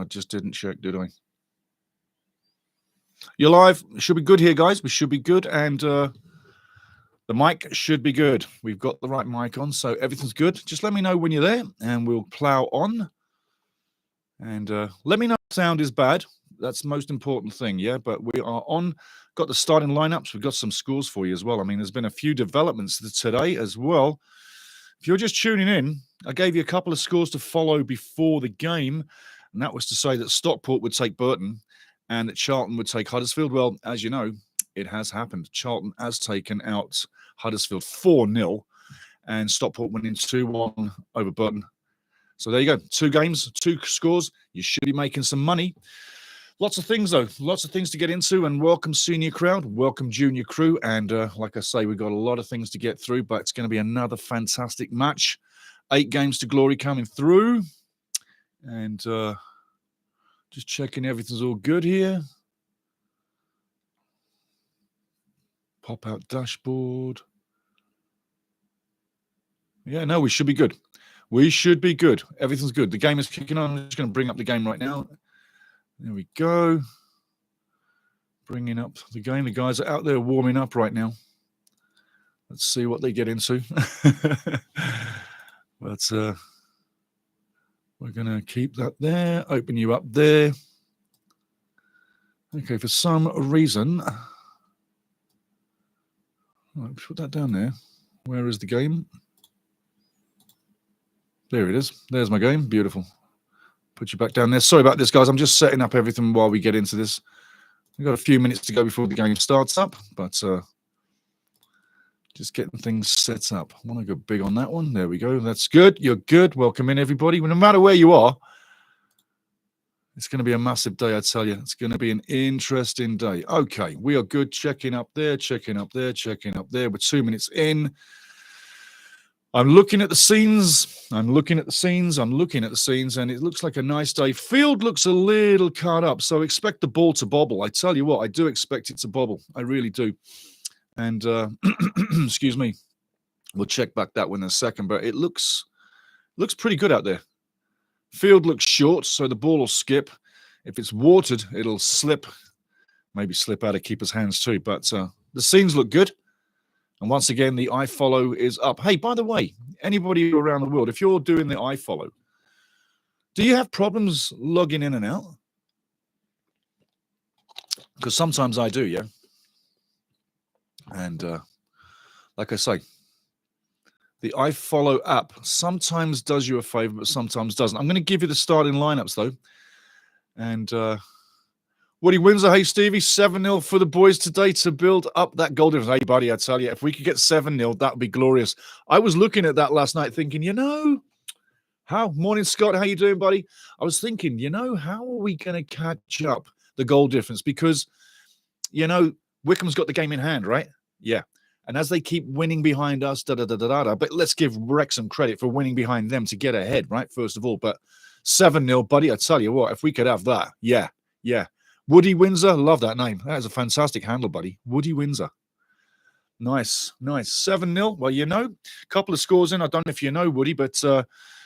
I just didn't check, did I? You're live. Should be good here, guys. We should be good. And the mic should be good. We've got the right mic on, so everything's good. Just let me know when you're there, and we'll plow on. And let me know if sound is bad. That's the most important thing, yeah? But we are on. Got the starting lineups. We've got some scores for you as well. I mean, there's been a few developments today as well. If you're just tuning in, I gave you a couple of scores to follow before the game, and that was to say that Stockport would take Burton and that Charlton would take Huddersfield. Well, as you know, it has happened. Charlton has taken out Huddersfield 4-0, and Stockport winning 2-1 over Burton. So there you go. 2 games, 2 scores. You should be making some money. Lots of things, though. Lots of things to get into. And welcome, senior crowd. Welcome, junior crew. And like I say, we've got a lot of things to get through, but it's going to be another fantastic match. 8 games to glory coming through. And just checking everything's all good here. Pop out dashboard. Yeah, no, we should be good. We should be good. Everything's good. The game is kicking on. I'm just going to bring up the game right now. There we go. Bringing up the game. The guys are out there warming up right now. Let's see what they get into. But we're going to keep that there. Open you up there. Okay, for some reason... Right, put that down there. Where is the game? There it is. There's my game. Beautiful. Put you back down there. Sorry about this, guys. I'm just setting up everything while we get into this. We've got a few minutes to go before the game starts up, but just getting things set up. I want to go big on that one. There we go. That's good. You're good. Welcome in, everybody. Well, no matter where you are, it's going to be a massive day, I tell you. It's going to be an interesting day. Okay, we are good. Checking up there, checking up there, checking up there. We're 2 minutes in. I'm looking at the scenes. I'm looking at the scenes. I'm looking at the scenes, and it looks like a nice day. Field looks a little cut up, so expect the ball to bobble. I tell you what, I do expect it to bobble. I really do. And, excuse me, we'll check back that one in a second, but it looks pretty good out there. Field looks short, so the ball will skip. If it's watered, it'll slip, maybe slip out of keeper's hands too. But the scenes look good. And once again, the iFollow is up. Hey, by the way, anybody around the world, if you're doing the iFollow, do you have problems logging in and out? Because sometimes I do, yeah. And like I say, the iFollow app sometimes does you a favor, but sometimes doesn't. I'm going to give you the starting lineups, though. And Woody Windsor, hey, Stevie, 7-0 for the boys today to build up that goal difference. Hey, buddy, I tell you, if we could get 7-0, that would be glorious. I was looking at that last night thinking, morning, Scott, how you doing, buddy? I was thinking, how are we going to catch up the goal difference? Because, Wycombe's got the game in hand, right? Yeah. And as they keep winning behind us, but let's give Wrexham credit for winning behind them to get ahead, right? First of all, but 7-0, buddy, I tell you what, if we could have that, yeah. Woody Windsor, love that name. That is a fantastic handle, buddy. Woody Windsor. Nice. 7-0. Well, a couple of scores in. I don't know if you know, Woody, but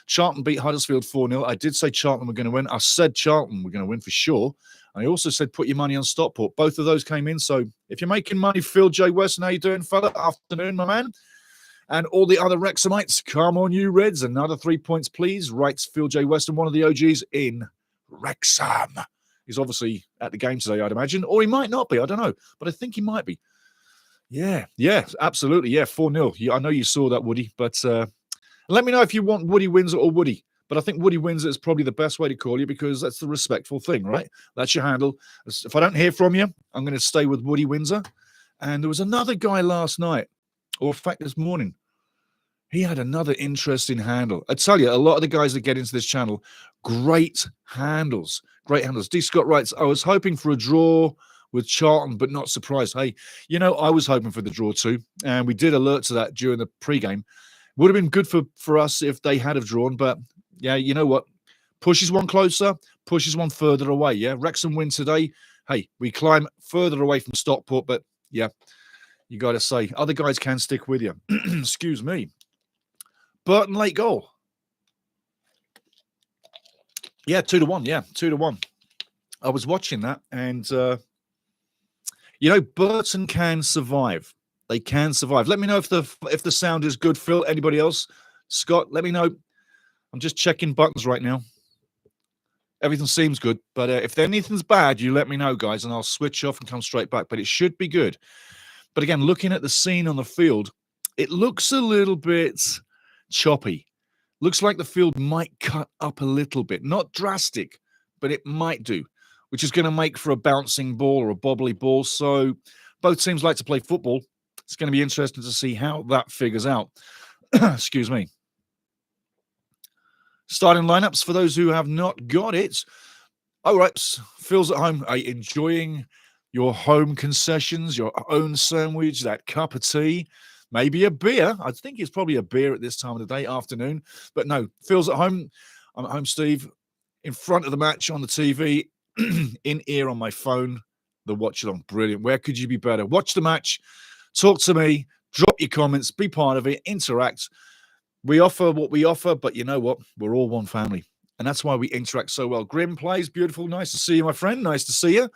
Charlton beat Huddersfield 4-0. I did say Charlton were going to win. I said Charlton were going to win for sure. I also said put your money on Stockport. Both of those came in. So if you're making money, Phil J. Weston, how you doing, fella? Afternoon, my man. And all the other Wrexhamites, come on, you Reds. Another 3 points, please. Writes Phil J. Weston, one of the OGs in Wrexham. He's obviously at the game today, I'd imagine. Or he might not be. I don't know. But I think he might be. Yeah, absolutely. Yeah, 4-0. I know you saw that, Woody. But let me know if you want Woody Windsor or Woody. But I think Woody Windsor is probably the best way to call you because that's the respectful thing, right? That's your handle. If I don't hear from you, I'm going to stay with Woody Windsor. And there was another guy last night, or in fact this morning. He had another interesting handle. I tell you, a lot of the guys that get into this channel, great handles. D. Scott writes, I was hoping for a draw with Charlton, but not surprised. Hey, I was hoping for the draw too. And we did alert to that during the pregame. Would have been good for us if they had have drawn, but yeah, you know what? Pushes one closer, pushes one further away, yeah? Wrexham win today. Hey, we climb further away from Stockport, but yeah, you got to say, other guys can stick with you. Excuse me. Burton late goal. Yeah, 2-1. Yeah, 2-1. I was watching that, and Burton can survive. They can survive. Let me know if the sound is good, Phil. Anybody else? Scott, let me know. I'm just checking buttons right now. Everything seems good, but if anything's bad, you let me know, guys, and I'll switch off and come straight back. But it should be good. But again, looking at the scene on the field, it looks a little bit choppy. Looks like the field might cut up a little bit. Not drastic, but it might do, which is going to make for a bouncing ball or a bobbly ball. So both teams like to play football. It's going to be interesting to see how that figures out. Excuse me. Starting lineups for those who have not got it. All right, Phil's at home. Are you enjoying your home concessions, your own sandwich, that cup of tea, maybe a beer? I think it's probably a beer at this time of the day, afternoon. But no, Phil's at home. I'm at home, Steve, in front of the match on the TV, in ear on my phone, the watch along. Brilliant. Where could you be better? Watch the match, talk to me, drop your comments, be part of it, interact. We offer what we offer, but you know what? We're all one family. And that's why we interact so well. Grim plays, beautiful. Nice to see you, my friend. Nice to see you.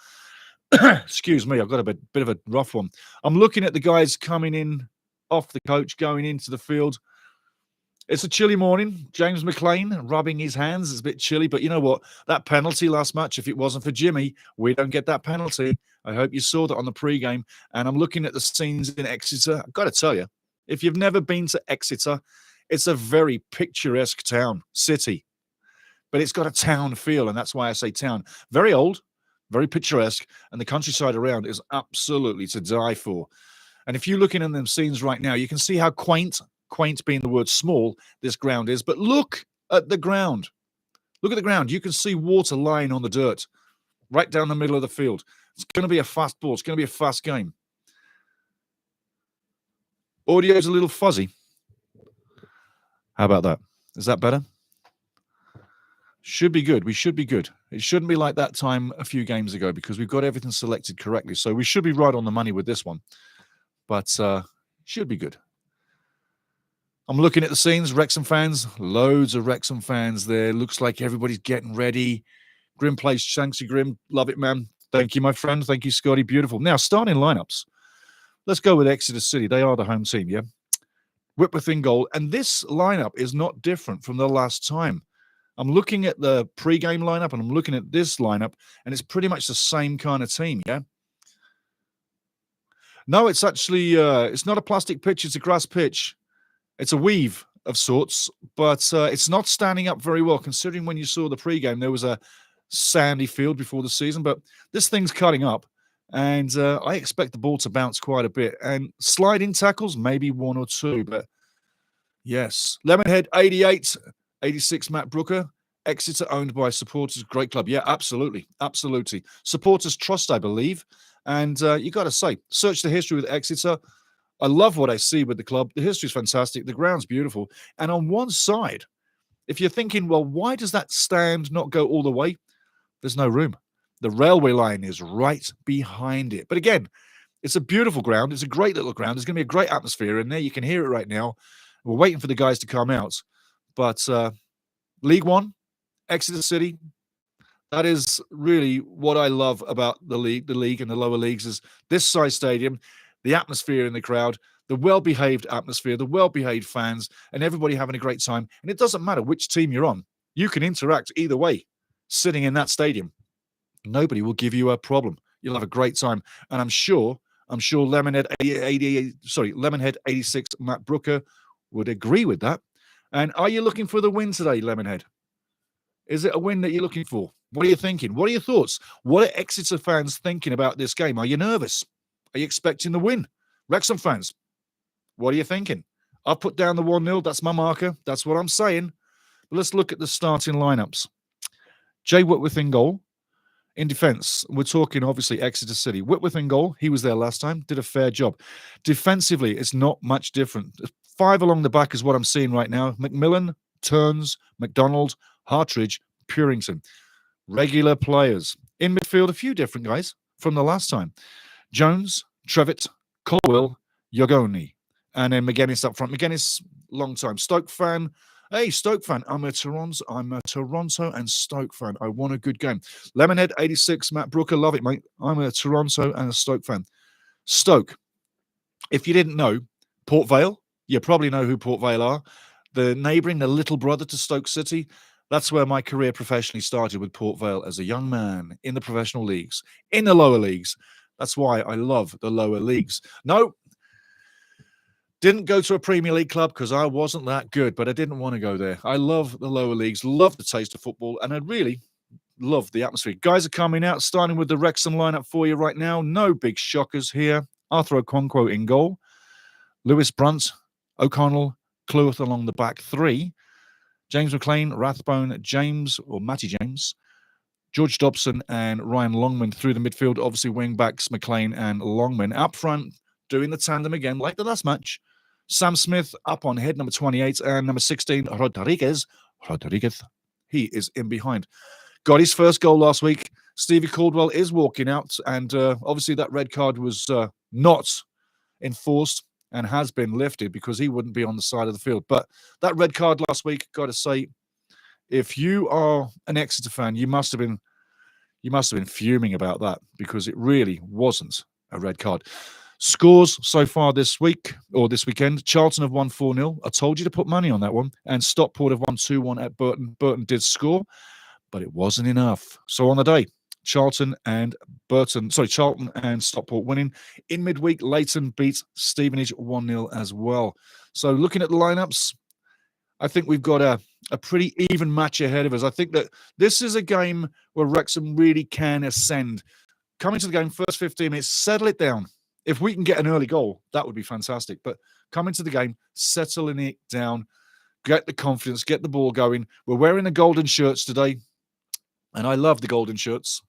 Excuse me, I've got a bit of a rough one. I'm looking at the guys coming in off the coach, going into the field. It's a chilly morning. James McLean rubbing his hands. It's a bit chilly, but you know what? That penalty last match, if it wasn't for Jimmy, we don't get that penalty. I hope you saw that on the pre-game. And I'm looking at the scenes in Exeter. I've got to tell you, if you've never been to Exeter, it's a very picturesque town, city. But it's got a town feel, and that's why I say town. Very old, very picturesque, and the countryside around is absolutely to die for. And if you're looking at them scenes right now, you can see how quaint being the word small, this ground is. But look at the ground. Look at the ground. You can see water lying on the dirt right down the middle of the field. It's going to be a fast ball. It's going to be a fast game. Audio's a little fuzzy. How about that? Is that better? Should be good. We should be good. It shouldn't be like that time a few games ago because we've got everything selected correctly. So we should be right on the money with this one. But should be good. I'm looking at the scenes. Wrexham fans. Loads of Wrexham fans there. Looks like everybody's getting ready. Grim plays. Thanks, Grim. Love it, man. Thank you, my friend. Thank you, Scotty. Beautiful. Now, starting lineups. Let's go with Exeter City. They are the home team, yeah? Whitworth in goal. And this lineup is not different from the last time. I'm looking at the pre-game lineup and I'm looking at this lineup, and it's pretty much the same kind of team, yeah? No, it's actually, it's not a plastic pitch. It's a grass pitch. It's a weave of sorts, but it's not standing up very well, considering when you saw the pre-game, there was a sandy field before the season, but this thing's cutting up, and I expect the ball to bounce quite a bit. And sliding tackles, maybe one or two, but yes. Lemonhead, 88, 86, Matt Brooker. Exeter owned by supporters. Great club. Yeah, absolutely. Absolutely. Supporters trust, I believe. And you got to say, search the history with Exeter. I love what I see with the club. The history is fantastic. The ground's beautiful. And on one side, if you're thinking, well, why does that stand not go all the way? There's no room. The railway line is right behind it. But again, it's a beautiful ground. It's a great little ground. There's going to be a great atmosphere in there. You can hear it right now. We're waiting for the guys to come out. But League One, Exeter City, that is really what I love about the league and the lower leagues is this size stadium, the atmosphere in the crowd, the well-behaved atmosphere, the well-behaved fans, and everybody having a great time. And it doesn't matter which team you're on. You can interact either way sitting in that stadium. Nobody will give you a problem. You'll have a great time. And I'm sure Lemonhead 86, Matt Brooker would agree with that. And are you looking for the win today, Lemonhead? Is it a win that you're looking for? What are you thinking? What are your thoughts? What are Exeter fans thinking about this game? Are you nervous? Are you expecting the win? Wrexham fans, what are you thinking? I've put down the 1-0. That's my marker. That's what I'm saying. But let's look at the starting lineups. Jay Whitworth in goal. In defence, we're talking obviously Exeter City. Whitworth in goal. He was there last time. Did a fair job. Defensively, it's not much different. 5 along the back is what I'm seeing right now. McMillan, Turns, McDonald, Hartridge, Purington. Regular players. In midfield, a few different guys from the last time. Jones, Trevitt, Colwell, Yogoni. And then McGuinness up front. McGuinness, long time Stoke fan. Hey, Stoke fan. I'm a Toronto and Stoke fan. I want a good game. Lemonhead 86, Matt Brooker. Love it, mate. I'm a Toronto and a Stoke fan. Stoke. If you didn't know, Port Vale. You probably know who Port Vale are. The little brother to Stoke City. That's where my career professionally started, with Port Vale as a young man in the professional leagues, in the lower leagues. That's why I love the lower leagues. No, didn't go to a Premier League club because I wasn't that good, but I didn't want to go there. I love the lower leagues, love the taste of football, and I really love the atmosphere. Guys are coming out, starting with the Wrexham lineup for you right now. No big shockers here. Arthur Okonkwo in goal. Lewis Brunt, O'Connell, Cleworth along the back three. James McLean, Rathbone, Matty James, George Dobson, and Ryan Longman through the midfield. Obviously, wing backs McLean and Longman. Up front, doing the tandem again, like the last match. Sam Smith up on head, number 28, and number 16, Rodriguez. He is in behind. Got his first goal last week. Stevie Caldwell is walking out, and obviously that red card was not enforced and has been lifted because he wouldn't be on the side of the field. But that red card last week, got to say, if you are an Exeter fan, you must have been fuming about that, because it really wasn't a red card. Scores so far this week, or this weekend: Charlton have won 4-0. I told you to put money on that one. And Stockport have won 2-1 at Burton. Burton did score, but it wasn't enough. So on the day, Charlton and Stockport winning. In midweek, Leighton beats Stevenage 1-0 as well. So looking at the lineups, I think we've got a pretty even match ahead of us. I think that this is a game where Wrexham really can ascend. Coming to the game, first 15 minutes, settle it down. If we can get an early goal, that would be fantastic. But come into the game, settling it down, get the confidence, get the ball going. We're wearing the golden shirts today, and I love the golden shirts.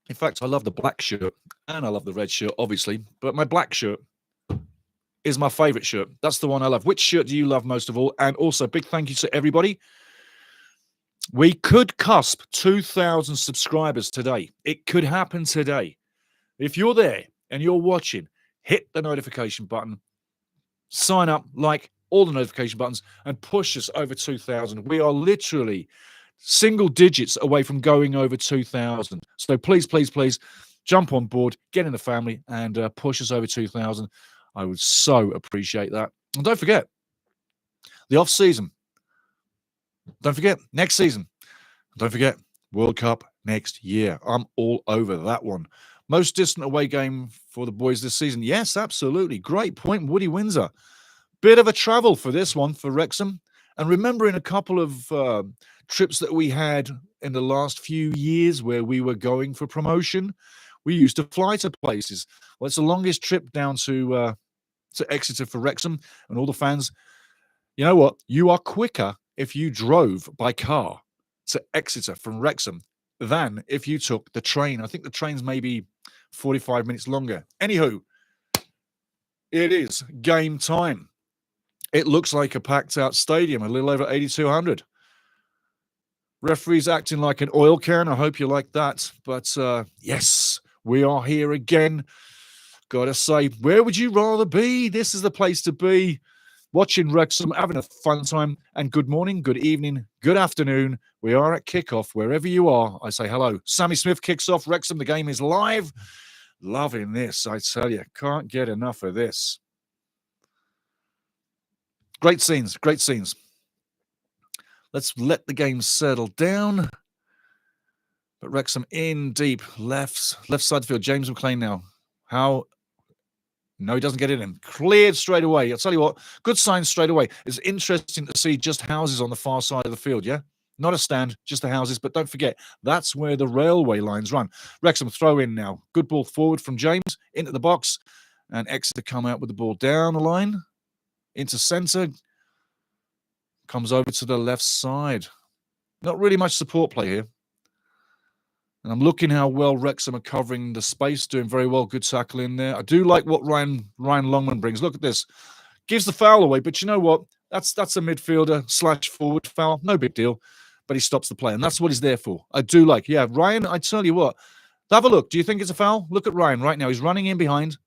In fact, I love the black shirt, and I love the red shirt, obviously. But my black shirt is my favorite shirt. That's the one I love. Which shirt do you love most of all? And also, big thank you to everybody. We could cusp 2,000 subscribers today. It could happen today. If you're there and you're watching, hit the notification button, sign up, like all the notification buttons, and push us over 2,000. We are literally single digits away from going over 2,000. So please, please, please jump on board, get in the family, and push us over 2,000. I would so appreciate that. And don't forget, the off-season. Don't forget, next season. Don't forget, World Cup next year. I'm all over that one. Most distant away game for the boys this season. Yes, absolutely. Great point, Woody Windsor. Bit of a travel for this one for Wrexham. And remembering a couple of trips that we had in the last few years where we were going for promotion, we used to fly to places. Well, it's the longest trip down to Exeter for Wrexham, and all the fans. You know what? You are quicker if you drove by car to Exeter from Wrexham than if you took the train. I think the train's maybe 45 minutes longer. Anywho, it is game time. It looks like a packed-out stadium, a little over 8,200. Referee's acting like an oil can. I hope you like that. But yes, we are here again. Gotta say, where would you rather be? This is the place to be. Watching Wrexham, having a fun time. And good morning, good evening, good afternoon. We are at kickoff. Wherever you are, I say hello. Sammy Smith kicks off. Wrexham, the game is live. Loving this, I tell you. Can't get enough of this. Great scenes, great scenes. Let's let the game settle down. But Wrexham in deep, left side of the field. James McLean now. How? No, he doesn't get it in. Cleared straight away. I'll tell you what, good sign straight away. It's interesting to see just houses on the far side of the field, yeah? Not a stand, just the houses. But don't forget, that's where the railway lines run. Wrexham throw in now. Good ball forward from James into the box. And Exeter come out with the ball down the line. Into centre. Comes over to the left side. Not really much support play here. And I'm looking how well Wrexham are covering the space, doing very well. Good tackle in there. I do like what Ryan Longman brings. Look at this. Gives the foul away, but you know what? That's a midfielder / forward foul. No big deal. But he stops the play, and that's what he's there for. I do like. Yeah, Ryan, I tell you what. Have a look. Do you think it's a foul? Look at Ryan right now. He's running in behind.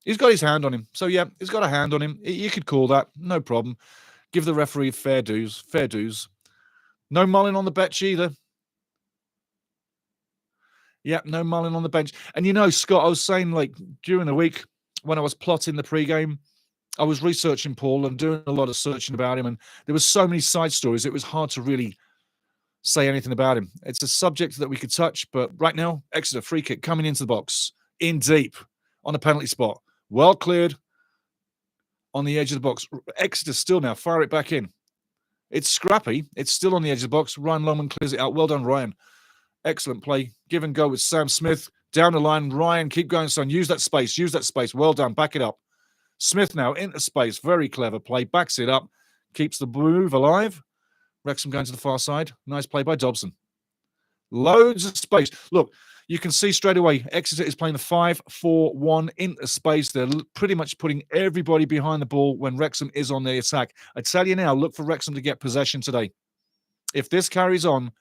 He's got his hand on him. So, yeah, he's got a hand on him. You could call that. No problem. Give the referee fair dues. Fair dues. No mulling on the bench either. Yeah, no mulling on the bench. And, you know, Scott, I was saying, like, during the week when I was plotting the pregame, I was researching Paul and doing a lot of searching about him. And there was so many side stories. It was hard to really say anything about him. It's a subject that we could touch. But right now, Exeter free kick coming into the box. In deep on a penalty spot. Well cleared on the edge of the box. Exeter still now. Fire it back in. It's scrappy. It's still on the edge of the box. Ryan Longman clears it out. Well done, Ryan. Excellent play. Give and go with Sam Smith. Down the line. Ryan, keep going, son. Use that space. Use that space. Well done. Back it up. Smith now into space. Very clever play. Backs it up. Keeps the move alive. Wrexham going to the far side. Nice play by Dobson. Loads of space. Look, you can see straight away Exeter is playing the 5-4-1 into space. They're pretty much putting everybody behind the ball when Wrexham is on the attack. I tell you now, look for Wrexham to get possession today. If this carries on,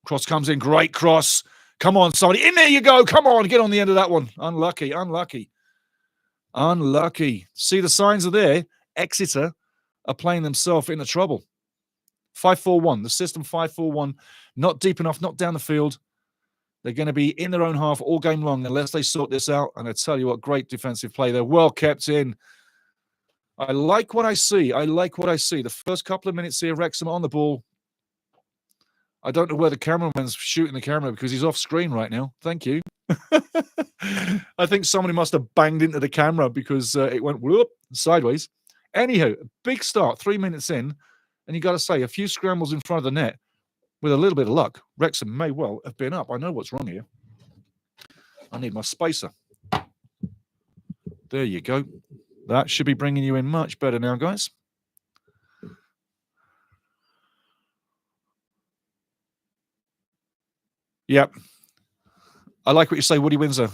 cross comes in. Great cross. Come on, somebody. In there you go. Come on, get on the end of that one. Unlucky, unlucky. Unlucky. See, the signs are there. Exeter are playing themselves into trouble. 5-4-1. The system 5-4-1. Not deep enough, not down the field. They're going to be in their own half all game long unless they sort this out. And I tell you what, great defensive play. They're well kept in. I like what I see. I like what I see. The first couple of minutes here, Wrexham on the ball. I don't know where the cameraman's shooting the camera because he's off screen right now. Thank you. I think somebody must have banged into the camera because it went whoop, sideways. Anyhow, big start, 3 minutes in. And you got to say, a few scrambles in front of the net. With a little bit of luck, Wrexham may well have been up. I know what's wrong here. I need my spacer. There you go. That should be bringing you in much better now, guys. Yep. I like what you say, Woody Windsor.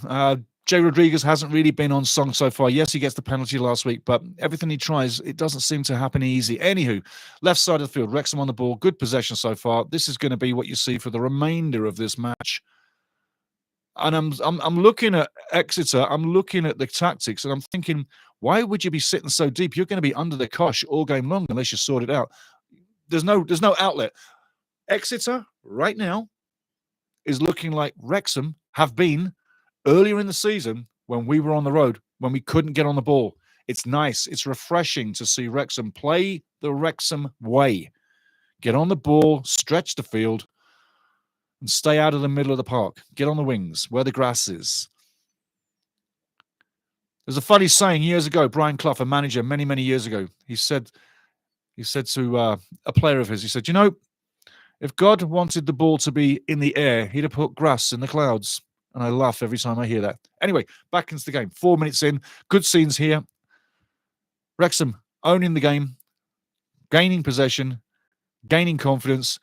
Jay Rodriguez hasn't really been on song so far. Yes, he gets the penalty last week, but everything he tries, it doesn't seem to happen easy. Anywho, left side of the field, Wrexham on the ball. Good possession so far. This is going to be what you see for the remainder of this match. And I'm looking at Exeter. I'm looking at the tactics, and I'm thinking, why would you be sitting so deep? You're going to be under the cosh all game long unless you sort it out. There's no outlet. Exeter right now is looking like Wrexham have been earlier in the season when we were on the road, when we couldn't get on the ball. It's nice. It's refreshing to see Wrexham play the Wrexham way. Get on the ball, stretch the field, and stay out of the middle of the park. Get on the wings where the grass is. There's a funny saying years ago, Brian Clough, a manager many, many years ago, he said to a player of his, he said, you know, if God wanted the ball to be in the air, he'd have put grass in the clouds. And I laugh every time I hear that. Anyway, back into the game. 4 minutes in. Good scenes here. Wrexham owning the game, gaining possession, gaining confidence.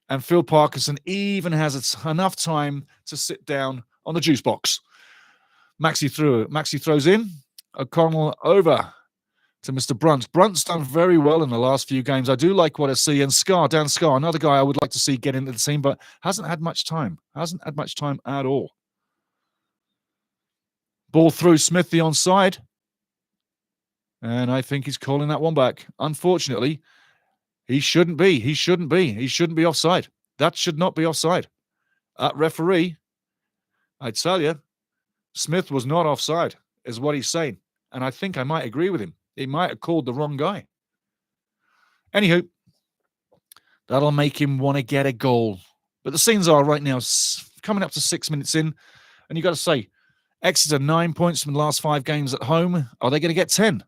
And Phil Parkinson even has enough time to sit down on the juice box. Maxi throws in. O'Connell over to Mr. Brunt. Brunt's done very well in the last few games. I do like what I see. And Dan Scarr, another guy I would like to see get into the team, but hasn't had much time. Hasn't had much time at all. Ball through Smith, the onside. And I think he's calling that one back. Unfortunately, he shouldn't be. He shouldn't be offside. That should not be offside. Referee, I tell you, Smith was not offside, is what he's saying. And I think I might agree with him. He might have called the wrong guy. Anywho, that'll make him want to get a goal. But the scenes are right now coming up to 6 minutes in. And you got to say, Exeter 9 points from the last 5 games at home. Are they going to get 10?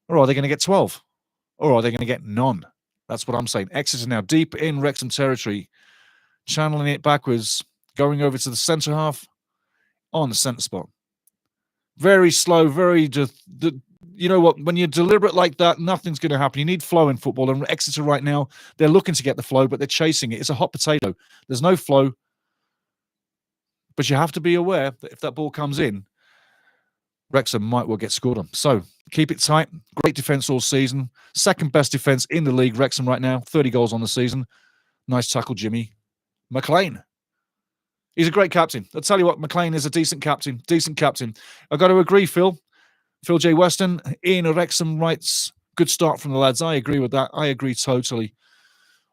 Or are they going to get 12? Or are they going to get none? That's what I'm saying. Exeter now deep in Wrexham territory, channeling it backwards, going over to the centre half on the centre spot. Very slow, you know what? When you're deliberate like that, nothing's going to happen. You need flow in football. And Exeter right now, they're looking to get the flow, but they're chasing it. It's a hot potato. There's no flow. But you have to be aware that if that ball comes in, Wrexham might well get scored on. So keep it tight. Great defence all season. Second best defence in the league, Wrexham right now. 30 goals on the season. Nice tackle, Jimmy McLean. He's a great captain. I'll tell you what, McLean is a decent captain. Decent captain. I've got to agree, Phil. Phil J. Weston in Wrexham writes, good start from the lads. I agree with that. I agree totally.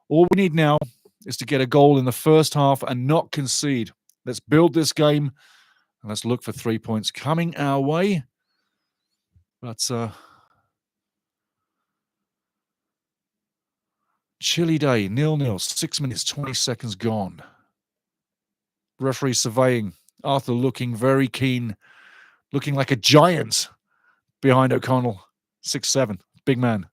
All we need now is to get a goal in the first half and not concede. Let's build this game and let's look for 3 points coming our way. But chilly day, 0-0, 6 minutes, 20 seconds gone. Referee surveying. Arthur looking very keen, looking like a giant behind O'Connell. 6'7", big man,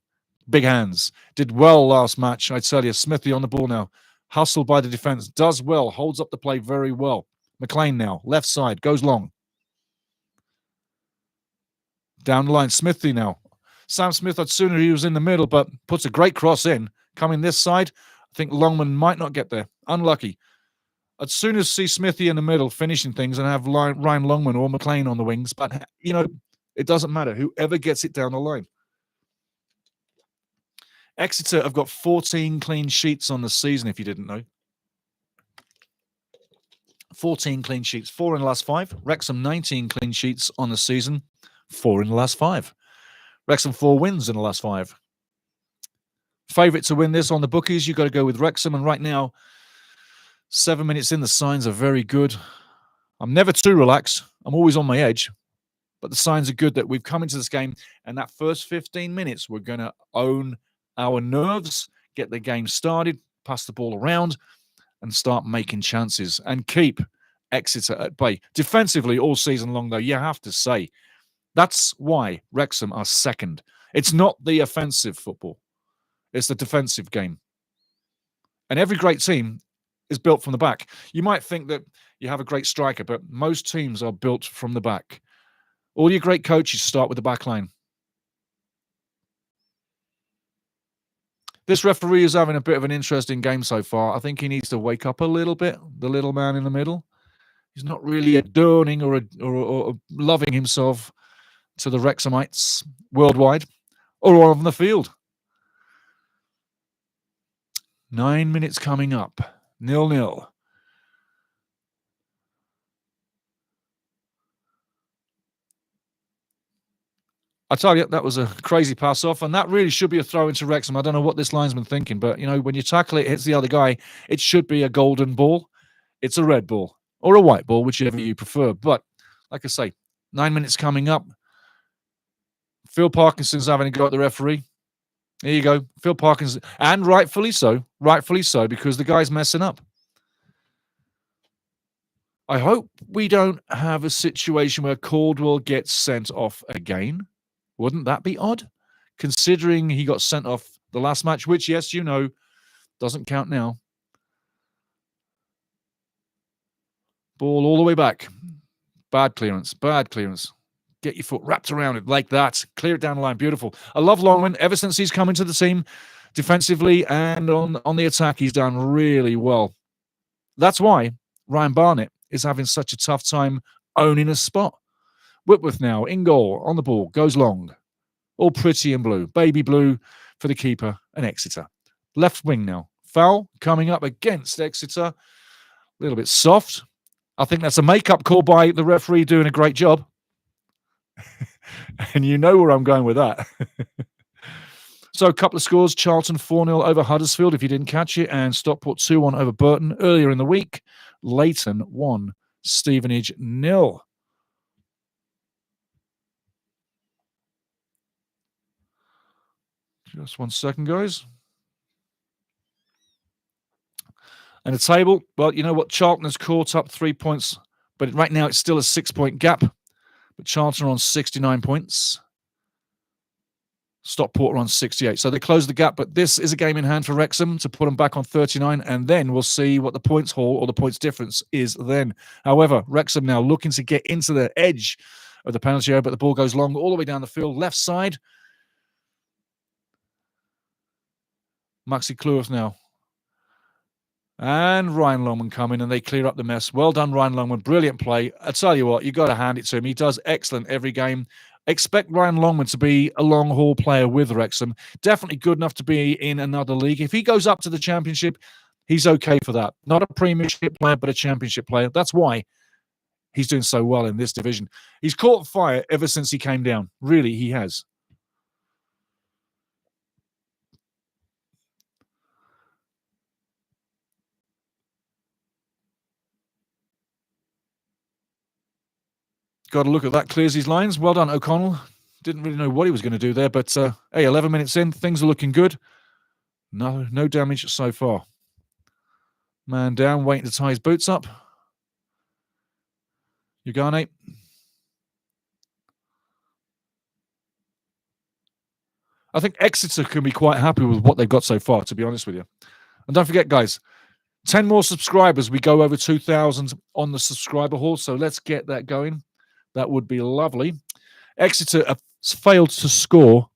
big hands. Did well last match, I tell you. Smithy on the ball now. Hustled by the defense. Does well, holds up the play very well. McLean now, left side, goes long. Down the line, Smithy now. Sam Smith, I'd sooner he was in the middle, but puts a great cross in. Coming this side, I think Longman might not get there. Unlucky. I'd sooner see Smithy in the middle finishing things and have Ryan Longman or McLean on the wings. But, you know, it doesn't matter. Whoever gets it down the line. Exeter have got 14 clean sheets on the season, if you didn't know. 14 clean sheets, 4 in the last 5. Wrexham, 19 clean sheets on the season, 4 in the last 5. Wrexham, 4 wins in the last 5. Favourite to win this on the bookies, you've got to go with Wrexham. And right now, 7 minutes in, the signs are very good. I'm never too relaxed. I'm always on my edge. But the signs are good that we've come into this game, and that first 15 minutes, we're going to own our nerves, get the game started, pass the ball around, and start making chances and keep Exeter at bay. Defensively, all season long, though, you have to say, that's why Wrexham are second. It's not the offensive football. It's the defensive game. And every great team is built from the back. You might think that you have a great striker, but most teams are built from the back. All your great coaches start with the back line. This referee is having a bit of an interesting game so far. I think he needs to wake up a little bit, the little man in the middle. He's not really adorning or loving himself to the Wrexhamites worldwide or on the field. 9 minutes coming up. 0-0. I tell you, that was a crazy pass off, and that really should be a throw into Wrexham. I don't know what this linesman thinking, but, you know, when you tackle it, hits the other guy, it should be a golden ball. It's a red ball or a white ball, whichever you prefer. But, like I say, 9 minutes coming up. Phil Parkinson's having a go at the referee. There you go. Phil Parkinson, and rightfully so, because the guy's messing up. I hope we don't have a situation where Caldwell gets sent off again. Wouldn't that be odd? Considering he got sent off the last match, which, yes, you know, doesn't count now. Ball all the way back. Bad clearance. Get your foot wrapped around it like that. Clear it down the line. Beautiful. I love Longman. Ever since he's come into the team, defensively and on the attack, he's done really well. That's why Ryan Barnett is having such a tough time owning a spot. Whitworth now in goal, on the ball, goes long. All pretty in blue. Baby blue for the keeper and Exeter. Left wing now. Foul coming up against Exeter. A little bit soft. I think that's a make-up call by the referee doing a great job. And you know where I'm going with that. So a couple of scores. Charlton 4-0 over Huddersfield, if you didn't catch it, and Stockport 2-1 over Burton. Earlier in the week, Leighton 1, Stevenage 0. Just 1 second, guys. And the table, well, you know what? Charlton has caught up 3 points, but right now it's still a 6-point gap. But Charlton are on 69 points. Stockport are on 68. So they close the gap, but this is a game in hand for Wrexham to put them back on 39, and then we'll see what the points haul or the points difference is then. However, Wrexham now looking to get into the edge of the penalty area, but the ball goes long all the way down the field, left side. Maxi Clough now. And Ryan Longman coming, and they clear up the mess. Well done, Ryan Longman. Brilliant play. I tell you what, you've got to hand it to him. He does excellent every game. Expect Ryan Longman to be a long-haul player with Wrexham. Definitely good enough to be in another league. If he goes up to the Championship, he's okay for that. Not a Premiership player, but a Championship player. That's why He's doing so well in this division. He's caught fire ever since he came down. Really, he has. Got to look at that. Clears his lines. Well done, O'Connell. Didn't really know what he was going to do there, but hey, 11 minutes in, things are looking good. No damage so far. Man down, waiting to tie his boots up. Ugane. I think Exeter can be quite happy with what they've got so far, to be honest with you. And don't forget, guys, 10 more subscribers. We go over 2,000 on the subscriber haul, so let's get that going. That would be lovely. Exeter have failed to score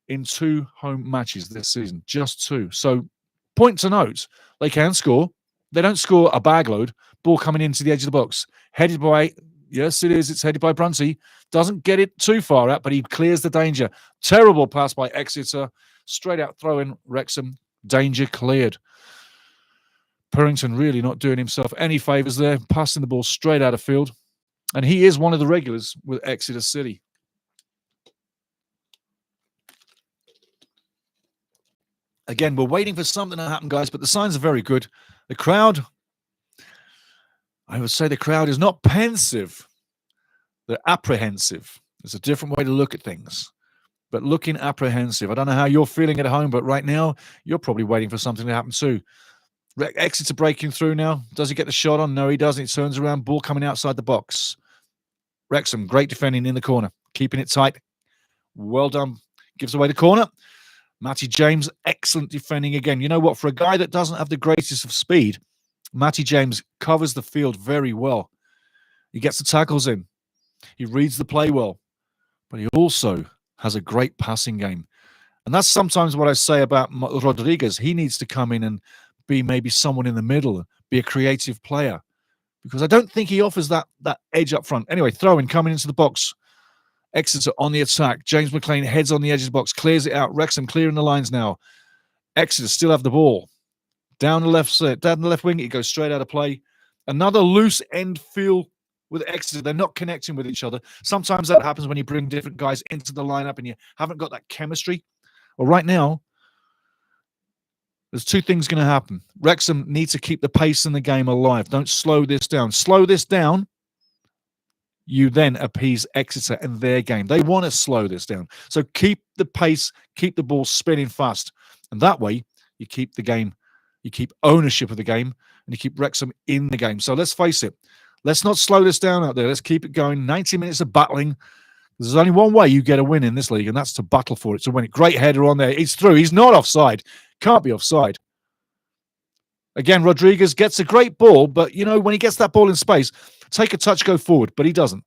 in 2 home matches this season, just 2. So, point to note, they can score. They don't score a bag load. Ball coming into the edge of the box. Headed by, yes, it is. It's headed by Brunty. Doesn't get it too far out, but he clears the danger. Terrible pass by Exeter. Straight out throw in Wrexham. Danger cleared. Purrington really not doing himself any favours there. Passing the ball straight out of field. And he is one of the regulars with Exeter City. Again, we're waiting for something to happen, guys, but the signs are very good. The crowd, I would say the crowd is not pensive. They're apprehensive. It's a different way to look at things, but looking apprehensive. I don't know how you're feeling at home, but right now, you're probably waiting for something to happen too. Exeter breaking through now. Does he get the shot on? No, he doesn't. He turns around. Ball coming outside the box. Wrexham, great defending in the corner. Keeping it tight. Well done. Gives away the corner. Matty James, excellent defending again. You know what? For a guy that doesn't have the greatest of speed, Matty James covers the field very well. He gets the tackles in. He reads the play well. But he also has a great passing game. And that's sometimes what I say about Rodriguez. He needs to come in and be maybe someone in the middle, be a creative player. Because I don't think he offers that edge up front. Anyway, throw in, coming into the box. Exeter on the attack. James McLean heads on the edge of the box, clears it out. Wrexham clearing the lines now. Exeter still have the ball. Down the left wing, it goes straight out of play. Another loose end feel with Exeter. They're not connecting with each other. Sometimes that happens when you bring different guys into the lineup and you haven't got that chemistry. Well, right now, there's 2 things going to happen. Wrexham needs to keep the pace in the game alive. Don't slow this down. Slow this down. You then appease Exeter and their game. They want to slow this down. So keep the pace, keep the ball spinning fast. And that way, you keep the game, you keep ownership of the game, and you keep Wrexham in the game. So let's face it. Let's not slow this down out there. Let's keep it going. 90 minutes of battling. There's only one way you get a win in this league, and that's to battle for it, to win it. Great header on there. He's through. He's not offside. Can't be offside. Again, Rodriguez gets a great ball, but, you know, when he gets that ball in space, take a touch, go forward, but he doesn't.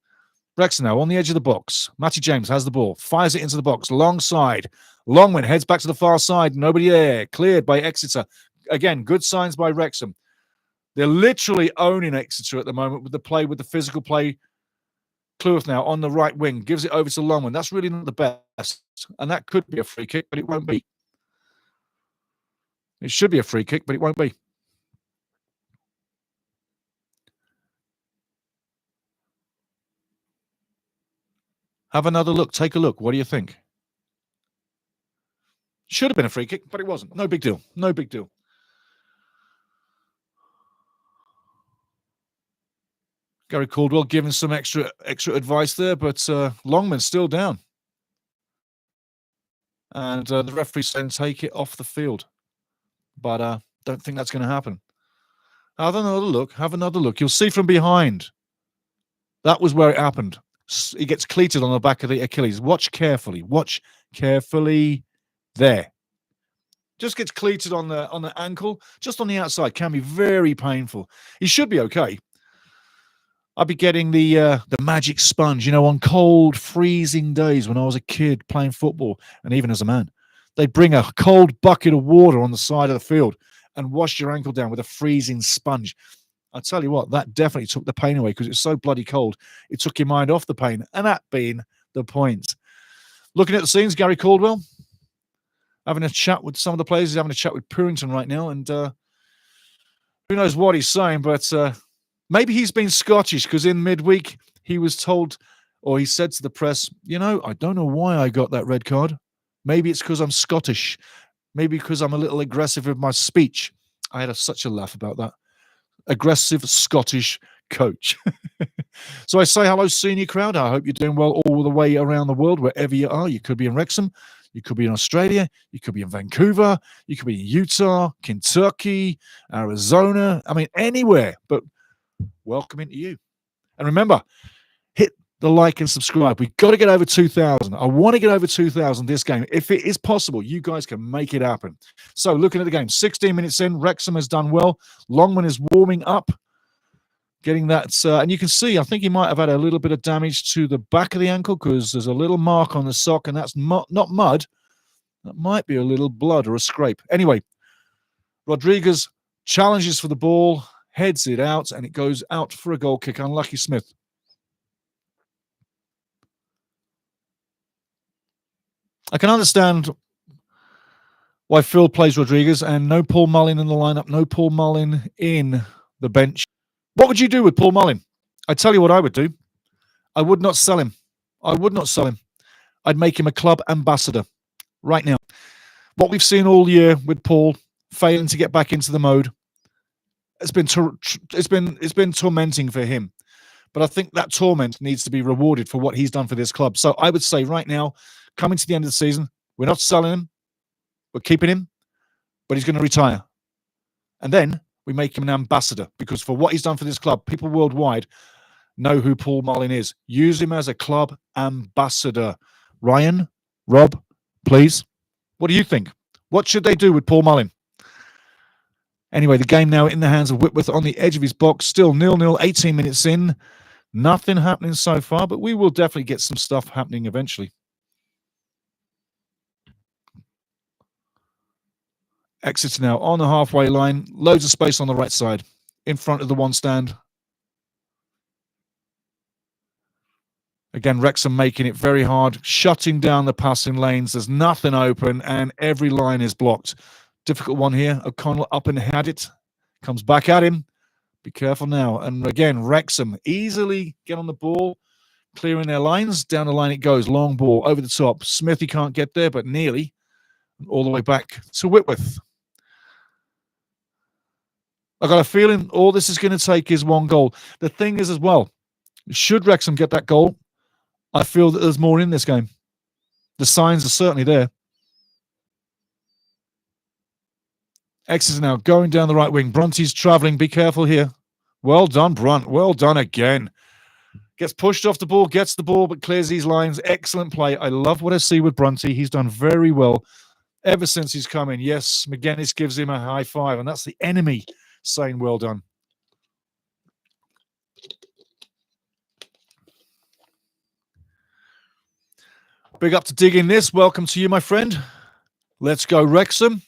Wrexham now on the edge of the box. Matty James has the ball, fires it into the box, long side. Longman heads back to the far side. Nobody there. Cleared by Exeter. Again, good signs by Wrexham. They're literally owning Exeter at the moment with the play, with the physical play. Cleworth now on the right wing, gives it over to Longman. That's really not the best. And that could be a free kick, but it won't be. It should be a free kick, but it won't be. Have another look. Take a look. What do you think? Should have been a free kick, but it wasn't. No big deal. No big deal. Gary Caldwell giving some extra advice there, but Longman's still down. And the referee saying take it off the field. But don't think that's going to happen. Have another look. Have another look. You'll see from behind. That was where it happened. He gets cleated on the back of the Achilles. Watch carefully. Watch carefully. There. Just gets cleated on the ankle, just on the outside. Can be very painful. He should be okay. I'd be getting the magic sponge, you know, on cold, freezing days when I was a kid playing football, and even as a man. They'd bring a cold bucket of water on the side of the field and wash your ankle down with a freezing sponge. I tell you what, that definitely took the pain away because it's so bloody cold. It took your mind off the pain, and that being the point. Looking at the scenes, Gary Caldwell having a chat with some of the players. He's having a chat with Purrington right now, and who knows what he's saying, but Maybe he's been Scottish because in midweek he was told, or he said to the press, I don't know why I got that red card. Maybe it's because I'm Scottish. Maybe because I'm a little aggressive with my speech. I had such a laugh about that. Aggressive Scottish coach. So I say hello, senior crowd. I hope you're doing well all the way around the world, wherever you are. You could be in Wrexham. You could be in Australia. You could be in Vancouver. You could be in Utah, Kentucky, Arizona. I mean, anywhere. But welcome into you. And remember, hit the like and subscribe. We've got to get over 2,000. I want to get over 2,000 this game. If it is possible, you guys can make it happen. So looking at the game, 16 minutes in, Wrexham has done well. Longman is warming up, getting that. And you can see, I think he might have had a little bit of damage to the back of the ankle because there's a little mark on the sock, and that's not mud. That might be a little blood or a scrape. Anyway, Rodriguez challenges for the ball, heads it out, and it goes out for a goal kick. Unlucky Smith. I can understand why Phil plays Rodriguez and no Paul Mullin in the lineup, no Paul Mullin in the bench. What would you do with Paul Mullin? I tell you what I would do. I would not sell him. I would not sell him. I'd make him a club ambassador right now. What we've seen all year with Paul failing to get back into the mode, it's been tormenting for him. But I think that torment needs to be rewarded for what he's done for this club. So I would say right now, coming to the end of the season, we're not selling him. We're keeping him, but he's going to retire. And then we make him an ambassador because for what he's done for this club, people worldwide know who Paul Mullin is. Use him as a club ambassador. Ryan, Rob, please. What do you think? What should they do with Paul Mullin? Anyway, the game now in the hands of Whitworth on the edge of his box. Still 0-0, 18 minutes in. Nothing happening so far, but we will definitely get some stuff happening eventually. Exeter now on the halfway line. Loads of space on the right side. In front of the one stand. Again, Wrexham making it very hard. Shutting down the passing lanes. There's nothing open and every line is blocked. Difficult one here. O'Connell up and had it. Comes back at him. Be careful now. And again, Wrexham easily get on the ball. Clearing their lines. Down the line it goes. Long ball over the top. Smithy can't get there, but nearly. All the way back to Whitworth. I got a feeling all this is going to take is one goal. The thing is as well, should Wrexham get that goal, I feel that there's more in this game. The signs are certainly there. Exeter now going down the right wing. Bronte's travelling. Be careful here. Well done, Brunt. Well done again. Gets pushed off the ball, gets the ball, but clears these lines. Excellent play. I love what I see with Bronte. He's done very well ever since he's come in. Yes, McGuinness gives him a high five, and that's the enemy saying well done. Big up to dig in this. Welcome to you, my friend. Let's go, Wrexham.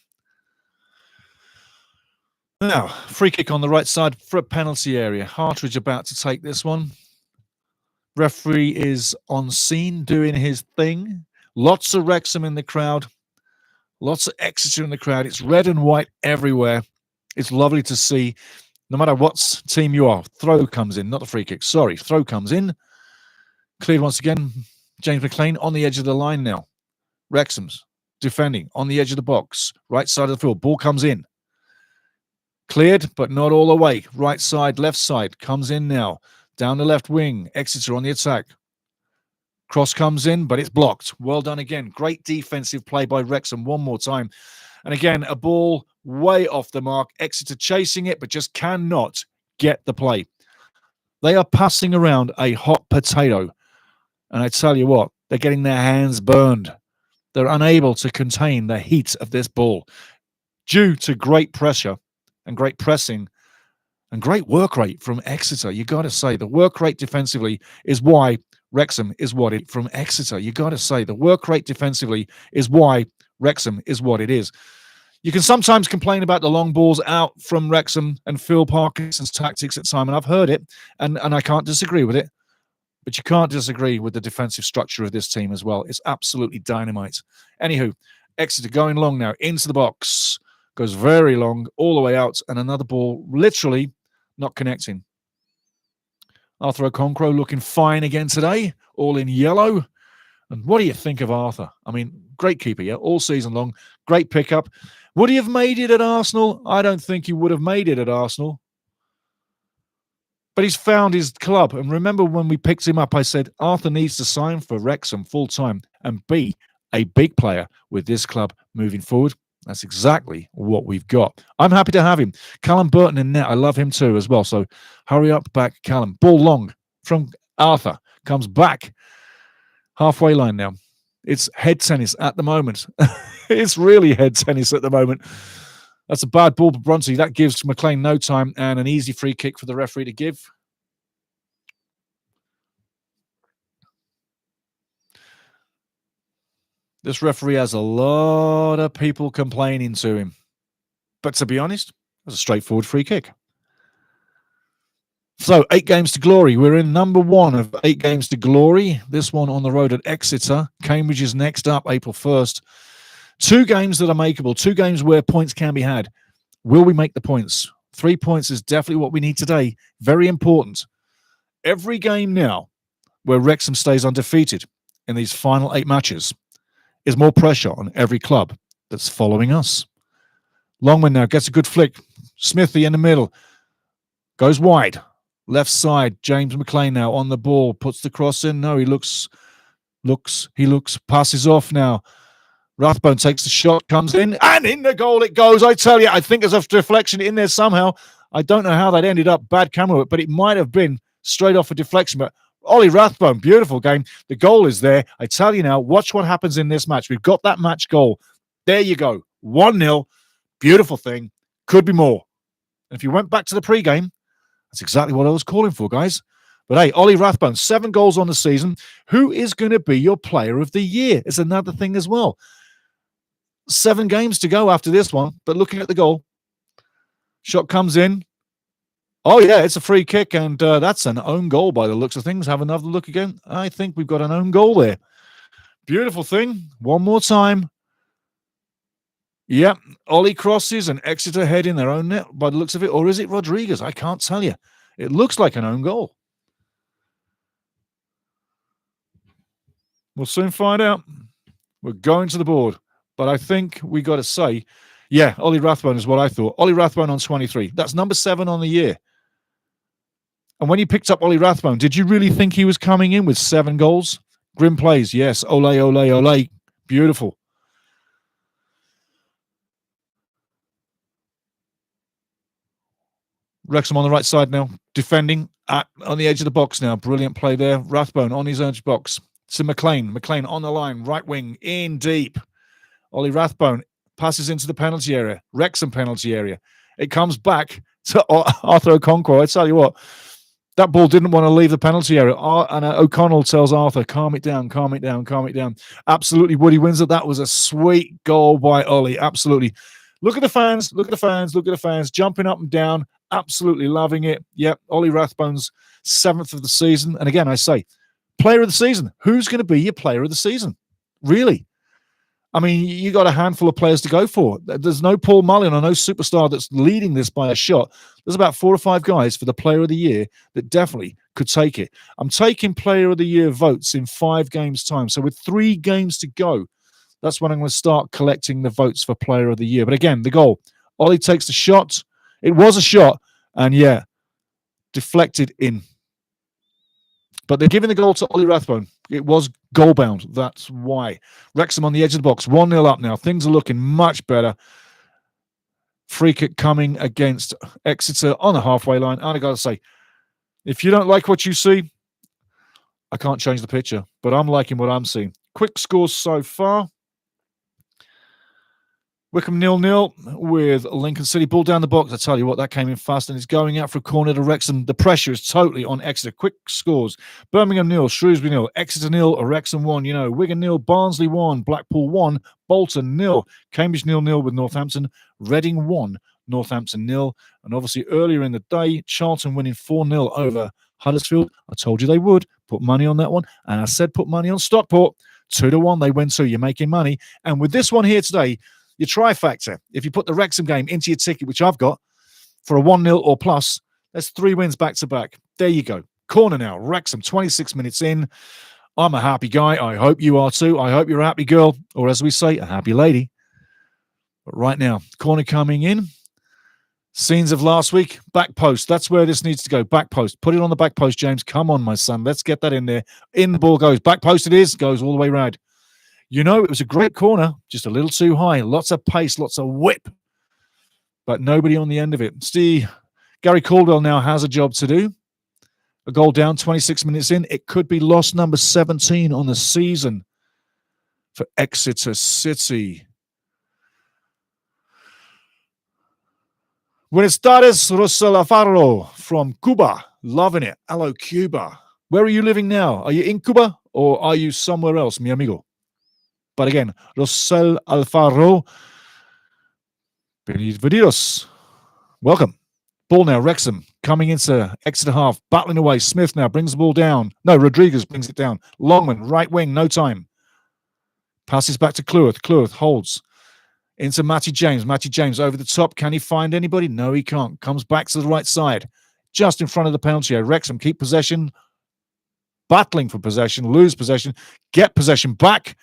Now, free kick on the right side for a penalty area. Hartridge about to take this one. Referee is on scene doing his thing. Lots of Wrexham in the crowd. Lots of Exeter in the crowd. It's red and white everywhere. It's lovely to see. No matter what team you are, throw comes in, not the free kick. Sorry, throw comes in. Cleared once again. James McLean on the edge of the line now. Wrexham's defending on the edge of the box. Right side of the field. Ball comes in. Cleared, but not all the way. Right side, left side. Comes in now. Down the left wing. Exeter on the attack. Cross comes in, but it's blocked. Well done again. Great defensive play by Wrexham one more time. And again, a ball way off the mark. Exeter chasing it, but just cannot get the play. They are passing around a hot potato. And I tell you what, they're getting their hands burned. They're unable to contain the heat of this ball due to great pressure and great pressing and great work rate from Exeter. You got to say the work rate defensively is why Wrexham is what it from Exeter. You got to say the work rate defensively is why Wrexham is what it is. You can sometimes complain about the long balls out from Wrexham and Phil Parkinson's tactics at time, and I've heard it, and I can't disagree with it. But you can't disagree with the defensive structure of this team as well. It's absolutely dynamite. Anywho, Exeter going long now into the box. Goes very long, all the way out, and another ball literally not connecting. Arthur Okonkwo looking fine again today, all in yellow. And what do you think of Arthur? I mean, great keeper, yeah, all season long. Great pickup. Would he have made it at Arsenal? I don't think he would have made it at Arsenal. But he's found his club. And remember when we picked him up, I said, Arthur needs to sign for Wrexham full-time and be a big player with this club moving forward. That's exactly what we've got. I'm happy to have him. Callum Burton in net. I love him too as well. So hurry up back, Callum. Ball long from Arthur. Comes back. Halfway line now. It's head tennis at the moment. It's really head tennis at the moment. That's a bad ball for Bronte. That gives McLean no time and an easy free kick for the referee to give. This referee has a lot of people complaining to him. But to be honest, it was a straightforward free kick. So, 8 games to glory. We're in number 1 of 8 games to glory. This one on the road at Exeter. Cambridge is next up, April 1st. 2 games that are makeable. 2 games where points can be had. Will we make the points? 3 points is definitely what we need today. Very important. Every game now where Wrexham stays undefeated in these final 8 matches is more pressure on every club that's following us. Longman now gets a good flick. Smithy in the middle. Goes wide. Left side. James McLean now on the ball. Puts the cross in. No, he looks. Passes off now. Rathbone takes the shot. Comes in. And in the goal it goes. I tell you, I think there's a deflection in there somehow. I don't know how that ended up. Bad camera work, but it might have been straight off a deflection. But Ollie Rathbone, beautiful game. The goal is there. I tell you now, watch what happens in this match. We've got that match goal. There you go. 1-0. Beautiful thing. Could be more. And if you went back to the pre-game, that's exactly what I was calling for, guys. But hey, Ollie Rathbone, 7 goals on the season. Who is going to be your player of the year? It's another thing as well. 7 games to go after this one. But looking at the goal, shot comes in. Oh, yeah, it's a free kick, and that's an own goal by the looks of things. Have another look again. I think we've got an own goal there. Beautiful thing. One more time. Yep, Ollie crosses and Exeter head in their own net by the looks of it. Or is it Rodriguez? I can't tell you. It looks like an own goal. We'll soon find out. We're going to the board. But I think we got to say, yeah, Ollie Rathbone is what I thought. Ollie Rathbone on 23. That's number 7 on the year. And when you picked up Ollie Rathbone, did you really think he was coming in with 7 goals? Grim plays, yes. Ole, ole, ole. Beautiful. Wrexham on the right side now, defending on the edge of the box now. Brilliant play there. Rathbone on his edge box. To McLean. McLean on the line, right wing, in deep. Ollie Rathbone passes into the penalty area. Wrexham penalty area. It comes back to Arthur Okonkwo. I tell you what, that ball didn't want to leave the penalty area. And O'Connell tells Arthur, calm it down, calm it down, calm it down. Absolutely, Woody wins it. That was a sweet goal by Ollie. Absolutely. Look at the fans, look at the fans, look at the fans, jumping up and down. Absolutely loving it. Yep, Ollie Rathbone's 7th of the season. And again, I say, player of the season. Who's going to be your player of the season? Really? I mean, you got a handful of players to go for. There's no Paul Mullin or no superstar that's leading this by a shot. There's about 4 or 5 guys for the player of the year that definitely could take it. I'm taking player of the year votes in 5 games' time. So with 3 games to go, that's when I'm going to start collecting the votes for player of the year. But again, the goal. Ollie takes the shot. It was a shot. And yeah, deflected in. But they're giving the goal to Ollie Rathbone. It was goal-bound. That's why. Wrexham on the edge of the box. 1-0 up now. Things are looking much better. Free kick coming against Exeter on the halfway line. And I got to say, if you don't like what you see, I can't change the picture. But I'm liking what I'm seeing. Quick scores so far. Wickham 0-0 with Lincoln City. Ball down the box. I tell you what, that came in fast and it's going out for a corner to Wrexham. The pressure is totally on Exeter. Quick scores. Birmingham 0, Shrewsbury 0, Exeter 0, Wrexham 1. You know, Wigan 0, Barnsley 1, Blackpool 1, Bolton 0, Cambridge 0-0 with Northampton, Reading 1, Northampton 0. And obviously earlier in the day, Charlton winning 4-0 over Huddersfield. I told you they would. Put money on that one. And I said put money on Stockport. 2-1, they win 2. You're making money. And with this one here today, your trifecta, if you put the Wrexham game into your ticket, which I've got, for a 1-0 or plus, that's 3 wins back-to-back. There you go. Corner now. Wrexham, 26 minutes in. I'm a happy guy. I hope you are too. I hope you're a happy girl, or as we say, a happy lady. But right now, corner coming in. Scenes of last week, back post. That's where this needs to go. Back post. Put it on the back post, James. Come on, my son. Let's get that in there. In the ball goes. Back post it is. Goes all the way round. You know, it was a great corner, just a little too high. Lots of pace, lots of whip. But nobody on the end of it. Gary Caldwell now has a job to do. A goal down, 26 minutes in. It could be loss number 17 on the season for Exeter City. Buenas tardes, Rosel Alfaro from Cuba. Loving it. Hello, Cuba. Where are you living now? Are you in Cuba or are you somewhere else, mi amigo? But again, Rosel Alfaro. Bienvenidos. Welcome. Ball now, Wrexham coming into Exeter half, battling away. Smith now brings the ball down. No, Rodriguez brings it down. Longman, right wing, no time. Passes back to Cleworth. Cleworth holds into Matty James. Matty James over the top. Can he find anybody? No, he can't. Comes back to the right side, just in front of the penalty area. Wrexham keep possession, battling for possession, lose possession, get possession back.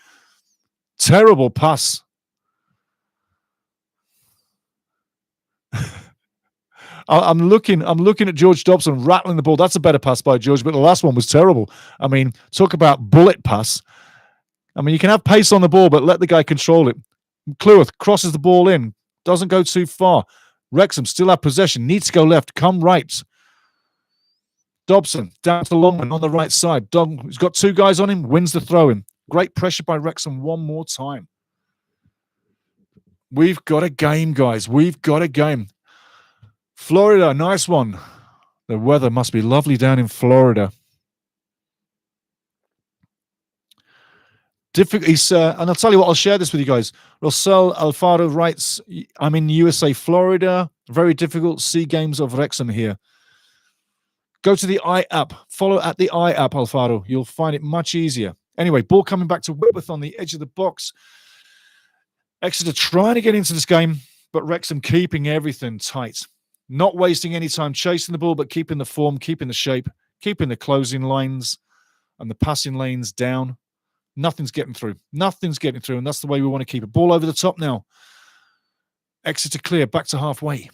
Terrible pass. I'm looking at George Dobson rattling the ball. That's a better pass by George, but the last one was terrible. I mean, talk about bullet pass. I mean, you can have pace on the ball, but let the guy control it. Cleworth crosses the ball in, doesn't go too far. Wrexham still have possession, needs to go left, come right. Dobson down to Longman on the right side. He's got two guys on him, wins the throw-in. Great pressure by Wrexham one more time. We've got a game, guys. We've got a game. Florida, nice one. The weather must be lovely down in Florida. And I'll tell you what, I'll share this with you guys. Rosel Alfaro writes, I'm in USA, Florida. Very difficult. See games of Wrexham here. Go to the iApp. Follow at the iApp, Alfaro. You'll find it much easier. Anyway, ball coming back to Whitworth on the edge of the box. Exeter trying to get into this game, but Wrexham keeping everything tight. Not wasting any time chasing the ball, but keeping the form, keeping the shape, keeping the closing lines and the passing lanes down. Nothing's getting through. Nothing's getting through, and that's the way we want to keep it. Ball over the top now. Exeter clear, back to halfway.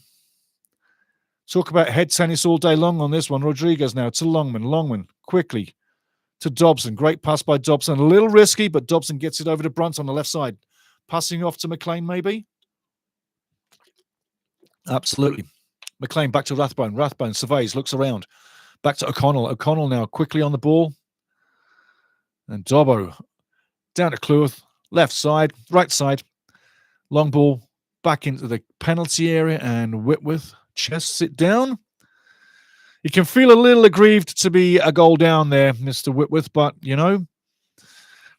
Talk about head tennis all day long on this one. Rodriguez now to Longman. Longman quickly to Dobson. Great pass by Dobson. A little risky, but Dobson gets it over to Brunt on the left side. Passing off to McLean, maybe? Absolutely. McLean back to Rathbone. Rathbone surveys, looks around. Back to O'Connell. O'Connell now quickly on the ball. And Dobbo down to Cleworth. Left side, right side. Long ball back into the penalty area. And Whitworth chests it down. You can feel a little aggrieved to be a goal down there, Mr. Whitworth. But, you know,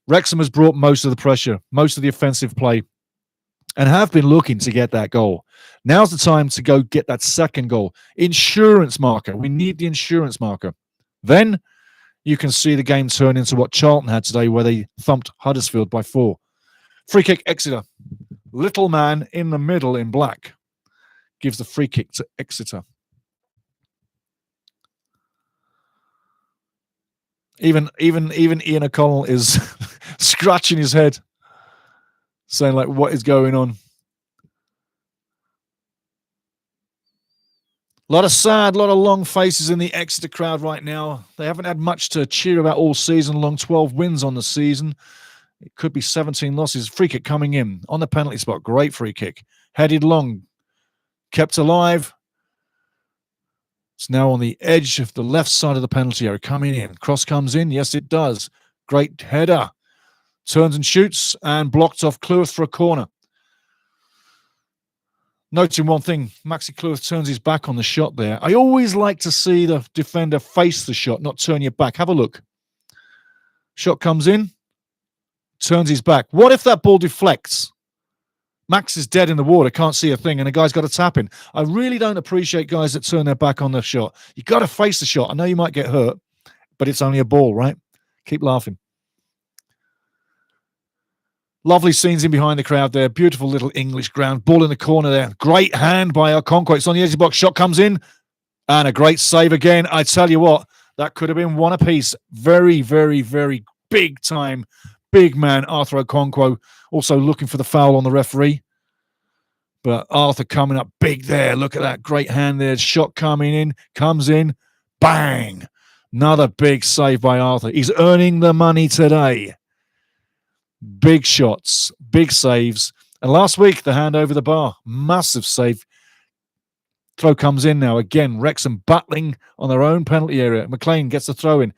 Wrexham has brought most of the pressure, most of the offensive play, and have been looking to get that goal. Now's the time to go get that second goal. Insurance marker. We need the insurance marker. Then you can see the game turn into what Charlton had today, where they thumped Huddersfield by 4. Free kick, Exeter. Little man in the middle in black gives the free kick to Exeter. Even Ian O'Connell is scratching his head, saying, like, what is going on? A lot of sad, a lot of long faces in the Exeter crowd right now. They haven't had much to cheer about all season long. 12 wins on the season. It could be 17 losses. Free kick coming in on the penalty spot. Great free kick. Headed long. Kept alive. It's now on the edge of the left side of the penalty area. Coming in. Cross comes in. Yes, it does. Great header. Turns and shoots and blocked off Cleworth for a corner. Noting one thing, Maxi Cleworth turns his back on the shot there. I always like to see the defender face the shot, not turn your back. Have a look. Shot comes in, turns his back. What if that ball deflects? Max is dead in the water, can't see a thing, and the guy's got a tap in. I really don't appreciate guys that turn their back on the shot. You got to face the shot. I know you might get hurt, but it's only a ball, right? Keep laughing. Lovely scenes in behind the crowd there. Beautiful little English ground. Ball in the corner there. Great hand by Okonkwo. It's on the edge of the box. Shot comes in. And a great save again. I tell you what, That could have been one apiece. Very, very, very big time. Big man, Arthur Okonkwo, also looking for the foul on the referee. But Arthur coming up big there. Look at that great hand there. Shot coming in, comes in, bang. Another big save by Arthur. He's earning the money today. Big shots, big saves. And last week, the hand over the bar. Massive save. Throw comes in now. Again, Wrexham battling on their own penalty area. McLean gets the throw in.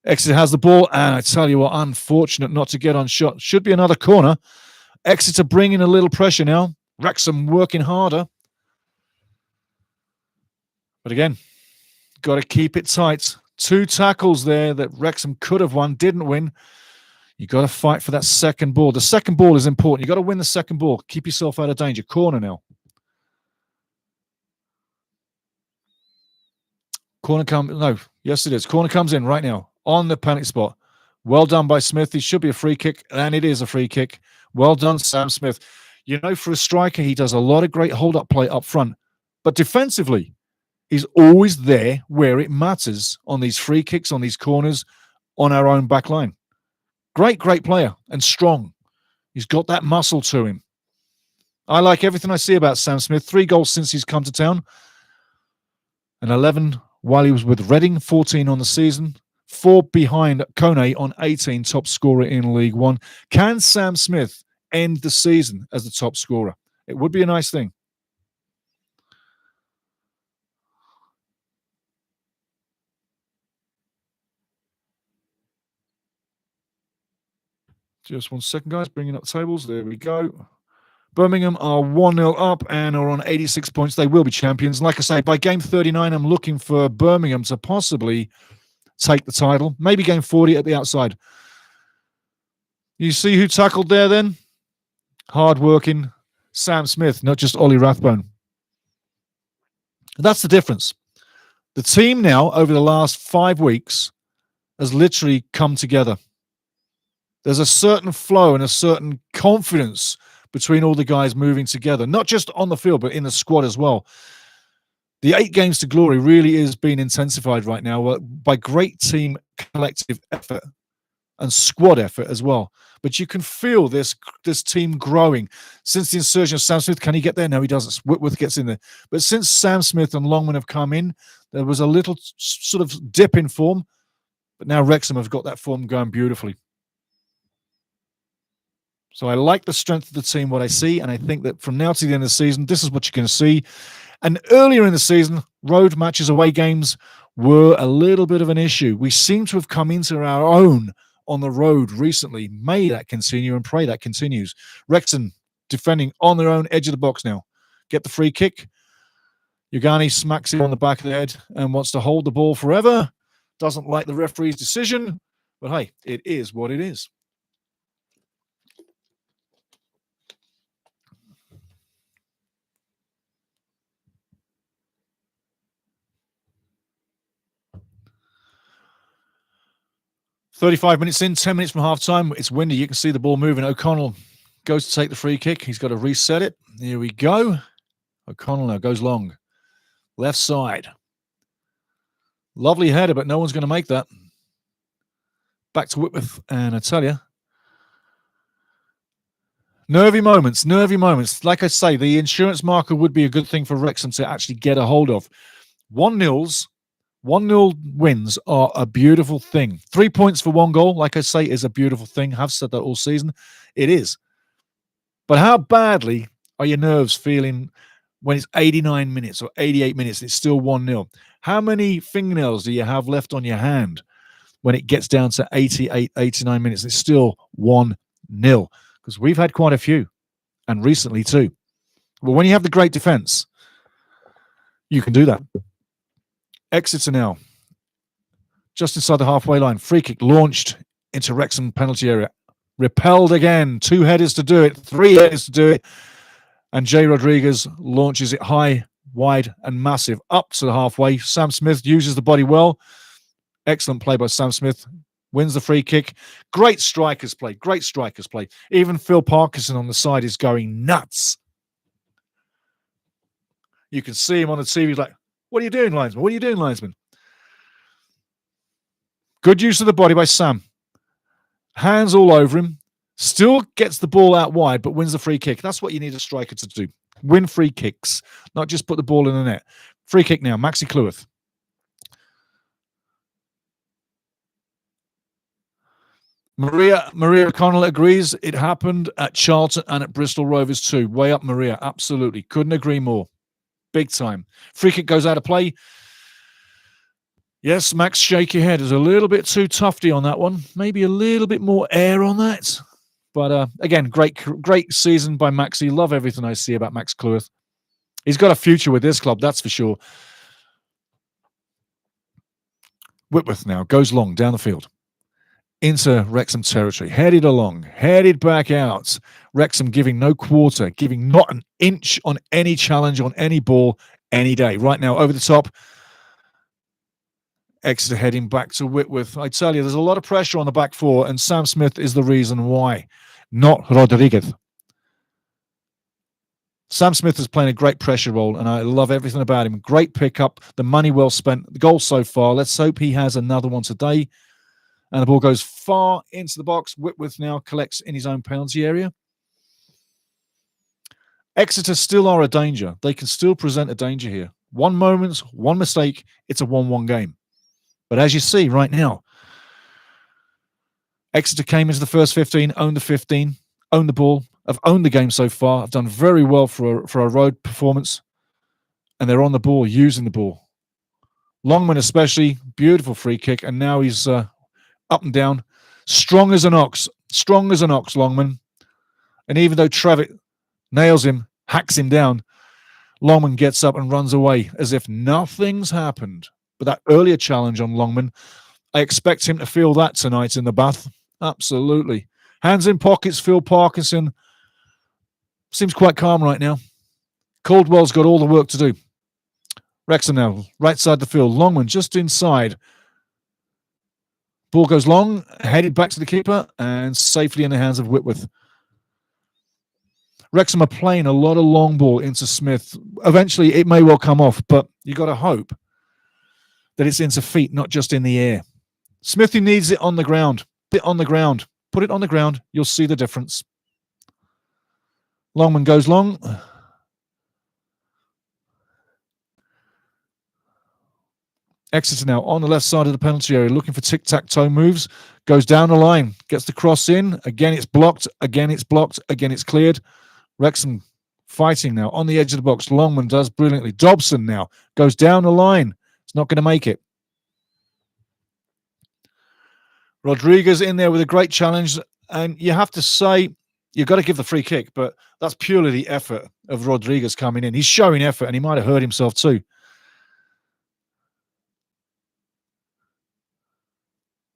Exeter has the ball. And I tell you what, unfortunate not to get on shot. Should be another corner. Exeter bringing a little pressure now. Wrexham working harder. But again, got to keep it tight. 2 tackles there that Wrexham could have won, didn't win. You got to fight for that second ball. The second ball is important. You got to win the second ball. Keep yourself out of danger. Corner now. Corner yes it is. Corner comes in right now on the penalty spot. Well done by Smith. It should be a free kick, and it is a free kick. Well done, Sam Smith. You know, for a striker, he does a lot of great hold-up play up front. But defensively, he's always there where it matters on these free kicks, on these corners, on our own back line. Great player and strong. He's got that muscle to him. I like everything I see about Sam Smith. 3 goals since he's come to town. And 11 while he was with Reading, 14 on the season. 4 behind Kone on 18, top scorer in League One. Can Sam Smith end the season as the top scorer? It would be a nice thing. Just 1 second, guys. Bringing up tables. There we go. Birmingham are 1-0 up and are on 86 points. They will be champions. Like I say, by game 39, I'm looking for Birmingham to possibly take the title. Maybe game 40 at the outside. You see who tackled there then? Hard-working Sam Smith, not just Ollie Rathbone. That's the difference. The team now, over the last 5 weeks, has literally come together. There's a certain flow and a certain confidence between all the guys moving together, not just on the field, but in the squad as well. The 8 games to glory really is being intensified right now by great team collective effort and squad effort as well. But you can feel this team growing. Since the insertion of Sam Smith, can he get there? No, he doesn't. Whitworth gets in there. But since Sam Smith and Longman have come in, there was a little sort of dip in form. But now Wrexham have got that form going beautifully. So I like the strength of the team, what I see, and I think that from now to the end of the season, this is what you're going to see. And earlier in the season, road matches, away games were a little bit of an issue. We seem to have come into our own on the road recently. May that continue and pray that continues. Wrexham defending on their own edge of the box now. Get the free kick. Yugani smacks it on the back of the head and wants to hold the ball forever. Doesn't like the referee's decision, but hey, it is what it is. "35 minutes in, 10 minutes from half-time. It's windy. You can see the ball moving. O'Connell goes to take the free kick. He's got to reset it. Here we go. O'Connell now goes long. Left side. Lovely header, but no one's going to make that. Back to Whitworth, and I tell you, nervy moments. Like I say, the insurance marker would be a good thing for Wrexham to actually get a hold of. 1-0 wins are a beautiful thing. 3 points for 1 goal, like I say, is a beautiful thing. I've said that all season. It is. But how badly are your nerves feeling when it's 89 minutes or 88 minutes and it's still 1-0? How many fingernails do you have left on your hand when it gets down to 88, 89 minutes? It's still 1-0. Because we've had quite a few, and recently too. But when you have the great defence, you can do that. Exeter now, just inside the halfway line. Free kick launched into Wrexham penalty area. Repelled again. 2 headers to do it. 3 headers to do it. And Jay Rodriguez launches it high, wide, and massive up to the halfway. Sam Smith uses the body well. Excellent play by Sam Smith. Wins the free kick. Great strikers play. Even Phil Parkinson on the side is going nuts. You can see him on the TV like, "What are you doing, linesman? What are you doing, linesman?" Good use of the body by Sam. Hands all over him. Still gets the ball out wide, but wins the free kick. That's what you need a striker to do. Win free kicks, not just put the ball in the net. Free kick now, Maxi Cleworth. Maria O'Connell agrees. It happened at Charlton and at Bristol Rovers too. Way up, Maria. Absolutely. Couldn't agree more. Big time. Free kick goes out of play. Yes, Max, shake your head. It's a little bit too tufty on that one. Maybe a little bit more air on that. But again, great season by Maxi. Love everything I see about Max Cleworth. He's got a future with this club, that's for sure. Whitworth now goes long down the field into Wrexham territory. Headed along, headed back out. Wrexham giving no quarter, giving not an inch on any challenge, on any ball, any day. Right now, over the top. Exeter heading back to Whitworth. I tell you, there's a lot of pressure on the back four, and Sam Smith is the reason why, not Rodriguez. Sam Smith is playing a great pressure role, and I love everything about him. Great pickup, the money well spent, the goal so far. Let's hope he has another one today. And the ball goes far into the box. Whitworth now collects in his own penalty area. Exeter still are a danger. They can still present a danger here. One moment, one mistake, it's a 1-1 game. But as you see right now, Exeter came into the first 15, owned the 15, owned the ball. Have owned the game so far. Have done very well for a road performance. And they're on the ball, using the ball. Longman especially, beautiful free kick. And now he's up and down. Strong as an ox. Strong as an ox, Longman. And even though Trevitt nails him, hacks him down, Longman gets up and runs away as if nothing's happened. But that earlier challenge on Longman, I expect him to feel that tonight in the bath. Absolutely. Hands in pockets, Phil Parkinson. Seems quite calm right now. Caldwell's got all the work to do. Wrexham now, right side the field. Longman just inside. Ball goes long, headed back to the keeper, and safely in the hands of Whitworth. Wrexham are playing a lot of long ball into Smith. Eventually, it may well come off, but you got to hope that it's into feet, not just in the air. Smithy needs it on the ground. Put it on the ground. Put it on the ground. You'll see the difference. Longman goes long. Exeter now on the left side of the penalty area, looking for tic-tac-toe moves. Goes down the line. Gets the cross in. Again, it's blocked. Again, it's blocked. Again, it's cleared. Wrexham fighting now on the edge of the box. Longman does brilliantly. Dobson now goes down the line. It's not going to make it. Rodriguez in there with a great challenge. And you have to say, you've got to give the free kick, but that's purely the effort of Rodriguez coming in. He's showing effort, and he might have hurt himself too.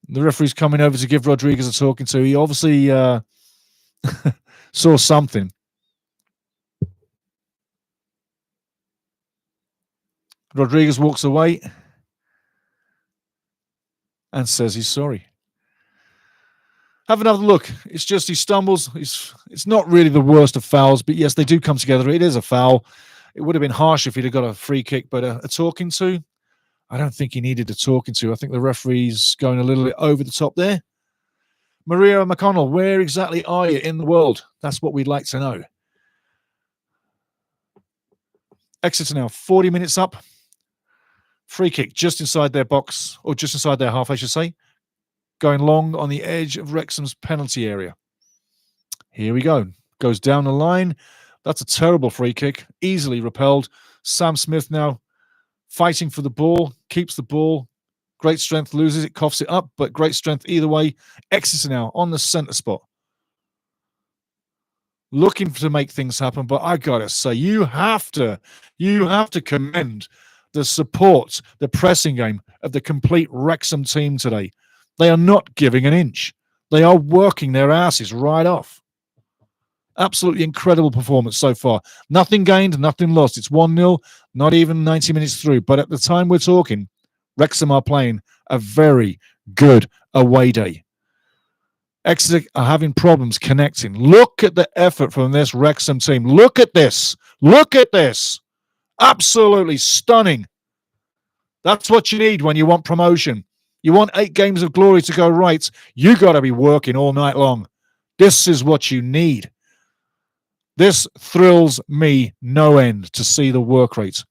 The referee's coming over to give Rodriguez a talking to. He obviously saw something. Rodriguez walks away and says he's sorry. Have another look. It's just he stumbles. It's not really the worst of fouls, but yes, they do come together. It is a foul. It would have been harsh if he'd have got a free kick, but a talking to, I don't think he needed a talking to. I think the referee's going a little bit over the top there. Maria McConnell, where exactly are you in the world? That's what we'd like to know. Exeter now, 40 minutes up. Free kick just inside their box, or just inside their half, I should say. Going long on the edge of Wrexham's penalty area. Here we go. Goes down the line. That's a terrible free kick. Easily repelled. Sam Smith now fighting for the ball. Keeps the ball. Great strength, loses it, coughs it up, but great strength either way. Exeter now on the centre spot. Looking to make things happen, but I got to say, you have to commend the support, the pressing game of the complete Wrexham team today. They are not giving an inch. They are working their asses right off. Absolutely incredible performance so far. Nothing gained, nothing lost. It's 1-0, not even 90 minutes through. But at the time we're talking, Wrexham are playing a very good away day. Exeter are having problems connecting. Look at the effort from this Wrexham team. Look at this. Look at this. Absolutely stunning. That's what you need when you want promotion. You want 8 games of glory to go right, you got to be working all night long. This is what you need. This thrills me no end to see the work rate.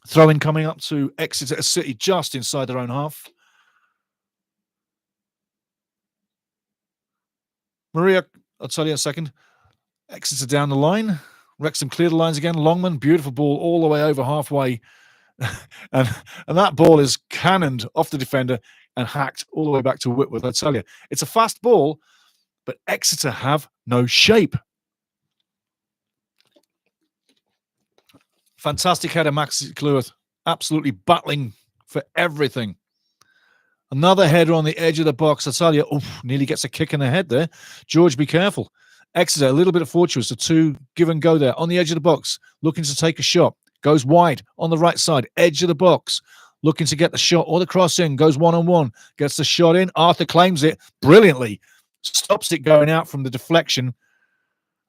Throw-in coming up to Exeter City just inside their own half. Maria, I'll tell you in a second. Exeter down the line. Wrexham clear the lines again. Longman, beautiful ball all the way over halfway. and that ball is cannoned off the defender and hacked all the way back to Whitworth. I tell you, it's a fast ball, but Exeter have no shape. Fantastic header, Max Cleworth. Absolutely battling for everything. Another header on the edge of the box. I tell you, nearly gets a kick in the head there. George, be careful. Exeter, a little bit of fortuitous. The 2 give and go there on the edge of the box, looking to take a shot. Goes wide on the right side, edge of the box, looking to get the shot or the cross in. Goes one-on-one, gets the shot in. Arthur claims it brilliantly. Stops it going out from the deflection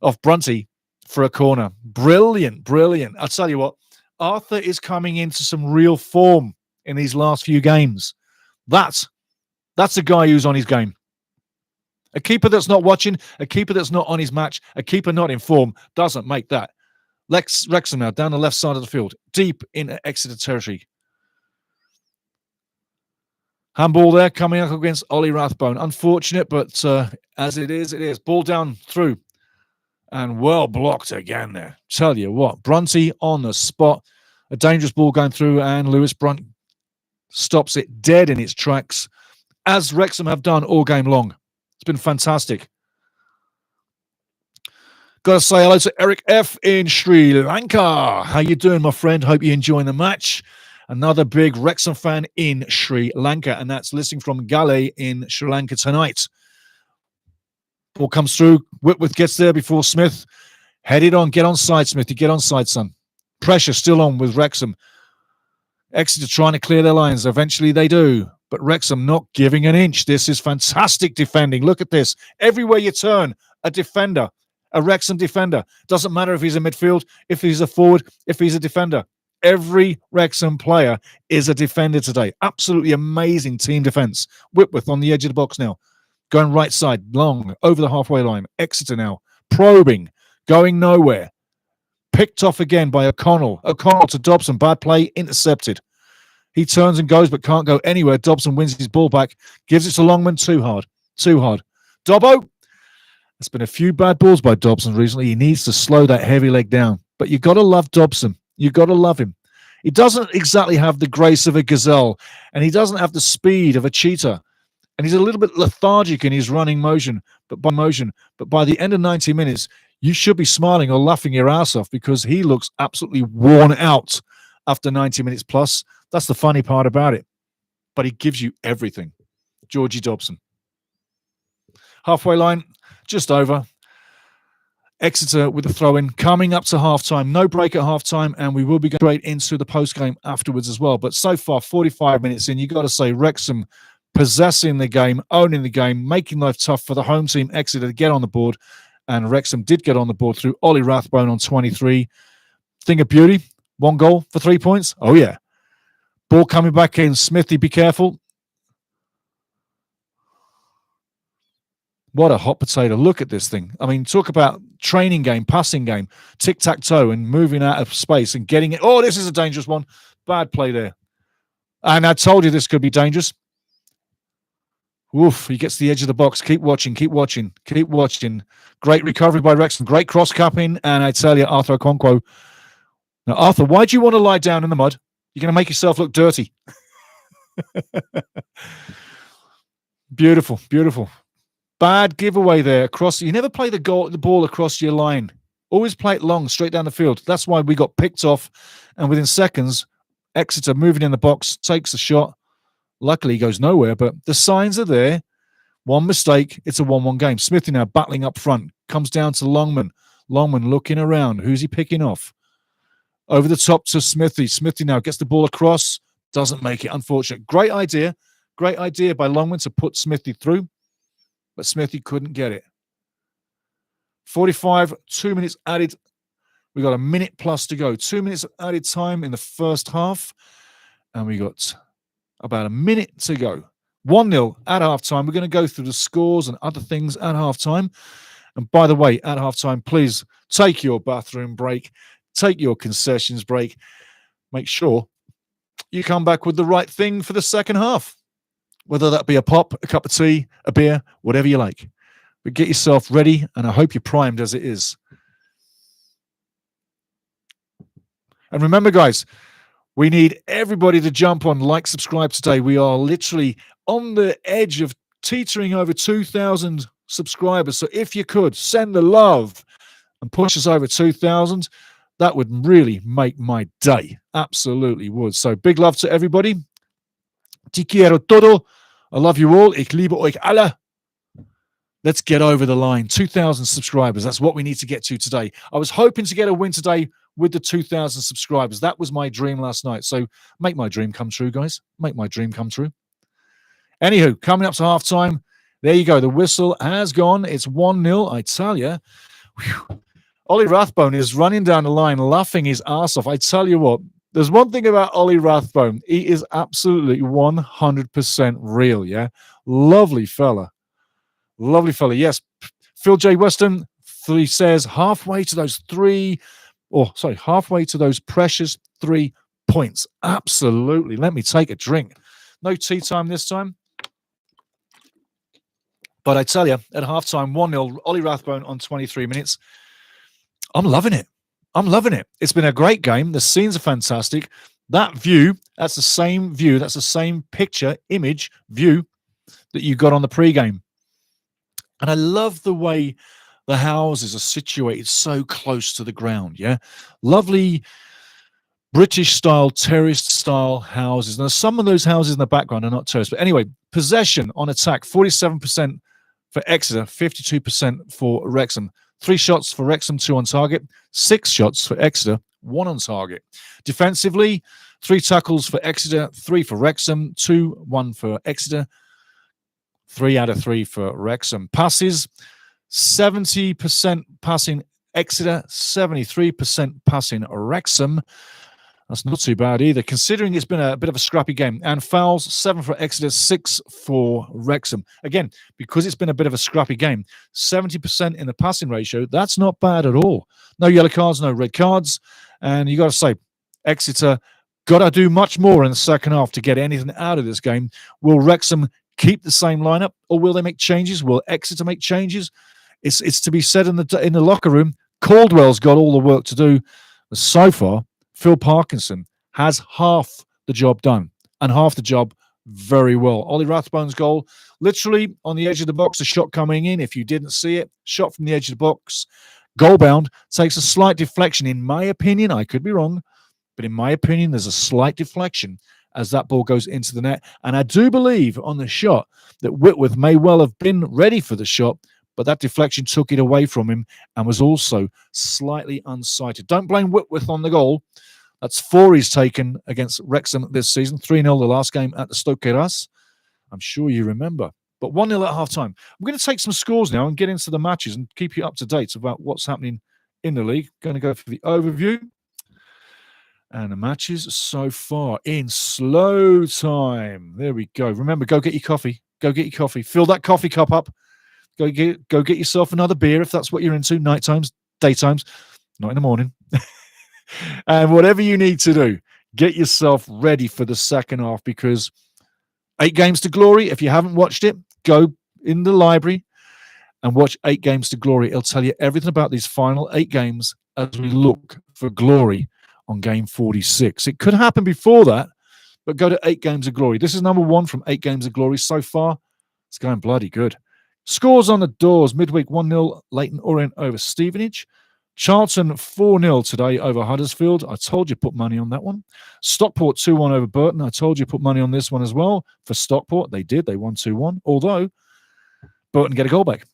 of Brunty for a corner. Brilliant, brilliant. I'll tell you what, Arthur is coming into some real form in these last few games. That's a guy who's on his game. A keeper that's not watching, a keeper that's not on his match, a keeper not in form doesn't make that. Wrexham now down the left side of the field, deep in Exeter territory. Handball there coming up against Ollie Rathbone. Unfortunate, but as it is. Ball down through. And well blocked again there. Tell you what, Brunty on the spot. A dangerous ball going through, and Lewis Brunt stops it dead in its tracks, as Wrexham have done all game long. It's been fantastic. Got to say hello to Eric F. in Sri Lanka. How you doing, my friend? Hope you're enjoying the match. Another big Wrexham fan in Sri Lanka, and that's listening from Gale in Sri Lanka tonight. Ball comes through. Whitworth gets there before Smith. Headed on. Get on side, Smith. You get on side, son. Pressure still on with Wrexham. Exeter trying to clear their lines. Eventually they do. But Wrexham not giving an inch. This is fantastic defending. Look at this. Everywhere you turn, a defender. A Wrexham defender. Doesn't matter if he's a midfield, if he's a forward, if he's a defender. Every Wrexham player is a defender today. Absolutely amazing team defence. Whitworth on the edge of the box now. Going right side, long, over the halfway line. Exeter now, probing, going nowhere. Picked off again by O'Connell. O'Connell to Dobson, bad play, intercepted. He turns and goes, but can't go anywhere. Dobson wins his ball back, gives it to Longman, too hard. Dobbo. There's been a few bad balls by Dobson recently. He needs to slow that heavy leg down. But you've got to love Dobson. You've got to love him. He doesn't exactly have the grace of a gazelle, and he doesn't have the speed of a cheetah. And he's a little bit lethargic in his running motion. But by the end of 90 minutes, you should be smiling or laughing your ass off, because he looks absolutely worn out after 90 minutes plus. That's the funny part about it. But he gives you everything. Georgie Dobson. Halfway line, just over. Exeter with the throw-in, coming up to half-time. No break at half-time, and we will be going straight into the post-game afterwards as well. But so far, 45 minutes in, you got to say Wrexham possessing the game, owning the game, making life tough for the home team, Exeter, to get on the board. And Wrexham did get on the board through Ollie Rathbone on 23. Thing of beauty, 1 goal for 3 points. Oh, yeah. Ball coming back in. Smithy, be careful. What a hot potato. Look at this thing. I mean, talk about training game, passing game, tic-tac-toe and moving out of space and getting it. Oh, this is a dangerous one. Bad play there. And I told you this could be dangerous. Oof, he gets to the edge of the box. Keep watching. Great recovery by Wrexham. Great cross-capping. And I tell you, Arthur Okonkwo. Now, Arthur, why do you want to lie down in the mud? You're going to make yourself look dirty. Beautiful, beautiful. Bad giveaway there. You never play the ball across your line. Always play it long, straight down the field. That's why we got picked off. And within seconds, Exeter moving in the box, takes the shot. Luckily, he goes nowhere, but the signs are there. One mistake, it's a 1-1 game. Smithy now battling up front. Comes down to Longman. Longman looking around. Who's he picking off? Over the top to Smithy. Smithy now gets the ball across. Doesn't make it, unfortunate. Great idea. Great idea by Longman to put Smithy through. But Smithy couldn't get it. 45, 2 minutes added. We got a minute plus to go. 2 minutes added time in the first half. And we got About a minute to go. 1-0 at halftime. We're going to go through the scores and other things at halftime. And by the way, at halftime, please take your bathroom break, take your concessions break. Make sure you come back with the right thing for the second half, whether that be a pop, a cup of tea, a beer, whatever you like. But get yourself ready, and I hope you're primed as it is. And remember, guys, we need everybody to jump on, like, subscribe today. We are literally on the edge of teetering over 2,000 subscribers. So if you could, send the love and push us over 2,000. That would really make my day. Absolutely would. So big love to everybody. Te quiero todo. I love you all. Ich liebe euch alle. Let's get over the line. 2,000 subscribers. That's what we need to get to today. I was hoping to get a win today with the 2,000 subscribers. That was my dream last night. So make my dream come true, guys. Make my dream come true. Anywho, coming up to halftime. There you go. The whistle has gone. It's 1-0. I tell you. Ollie Rathbone is running down the line, laughing his ass off. I tell you what, there's one thing about Ollie Rathbone. He is absolutely 100% real, yeah? Lovely fella. Lovely fella. Yes, Phil J. Weston, he says halfway to those precious 3 points. Absolutely. Let me take a drink. No tea time this time. But I tell you, at halftime, 1-0, Ollie Rathbone on 23 minutes. I'm loving it. I'm loving it. It's been a great game. The scenes are fantastic. That view, that's the same view. That's the same picture, image, view that you got on the pregame. And I love the way the houses are situated so close to the ground, yeah? Lovely British-style, terraced-style houses. Now, some of those houses in the background are not terraced. But anyway, possession on attack, 47% for Exeter, 52% for Wrexham. 3 shots for Wrexham, 2 on target. 6 shots for Exeter, 1 on target. Defensively, 3 tackles for Exeter, 3 for Wrexham, 2-1 for Exeter. 3 out of 3 for Wrexham. Passes, 70% passing Exeter, 73% passing Wrexham. That's not too bad either, considering it's been a bit of a scrappy game. And fouls, 7 for Exeter, 6 for Wrexham. Again, because it's been a bit of a scrappy game, 70% in the passing ratio, that's not bad at all. No yellow cards, no red cards. And you got to say, Exeter got to do much more in the second half to get anything out of this game. Will Wrexham keep the same lineup, or will they make changes? Will Exeter make changes? It's to be said in the locker room. Caldwell's got all the work to do. But so far, Phil Parkinson has half the job done, and half the job very well. Ollie Rathbone's goal, literally on the edge of the box, a shot coming in. If you didn't see it, shot from the edge of the box, goal bound, takes a slight deflection. In my opinion, I could be wrong, but in my opinion, there's a slight deflection as that ball goes into the net. And I do believe on the shot that Whitworth may well have been ready for the shot, but that deflection took it away from him and was also slightly unsighted. Don't blame Whitworth on the goal. That's 4 he's taken against Wrexham this season. 3-0 the last game at the Stoke Terrace. I'm sure you remember. But 1-0 at half-time. We're going to take some scores now and get into the matches and keep you up to date about what's happening in the league. Going to go for the overview. And the matches so far in slow time. There we go. Remember, go get your coffee. Go get your coffee. Fill that coffee cup up. Go get yourself another beer if that's what you're into. Night times, daytimes, not in the morning. And whatever you need to do, get yourself ready for the second half, because 8 Games to Glory, if you haven't watched it, go in the library and watch 8 Games to Glory. It'll tell you everything about these final 8 games as we look for glory on game 46. It could happen before that, but go to 8 Games of Glory. This is number 1 from 8 Games of Glory so far. It's going bloody good. Scores on the doors. Midweek 1-0, Leyton Orient over Stevenage. Charlton 4-0 today over Huddersfield. I told you put money on that one. Stockport 2-1 over Burton. I told you put money on this one as well. For Stockport, they did. They won 2-1, although Burton get a goal back.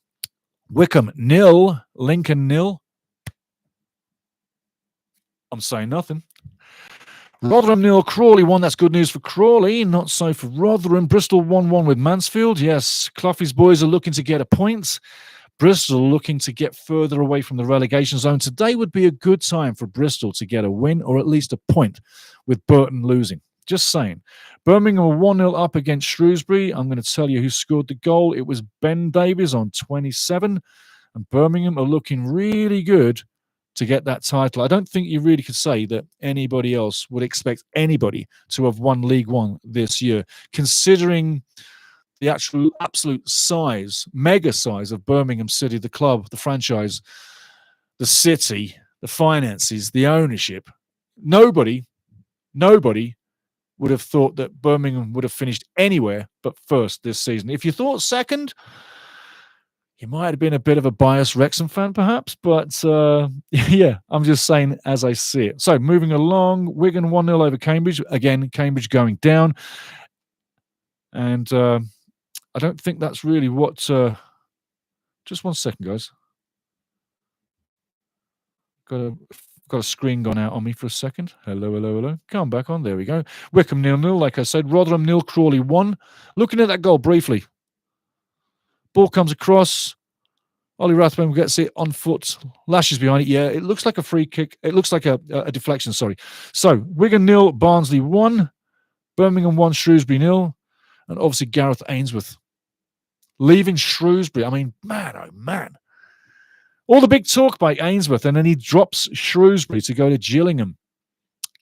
Wickham 0, Lincoln 0. I'm saying nothing. Rotherham 0, Crawley 1. That's good news for Crawley. Not so for Rotherham. Bristol 1-1 with Mansfield. Yes, Cloughie's boys are looking to get a point. Bristol looking to get further away from the relegation zone. Today would be a good time for Bristol to get a win or at least a point with Burton losing. Just saying. Birmingham were 1-0 up against Shrewsbury. I'm going to tell you who scored the goal. It was Ben Davies on 27. And Birmingham are looking really good to get that title. I don't think you really could say that anybody else would expect anybody to have won League One this year, considering the actual absolute size, mega size of Birmingham City, the club, the franchise, the city, the finances, the ownership. Nobody would have thought that Birmingham would have finished anywhere but first this season. If you thought second, you might have been a bit of a biased Wrexham fan, perhaps, but yeah, I'm just saying as I see it. So moving along, Wigan 1-0 over Cambridge. Again, Cambridge going down. And I don't think that's really what... just one second, guys. Got a screen gone out on me for a second. Hello. Come back on. There we go. Wycombe 0-0, like I said. Rotherham 0, Crawley 1. Looking at that goal briefly. Ball comes across. Ollie Rathbone gets it on foot. Lashes behind it. Yeah, it looks like a free kick. It looks like a deflection, sorry. So, Wigan 0, Barnsley 1. Birmingham 1, Shrewsbury 0. And obviously Gareth Ainsworth leaving Shrewsbury. I mean, man, oh man. All the big talk by Ainsworth, and then he drops Shrewsbury to go to Gillingham.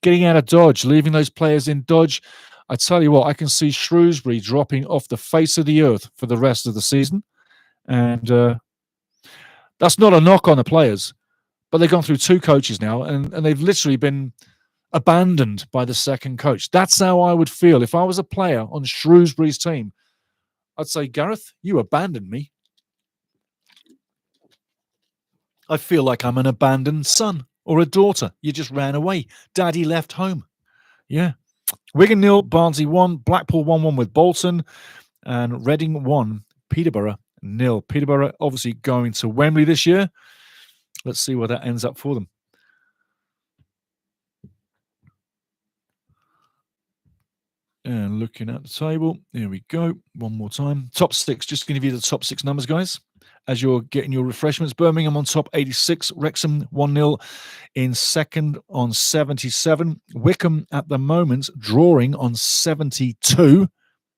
Getting out of Dodge, leaving those players in Dodge. I tell you what, I can see Shrewsbury dropping off the face of the earth for the rest of the season. And that's not a knock on the players, but they've gone through 2 coaches now, and they've literally been abandoned by the second coach. That's how I would feel. If I was a player on Shrewsbury's team, I'd say, Gareth, you abandoned me. I feel like I'm an abandoned son or a daughter. You just ran away. Daddy left home. Yeah. Wigan 0, Barnsley 1, Blackpool 1-1 with Bolton, and Reading 1, Peterborough 0. Peterborough obviously going to Wembley this year. Let's see where that ends up for them. And looking at the table, here we go. One more time. Top 6, just going to give you the top 6 numbers, guys. As you're getting your refreshments, Birmingham on top, 86. Wrexham 1-0 in second on 77. Wycombe at the moment drawing on 72.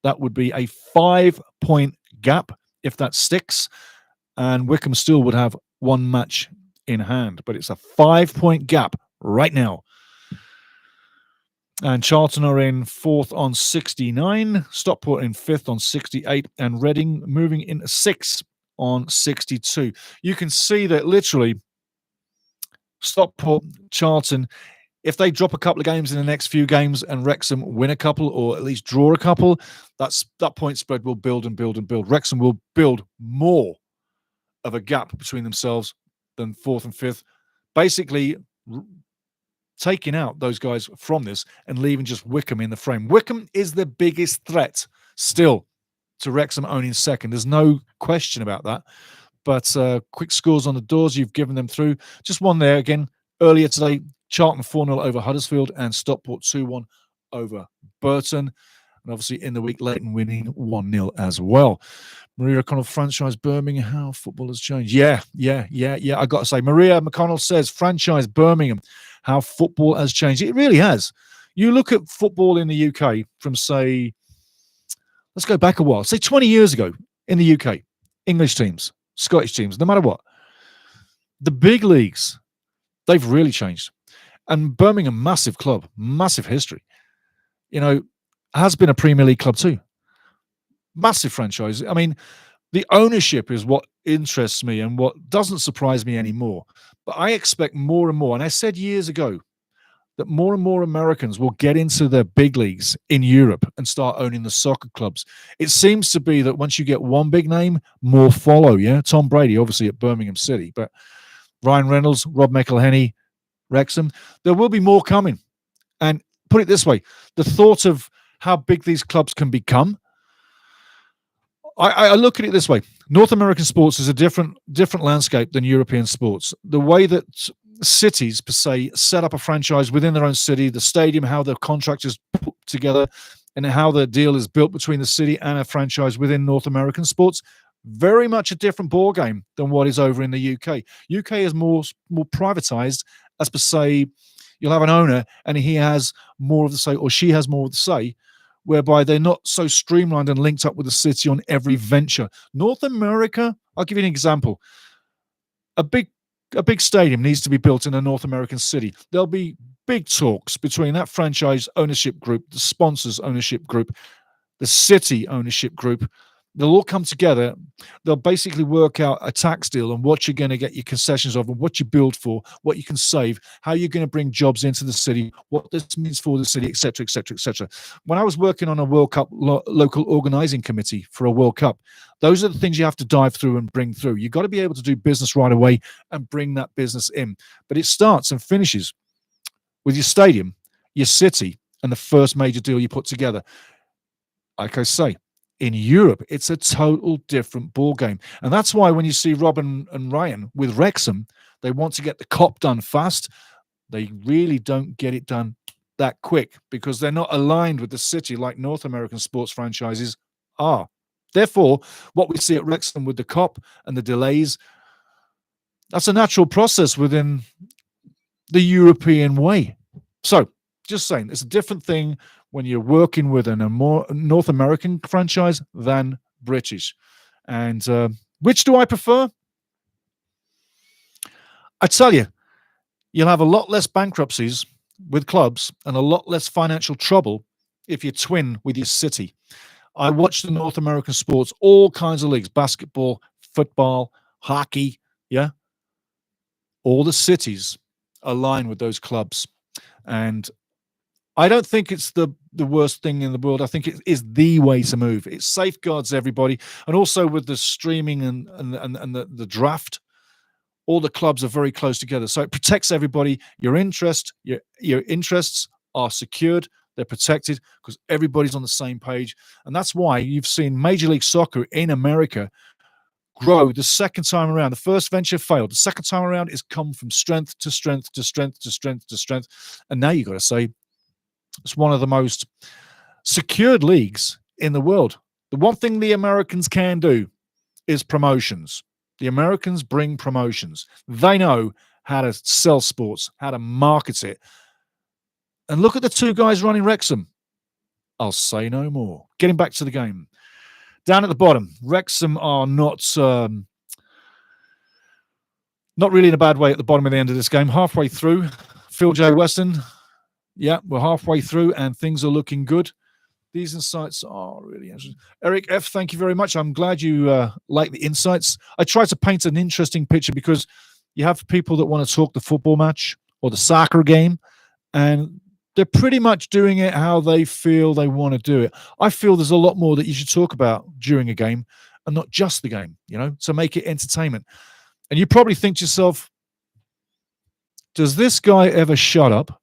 That would be a 5-point gap if that sticks. And Wycombe still would have 1 match in hand. But it's a 5-point gap right now. And Charlton are in 4th on 69. Stockport in 5th on 68. And Reading moving in 6th on 62. You can see that literally Stockport, Charlton, if they drop a couple of games in the next few games and Wrexham win a couple or at least draw a couple, that point spread will build and build and build. Wrexham will build more of a gap between themselves than 4th and 5th. Basically, taking out those guys from this and leaving just Wycombe in the frame. Wycombe is the biggest threat still to Wrexham owning second. There's no question about that. But quick scores on the doors, you've given them through. Just one there again. Earlier today, Charlton 4-0 over Huddersfield and Stockport 2-1 over Burton. And obviously in the week, Leighton winning 1-0 as well. Maria McConnell, franchise Birmingham, how football has changed. Yeah. I got to say, Maria McConnell says, franchise Birmingham, how football has changed. It really has. You look at football in the UK from, say, let's go back a while. Say 20 years ago in the UK, English teams, Scottish teams, no matter what. The big leagues, they've really changed. And Birmingham, massive club, massive history. You know, has been a Premier League club too. Massive franchise. I mean, the ownership is what interests me and what doesn't surprise me anymore. But I expect more and more, and I said years ago, that more and more Americans will get into the big leagues in Europe and start owning the soccer clubs. It seems to be that once you get one big name, more follow, yeah? Tom Brady, obviously, at Birmingham City, but Ryan Reynolds, Rob McElhenney, Wrexham, there will be more coming. And put it this way, the thought of how big these clubs can become, I look at it this way. North American sports is a different landscape than European sports. The way that cities, per se, set up a franchise within their own city, the stadium, how the contract is put together, and how the deal is built between the city and a franchise within North American sports, very much a different ball game than what is over in the UK. UK is more privatized, as per se, you'll have an owner and he has more of the say, or she has more of the say, whereby they're not so streamlined and linked up with the city on every venture. North America, I'll give you an example. A big stadium needs to be built in a North American city. There'll be big talks between that franchise ownership group, the sponsors ownership group, the city ownership group. They'll all come together. They'll basically work out a tax deal on what you're going to get your concessions of and what you build for, what you can save, how you're going to bring jobs into the city, what this means for the city, etc., etc., etc. When I was working on a World Cup local organizing committee for a World Cup, those are the things you have to dive through and bring through. You've got to be able to do business right away and bring that business in. But it starts and finishes with your stadium, your city, and the first major deal you put together. Like I say, in Europe, it's a total different ball game. And that's why when you see Rob and Ryan with Wrexham, they want to get the COP done fast. They really don't get it done that quick because they're not aligned with the city like North American sports franchises are. Therefore, what we see at Wrexham with the COP and the delays, that's a natural process within the European way. So, just saying, it's a different thing when you're working with a more North American franchise than British. And which do I prefer? I tell you, you'll have a lot less bankruptcies with clubs and a lot less financial trouble if you twin with your city. I watch the North American sports, all kinds of leagues, basketball, football, hockey, yeah? All the cities align with those clubs. And I don't think it's the worst thing in the world. I think it is the way to move. It safeguards everybody. And also with the streaming and the draft, all the clubs are very close together. So it protects everybody. Your interests are secured. They're protected because everybody's on the same page. And that's why you've seen Major League Soccer in America grow the second time around. The first venture failed. The second time around is come from strength to strength to strength to strength to strength. And now you've got to say, it's one of the most secured leagues in the world. The one thing the Americans can do is promotions. The Americans bring promotions. They know how to sell sports, how to market it. And look at the two guys running Wrexham. I'll say no more. Getting back to the game. Down at the bottom, Wrexham are not really in a bad way at the bottom of the end of this game. Halfway through, Phil J. Weston. Yeah, we're halfway through and things are looking good. These insights are really interesting. Eric F., thank you very much. I'm glad you like the insights. I try to paint an interesting picture because you have people that want to talk the football match or the soccer game, and they're pretty much doing it how they feel they want to do it. I feel there's a lot more that you should talk about during a game and not just the game, to make it entertainment. And you probably think to yourself, does this guy ever shut up?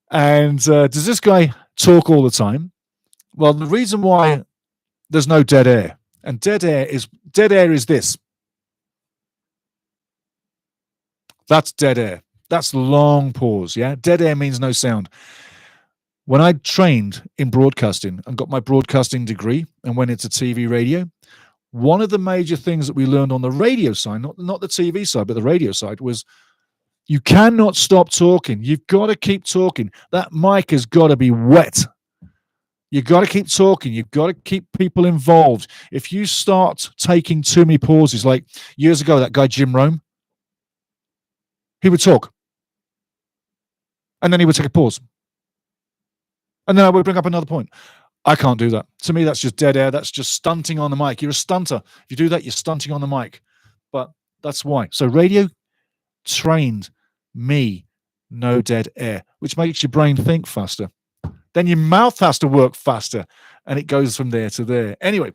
And does this guy talk all the time? Well, the reason why there's no dead air, and dead air is this. That's dead air. That's long pause, yeah? Dead air means no sound. When I trained in broadcasting and got my broadcasting degree and went into TV radio, one of the major things that we learned on the radio side, not the TV side, but the radio side, was you cannot stop talking. You've got to keep talking. That mic has got to be wet. You've got to keep talking. You've got to keep people involved. If you start taking too many pauses, like years ago, that guy Jim Rome, he would talk. And then he would take a pause. And then I would bring up another point. I can't do that. To me, that's just dead air. That's just stunting on the mic. You're a stunter. If you do that, you're stunting on the mic. But that's why. So radio trained me no dead air, which makes your brain think faster. Then your mouth has to work faster, and it goes from there to there. Anyway,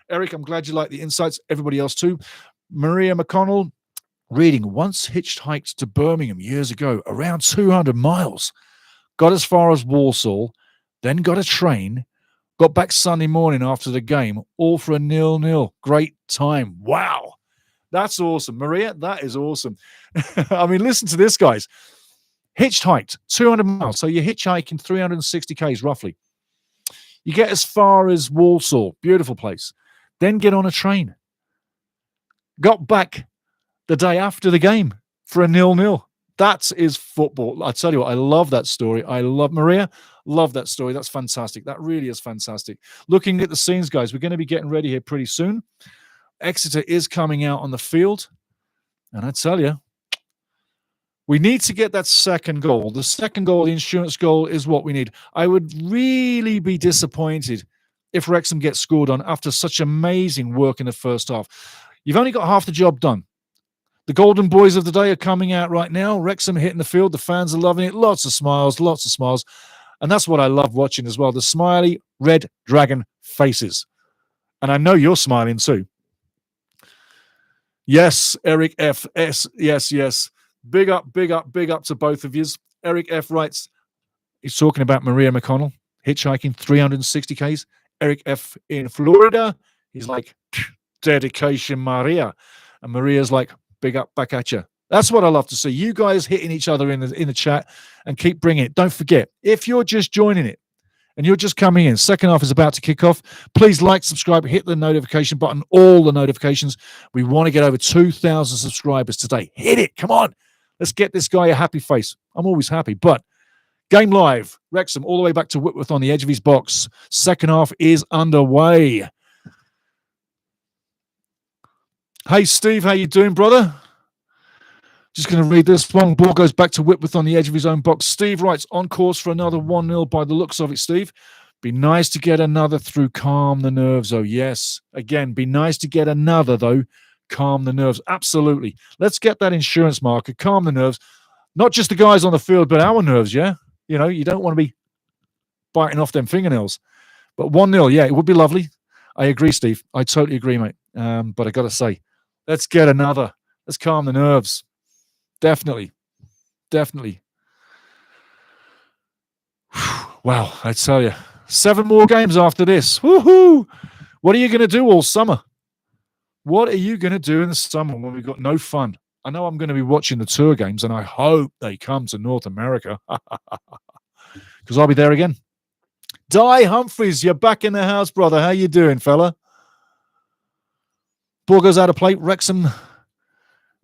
Eric, I'm glad you like the insights. Everybody else too. Maria McConnell, reading, once hitchhiked to Birmingham years ago, around 200 miles. Got as far as Walsall, then got a train, got back Sunday morning after the game, all for a 0-0. Great time. Wow. That's awesome. Maria, that is awesome. I mean, listen to this, guys. Hitchhiked 200 miles. So you're hitchhiking 360 Ks roughly. You get as far as Walsall. Beautiful place. Then get on a train. Got back the day after the game for a 0-0. That is football. I tell you what, I love that story. I love Maria. Love that story. That's fantastic. That really is fantastic. Looking at the scenes, guys, we're going to be getting ready here pretty soon. Exeter is coming out on the field. And I tell you, we need to get that second goal. The second goal, the insurance goal, is what we need. I would really be disappointed if Wrexham gets scored on after such amazing work in the first half. You've only got half the job done. The golden boys of the day are coming out right now. Wrexham hitting the field. The fans are loving it. Lots of smiles, lots of smiles. And that's what I love watching as well, the smiley red dragon faces. And I know you're smiling too. Yes, Eric F. S. Yes. Big up to both of yous. Eric F. writes, he's talking about Maria McConnell, hitchhiking 360 Ks. Eric F. in Florida, he's like, dedication, Maria. And Maria's like, big up back at you. That's what I love to see. You guys hitting each other in the chat and keep bringing it. Don't forget, if you're just joining it and you're just coming in, second half is about to kick off. Please like, subscribe, hit the notification button, all the notifications. We want to get over 2,000 subscribers today. Hit it. Come on. Let's get this guy a happy face. I'm always happy. But game live. Wrexham all the way back to Whitworth on the edge of his box. Second half is underway. Hey, Steve, how you doing, brother? Just going to read this one. Ball goes back to Whitworth on the edge of his own box. Steve writes, on course for another 1-0 by the looks of it, Steve. Be nice to get another through. Calm the nerves. Oh, yes. Again, be nice to get another, though. Calm the nerves. Absolutely. Let's get that insurance marker. Calm the nerves. Not just the guys on the field, but our nerves, yeah? You know, you don't want to be biting off them fingernails. But 1-0, yeah, it would be lovely. I agree, Steve. I totally agree, mate. But I got to say, let's get another. Let's calm the nerves. Definitely. Wow, I tell you. 7 more games after this. Woohoo! What are you going to do all summer? What are you going to do in the summer when we've got no fun? I know I'm going to be watching the tour games, and I hope they come to North America because I'll be there again. Di Humphreys, you're back in the house, brother. How you doing, fella? Ball goes out of play. Wrexham,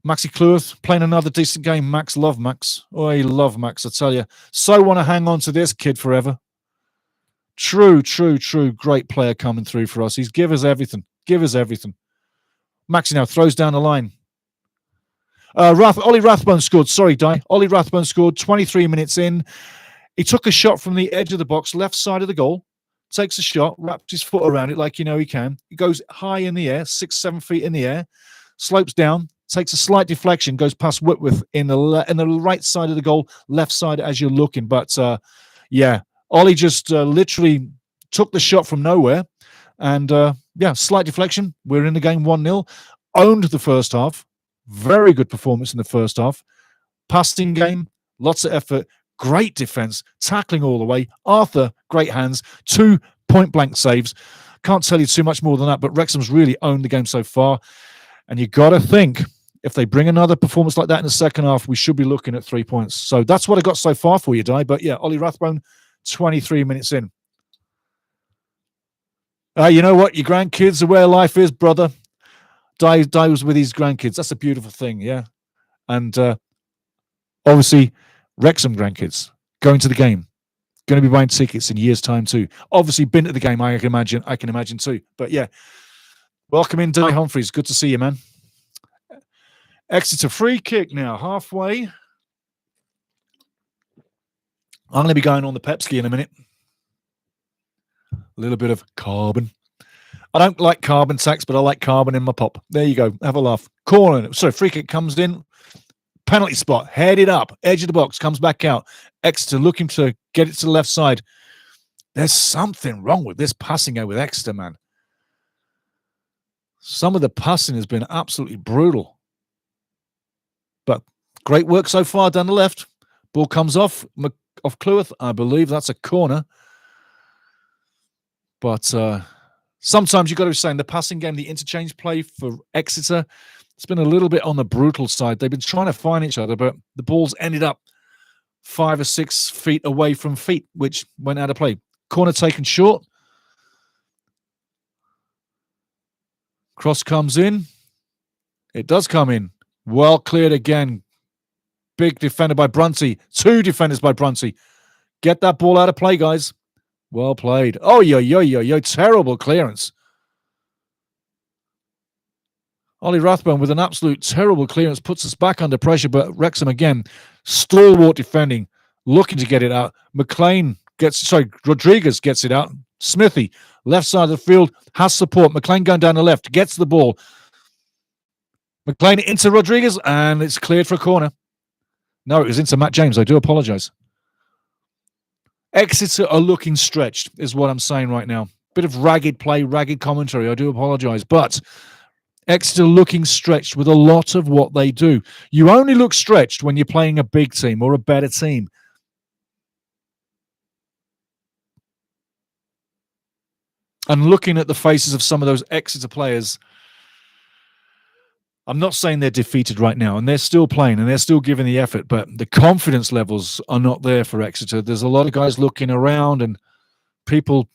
Maxi Cleworth playing another decent game. Max, love Max. Oh, I love Max, I tell you. So want to hang on to this kid forever. True. Great player coming through for us. He's give us everything. Maxi now throws down the line. Ollie Rathbone scored. Sorry, Di. Ollie Rathbone scored 23 minutes in. He took a shot from the edge of the box, left side of the goal, takes a shot, wraps his foot around it like you know he can. He goes high in the air, 6-7 feet in the air, slopes down, takes a slight deflection, goes past Whitworth in the right side of the goal, left side as you're looking. But, yeah, Ollie just literally took the shot from nowhere. And, slight deflection. We're in the game 1-0. Owned the first half. Very good performance in the first half. Passing game, lots of effort. Great defense, tackling all the way. Arthur, great hands. 2 point-blank saves. Can't tell you too much more than that, but Wrexham's really owned the game so far. And you got to think, if they bring another performance like that in the second half, we should be looking at 3 points. So that's what I got so far for you, Di. But yeah, Ollie Rathbone, 23 minutes in. You know what? Your grandkids are where life is, brother. Di was with his grandkids. That's a beautiful thing, yeah. And obviously, Wrexham grandkids going to the game, going to be buying tickets in a year's time too. Obviously, been to the game. I can imagine too. But yeah, welcome in, Di Humphreys. Good to see you, man. Exeter free kick now, halfway. I'm going to be going on the Pepsi in a minute. A little bit of carbon. I don't like carbon tax, but I like carbon in my pop. There you go. Have a laugh. Corner. So free kick comes in. Penalty spot. Headed up. Edge of the box. Comes back out. Exeter looking to get it to the left side. There's something wrong with this passing out with Exeter, man. Some of the passing has been absolutely brutal. But great work so far down the left. Ball comes off Cleworth. I believe that's a corner. But sometimes you've got to be saying the passing game, the interchange play for Exeter, it's been a little bit on the brutal side. They've been trying to find each other, but the ball's ended up 5 or 6 feet away from feet, which went out of play. Corner taken short. Cross comes in. It does come in. Well cleared again. Big defender by Brunty. 2 defenders by Brunty. Get that ball out of play, guys. Well played. Oh, yo. Terrible clearance. Ollie Rathbone with an absolute terrible clearance puts us back under pressure, but Wrexham again, stalwart defending, looking to get it out. Rodriguez gets it out. Smithy, left side of the field, has support. McLean going down the left, gets the ball. McLean into Rodriguez, and it's cleared for a corner. No, it was into Matt James. I do apologise. Exeter are looking stretched, is what I'm saying right now. Bit of ragged play, ragged commentary. I do apologise, but Exeter looking stretched with a lot of what they do. You only look stretched when you're playing a big team or a better team. And looking at the faces of some of those Exeter players, I'm not saying they're defeated right now, and they're still playing and they're still giving the effort, but the confidence levels are not there for Exeter. There's a lot of guys looking around and people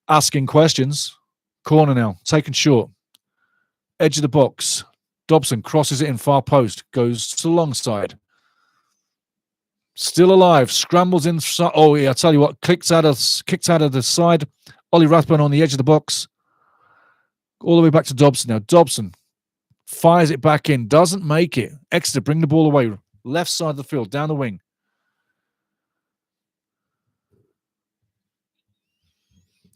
asking questions. Corner now, taken short. Edge of the box. Dobson crosses it in far post, goes to the long side. Still alive, scrambles in. Oh, yeah, I tell you what, kicked out of the side. Ollie Rathbone on the edge of the box. All the way back to Dobson now. Dobson fires it back in, doesn't make it. Exeter bring the ball away. Left side of the field, down the wing.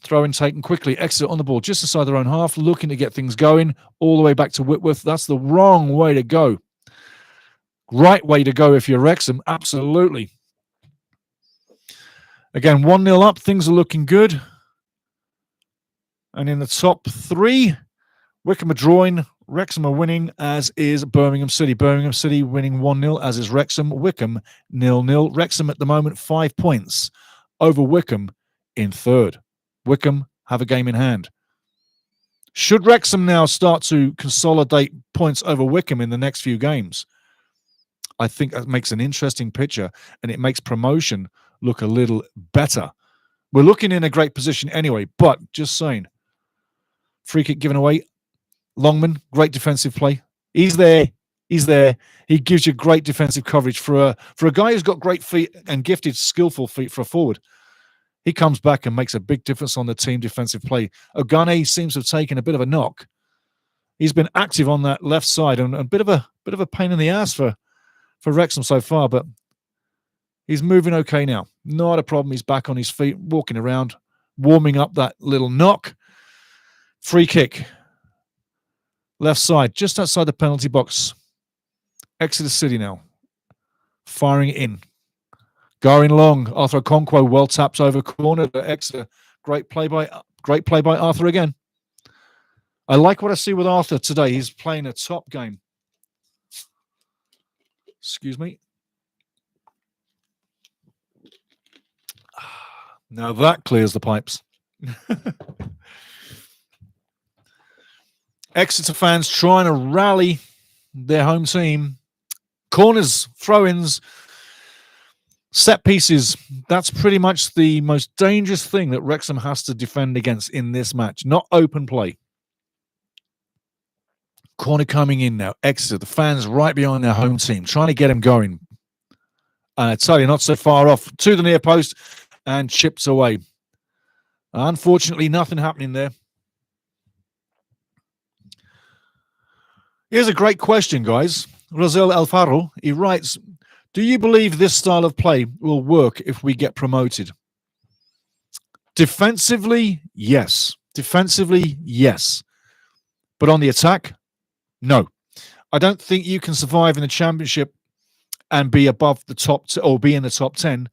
Throw in taken quickly. Exeter on the ball, just inside their own half, looking to get things going. All the way back to Whitworth. That's the wrong way to go. Right way to go if you're Wrexham. Absolutely. Again, 1-0 up. Things are looking good. And in the top 3, Wycombe are drawing. Wrexham are winning, as is Birmingham City. Birmingham City winning 1-0, as is Wrexham. Wycombe 0-0. Wrexham at the moment 5 points over Wycombe in 3rd. Wycombe have a game in hand. Should Wrexham now start to consolidate points over Wycombe in the next few games, I think that makes an interesting picture and it makes promotion look a little better. We're looking in a great position anyway, but just saying. Free kick given away. Longman, great defensive play. He's there. He gives you great defensive coverage for a guy who's got great feet and gifted, skillful feet for a forward. He comes back and makes a big difference on the team defensive play. Ogane seems to have taken a bit of a knock. He's been active on that left side and a bit of a pain in the ass for Wrexham so far, but he's moving okay now. Not a problem. He's back on his feet, walking around, warming up that little knock. Free kick. Left side, just outside the penalty box. Exeter City now. Firing it in. Going long. Arthur Okonkwo well taps over corner to Exeter. Great play by Arthur again. I like what I see with Arthur today. He's playing a top game. Excuse me. Now that clears the pipes. Exeter fans trying to rally their home team. Corners, throw-ins, set pieces. That's pretty much the most dangerous thing that Wrexham has to defend against in this match. Not open play. Corner coming in now. Exeter, the fans right behind their home team, trying to get them going. And I tell you, not so far off to the near post and chips away. Unfortunately, nothing happening there. Here's a great question, guys. Rosel Alfaro, he writes, do you believe this style of play will work if we get promoted? Defensively, yes. Defensively, yes. But on the attack, no. I don't think you can survive in the Championship and be above the top or be in the top 10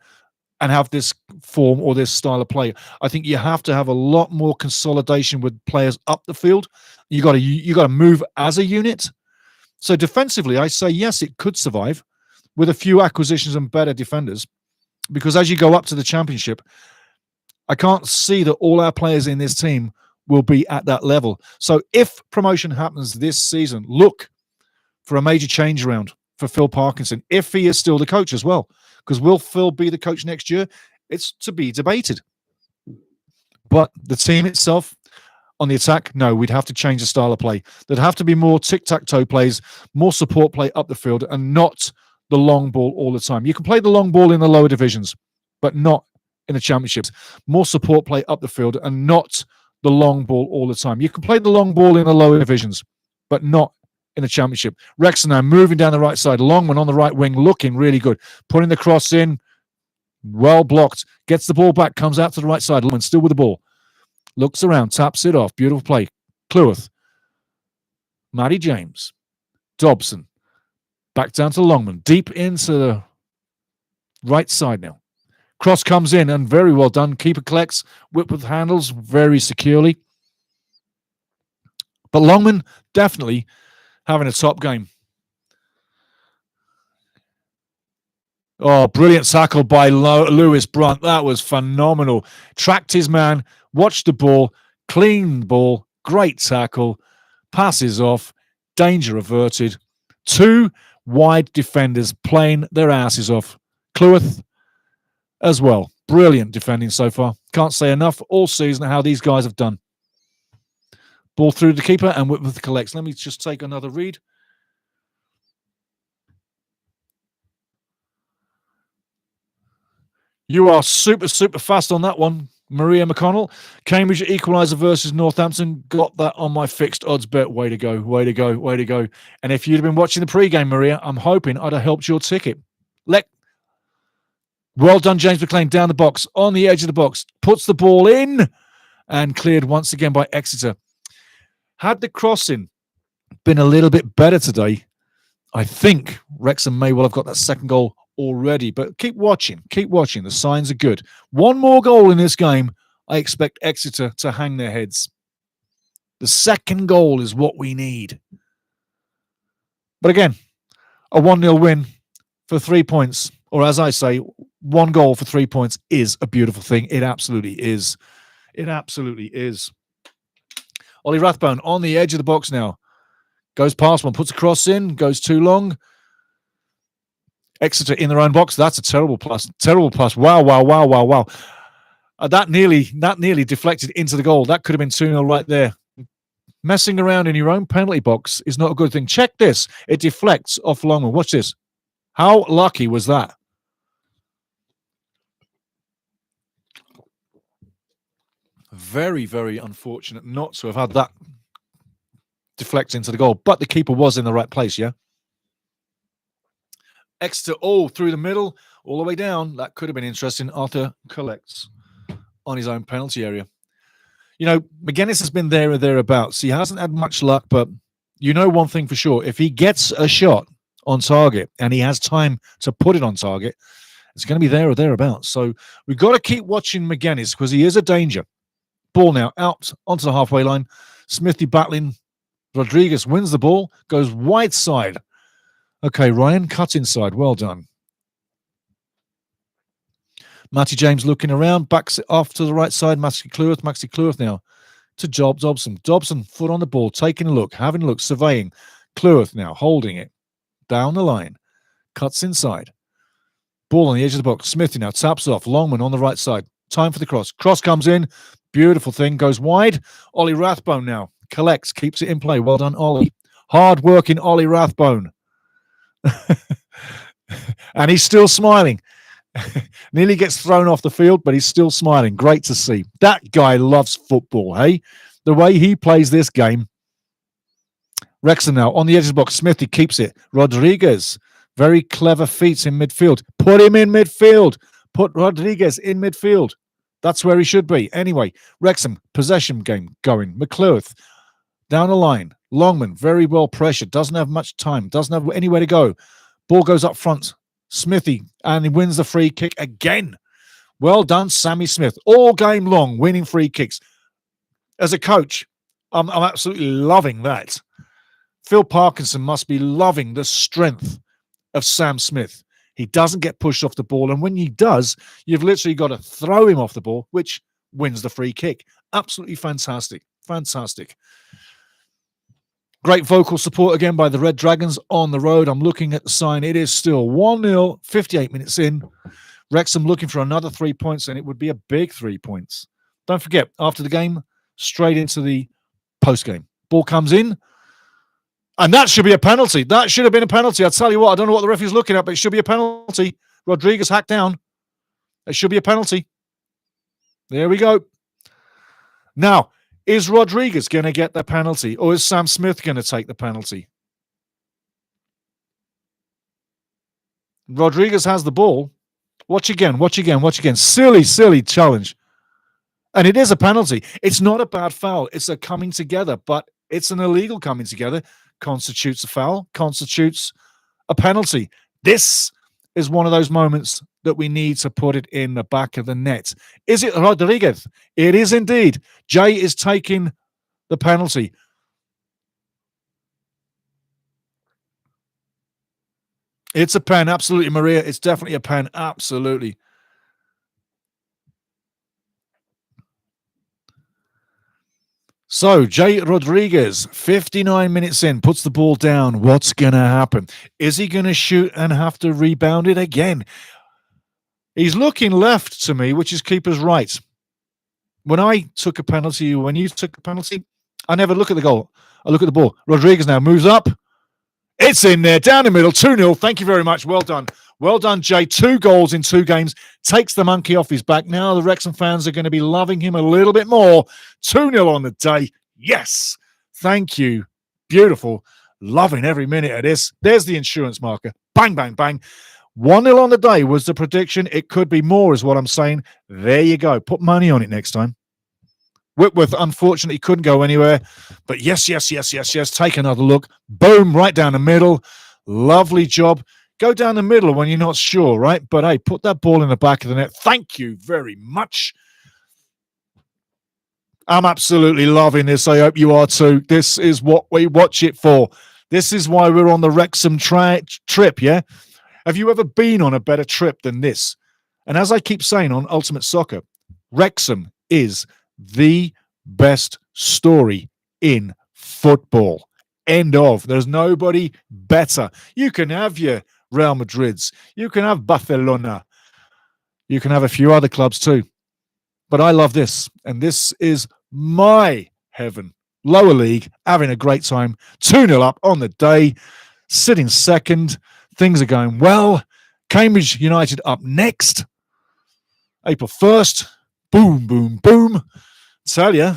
and have this form or this style of play. I think you have to have a lot more consolidation with players up the field. You got to move as a unit. So defensively, I say yes, it could survive with a few acquisitions and better defenders, because as you go up to the Championship, I can't see that all our players in this team will be at that level. So if promotion happens this season, look for a major change around for Phil Parkinson, if he is still the coach as well. Because will Phil be the coach next year? It's to be debated. But the team itself, on the attack, no, we'd have to change the style of play. There'd have to be more tic-tac-toe plays, more support play up the field, and not the long ball all the time. You can play the long ball in the lower divisions, but not in the championships. More support play up the field and not the long ball all the time. You can play the long ball in the lower divisions, but not in the championship. Wrexham now moving down the right side. Longman on the right wing, looking really good. Putting the cross in, well blocked. Gets the ball back, comes out to the right side. Longman still with the ball. Looks around, taps it off. Beautiful play. Cleworth. Matty James. Dobson. Back down to Longman. Deep into the right side now. Cross comes in and very well done. Keeper collects. Whitworth handles very securely. But Longman definitely having a top game. Oh, brilliant tackle by Lewis Brunt. That was phenomenal. Tracked his man, watched the ball, clean ball, great tackle, passes off, danger averted. 2 wide defenders playing their asses off. Cleworth as well. Brilliant defending so far. Can't say enough all season how these guys have done. Ball through the keeper and Whitworth collects. Let me just take another read. You are super, super fast on that one, Maria McConnell. Cambridge equaliser versus Northampton. Got that on my fixed odds bet. Way to go, way to go, way to go. And if you'd have been watching the pre-game, Maria, I'm hoping I'd have helped your ticket. Well done, James McLean, down the box, on the edge of the box. Puts the ball in and cleared once again by Exeter. Had the crossing been a little bit better today, I think Wrexham may well have got that second goal already, but keep watching. The signs are good. One more goal in this game. I expect Exeter to hang their heads. The second goal is what we need. But again, a 1-0 win for 3 points, or as I say, 1 goal for 3 points is a beautiful thing. It absolutely is. It absolutely is. Ollie Rathbone on the edge of the box now. Goes past one, puts a cross in, goes too long. Exeter in their own box. That's a terrible pass. Terrible pass. Wow. That nearly deflected into the goal. That could have been 2-0 right there. Messing around in your own penalty box is not a good thing. Check this. It deflects off Longman. Watch this. How lucky was that? Very, very unfortunate not to have had that deflect into the goal. But the keeper was in the right place, yeah? Exeter all through the middle, all the way down. That could have been interesting. Arthur collects on his own penalty area. You know, McGuinness has been there or thereabouts. He hasn't had much luck, but you know one thing for sure. If he gets a shot on target and he has time to put it on target, it's going to be there or thereabouts. So we've got to keep watching McGuinness because he is a danger. Ball now out onto the halfway line. Smithy battling. Rodriguez wins the ball, goes wide side. Okay, Ryan, cut inside. Well done. Matty James looking around, backs it off to the right side. Maxi Cleworth now to Dobson. Dobson, foot on the ball, taking a look, having a look, surveying. Cleworth now holding it down the line. Cuts inside. Ball on the edge of the box. Smithy now taps off. Longman on the right side. Time for the cross. Cross comes in. Beautiful thing. Goes wide. Ollie Rathbone now collects, keeps it in play. Well done, Ollie. Hard working Ollie Rathbone. And he's still smiling. Nearly gets thrown off the field, but he's still smiling. Great to see. That guy loves football, hey? The way he plays this game. Wrexham now on the edge of the box. Smithy keeps it. Rodriguez, very clever feats in midfield. Put him in midfield. Put Rodriguez in midfield. That's where he should be. Anyway, Wrexham, possession game going. McCleworth down the line. Longman, very well pressured. Doesn't have much time. Doesn't have anywhere to go. Ball goes up front. Smithy, and he wins the free kick again. Well done, Sammy Smith. All game long, winning free kicks. As a coach, I'm absolutely loving that. Phil Parkinson must be loving the strength of Sam Smith. He doesn't get pushed off the ball, and when he does, you've literally got to throw him off the ball, which wins the free kick. Absolutely fantastic. Fantastic. Great vocal support again by the Red Dragons on the road. I'm looking at the sign. It is still 1-0, 58 minutes in. Wrexham looking for another 3 points, and it would be a big 3 points. Don't forget, after the game, straight into the post-game. Ball comes in, And that should be a penalty. That should have been a penalty. I tell you what, I don't know what the referee's looking at, but it should be a penalty. Rodriguez hacked down. It should be a penalty. There we go. Now, is Rodriguez going to get the penalty, or is Sam Smith going to take the penalty? Rodriguez has the ball. Watch again, watch again, watch again. Silly, silly challenge. And it is a penalty. It's not a bad foul. It's a coming together, but it's an illegal coming together. Constitutes a foul, constitutes a penalty. This is one of those moments that we need to put it in the back of the net. Is it Rodriguez? It is indeed. Jay is taking the penalty. It's a pen, absolutely, Maria. It's definitely a pen, absolutely. So, Jay Rodriguez, 59 minutes in, puts the ball down. What's going to happen? Is he going to shoot and have to rebound it again? He's looking left to me, which is keeper's right. When I took a penalty, when you took a penalty, I never look at the goal. I look at the ball. Rodriguez now moves up. It's in there, down the middle, 2-0. Thank you very much. Well done. Well done, Jay. 2 goals in 2 games. Takes the monkey off his back. Now the Wrexham fans are going to be loving him a little bit more. 2-0 on the day. Yes. Thank you. Beautiful. Loving every minute of this. There's the insurance marker. Bang, bang, bang. 1-0 on the day was the prediction. It could be more is what I'm saying. There you go. Put money on it next time. Whitworth, unfortunately, couldn't go anywhere. But yes, yes, yes, yes, yes. Take another look. Boom, right down the middle. Lovely job. Go down the middle when you're not sure, right? But, hey, put that ball in the back of the net. Thank you very much. I'm absolutely loving this. I hope you are too. This is what we watch it for. This is why we're on the Wrexham trip, yeah? Have you ever been on a better trip than this? And as I keep saying on Ultimate Soccer, Wrexham is the best story in football. End of. There's nobody better. You can have your Real Madrids. You can have Barcelona. You can have a few other clubs too. But I love this. And this is my heaven. Lower league, having a great time. 2-0 up on the day. Sitting second. Things are going well. Cambridge United up next. April 1st. Boom, boom, boom. Tell you.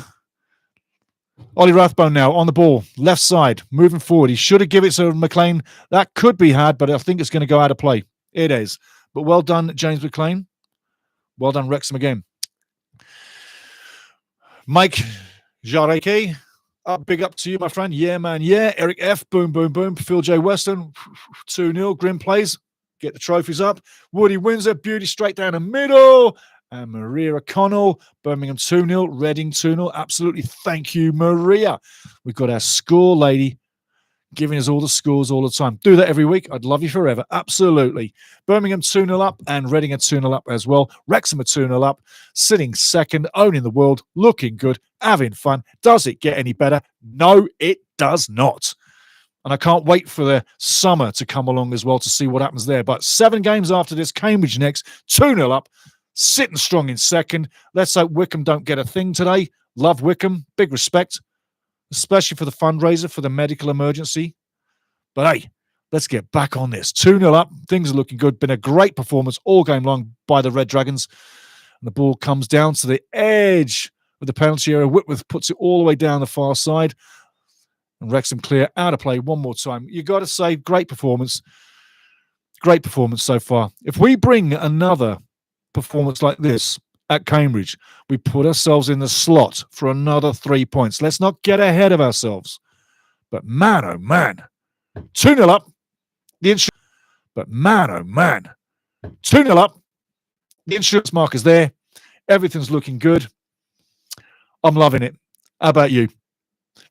Ollie Rathbone now on the ball. Left side. Moving forward. He should have given it to McLean. That could be had, but I think it's going to go out of play. It is. But well done, James McLean. Well done, Wrexham again. Mike Jareke. Big up to you, my friend. Yeah, man. Yeah. Eric F. Boom, boom, boom. Phil J. Weston. 2-0. Grim plays. Get the trophies up. Woody Windsor. Beauty straight down the middle. And Maria O'Connell, Birmingham 2-0, Reading 2-0. Absolutely. Thank you, Maria. We've got our score lady giving us all the scores all the time. Do that every week. I'd love you forever. Absolutely. Birmingham 2-0 up and Reading are 2-0 up as well. Wrexham are 2-0 up, sitting second, owning the world, looking good, having fun. Does it get any better? No, it does not. And I can't wait for the summer to come along as well to see what happens there. But 7 games after this, Cambridge next, 2-0 up. Sitting strong in second. Let's hope Wickham don't get a thing today. Love Wickham. Big respect, especially for the fundraiser for the medical emergency. But hey, let's get back on this. 2-0 up. Things are looking good. Been a great performance all game long by the Red Dragons. And the ball comes down to the edge of the penalty area. Whitworth puts it all the way down the far side. And Wrexham clear out of play one more time. You got to say, great performance. Great performance so far. If we bring another performance like this at Cambridge, we put ourselves in the slot for another 3 points. Let's not get ahead of ourselves. But man, oh man, 2-0 up. But man, oh man, 2-0 up. The insurance marker's there. Everything's looking good. I'm loving it. How about you?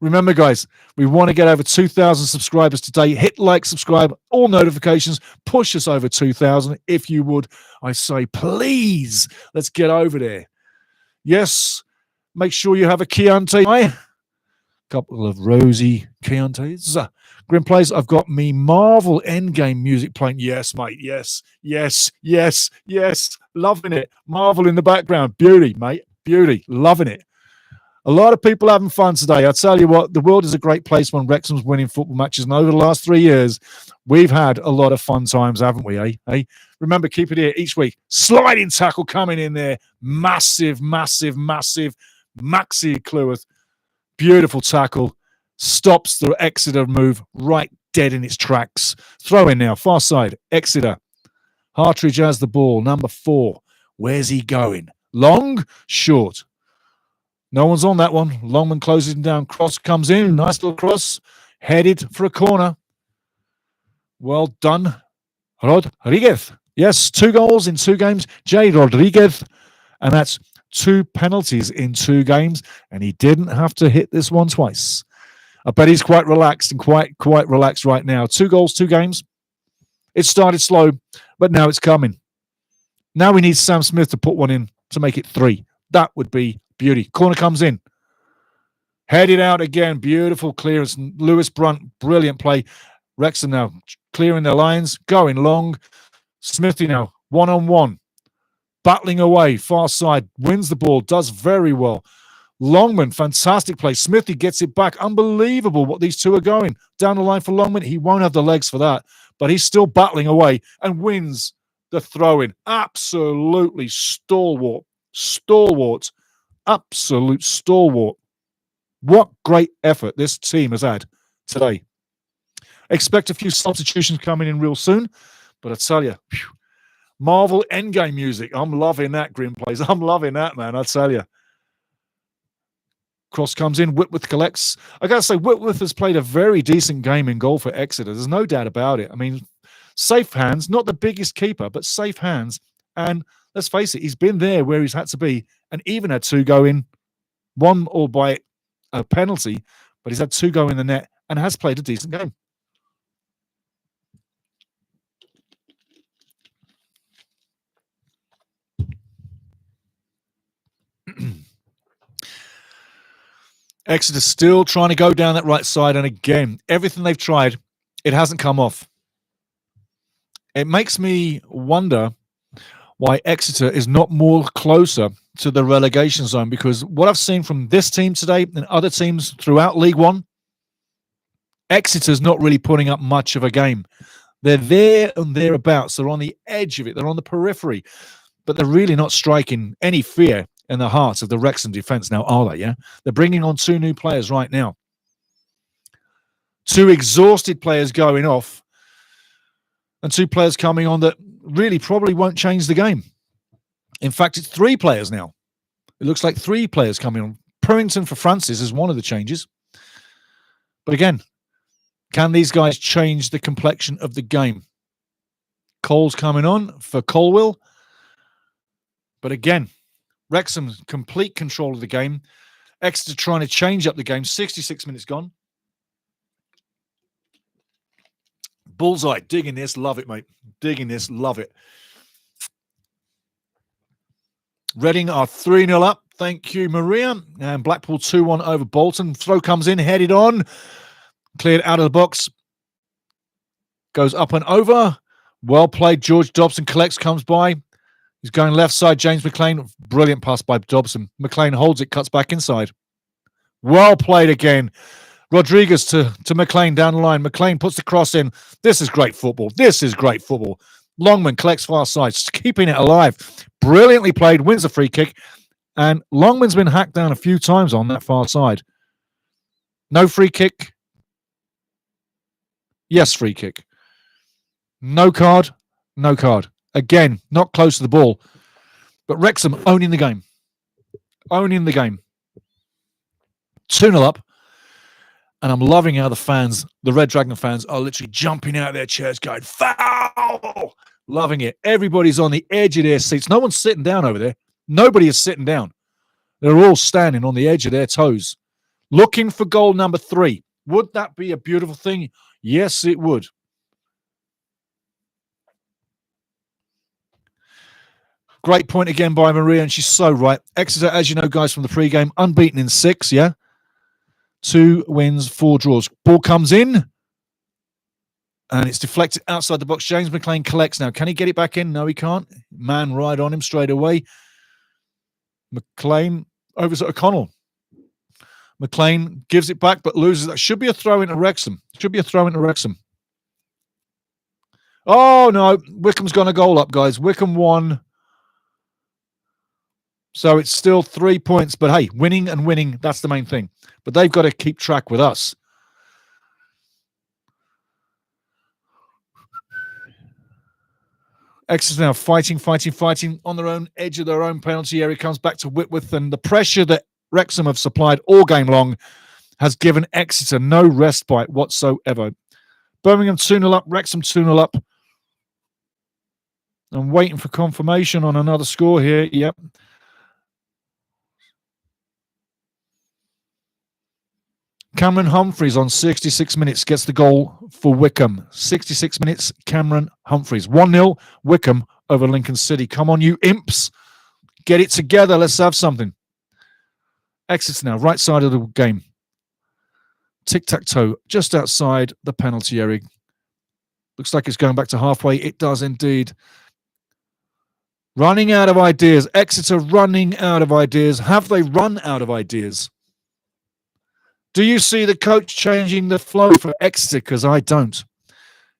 Remember, guys, we want to get over 2,000 subscribers today. Hit like, subscribe, all notifications. Push us over 2,000 if you would. I say, please, let's get over there. Yes, make sure you have a Chianti. A couple of rosy Chiantis. Grim Plays, I've got me Marvel Endgame music playing. Yes, mate. Yes, yes, yes, yes. Loving it. Marvel in the background. Beauty, mate. Beauty. Loving it. A lot of people having fun today. I tell you what, the world is a great place when Wrexham's winning football matches. And over the last 3 years, we've had a lot of fun times, haven't we, eh? Remember, keep it here each week. Sliding tackle coming in there. Massive, massive, massive. Maxi Cleworth. Beautiful tackle. Stops the Exeter move right dead in its tracks. Throw in now. Far side. Exeter. Hartridge has the ball. Number 4. Where's he going? Long? Short. No one's on that one. Longman closes him down. Cross comes in. Nice little cross. Headed for a corner. Well done. Rodriguez. Yes, 2 goals in 2 games. Jay Rodriguez. And that's 2 penalties in 2 games. And he didn't have to hit this one twice. I bet he's quite relaxed and quite relaxed right now. 2 goals, 2 games. It started slow, but now it's coming. Now we need Sam Smith to put one in to make it 3. That would be beauty. Corner comes in. Headed out again. Beautiful clearance. Lewis Brunt, brilliant play. Wrexham now clearing their lines. Going long. Smithy now, 1-on-1. Battling away. Far side. Wins the ball. Does very well. Longman, fantastic play. Smithy gets it back. Unbelievable what these two are going. Down the line for Longman. He won't have the legs for that. But he's still battling away and wins the throw-in. Absolutely stalwart. Stalwart. Absolute stalwart. What great effort this team has had today. Expect a few substitutions coming in real soon, but I tell you, Marvel Endgame music. I'm loving that, Grim Plays. I'm loving that, man. I tell you. Cross comes in. Whitworth collects. I got to say, Whitworth has played a very decent game in goal for Exeter. There's no doubt about it. I mean, safe hands, not the biggest keeper, but safe hands. And let's face it, he's been there where he's had to be and even had 2 go in, 1 all by a penalty, but he's had 2 go in the net and has played a decent game. Exeter still trying to go down that right side, and again, everything they've tried, it hasn't come off. It makes me wonder why Exeter is not more closer to the relegation zone, because what I've seen from this team today and other teams throughout League One, Exeter's not really putting up much of a game. They're there and thereabouts. They're on the edge of it. They're on the periphery, but they're really not striking any fear in the hearts of the Wrexham defence now, are they? Yeah, they're bringing on 2 new players right now. 2 exhausted players going off and 2 players coming on that really probably won't change the game. In fact, it's 3 players now. It looks like 3 players coming on. Purrington for Francis is one of the changes. But again, can these guys change the complexion of the game? Cole's coming on for Colwill. But again, Wrexham complete control of the game. Exeter trying to change up the game. 66 minutes gone. Bullseye, digging this, love it, mate. Digging this, love it. Reading are 3-0 up. Thank you, Maria. And Blackpool 2-1 over Bolton. Throw comes in, headed on. Cleared out of the box. Goes up and over. Well played. George Dobson collects, comes by. He's going left side. James McLean. Brilliant pass by Dobson. McLean holds it, cuts back inside. Well played again. Rodriguez to McLean down the line. McLean puts the cross in. This is great football. This is great football. Longman collects far side, keeping it alive. Brilliantly played, wins a free kick. And Longman's been hacked down a few times on that far side. No free kick. Yes, free kick. No card. No card. Again, not close to the ball. But Wrexham owning the game. Owning the game. 2-0 up. And I'm loving how the fans, the Red Dragon fans, are literally jumping out of their chairs going, foul! Loving it. Everybody's on the edge of their seats. No one's sitting down over there. Nobody is sitting down. They're all standing on the edge of their toes, looking for goal number 3. Would that be a beautiful thing? Yes, it would. Great point again by Maria, and she's so right. Exeter, as you know, guys, from the pre-game, unbeaten in 6, yeah? 2 wins, 4 draws. Ball comes in, and it's deflected outside the box. James McLean collects now. Can he get it back in? No, he can't. Man right on him straight away. McLean over to O'Connell. McLean gives it back but loses. That should be a throw into Wrexham. Should be a throw into Wrexham. Oh, no. Wycombe's gone a goal up, guys. Wycombe won. So it's still 3 points. But, hey, winning and winning, that's the main thing. But they've got to keep track with us. Exeter now fighting on their own edge of their own penalty area. Comes back to Whitworth, and the pressure that Wrexham have supplied all game long has given Exeter no respite whatsoever. Birmingham 2-0 up, Wrexham 2-0 up. I'm waiting for confirmation on another score here. Yep. Cameron Humphreys on 66 minutes gets the goal for Wycombe. 66 minutes, Cameron Humphreys. 1-0, Wycombe over Lincoln City. Come on, you imps. Get it together. Let's have something. Exeter now, right side of the game. Tic-tac-toe, just outside the penalty area. Looks like it's going back to halfway. It does indeed. Running out of ideas. Exeter running out of ideas. Have they run out of ideas? Do you see the coach changing the flow for Exeter? Because I don't.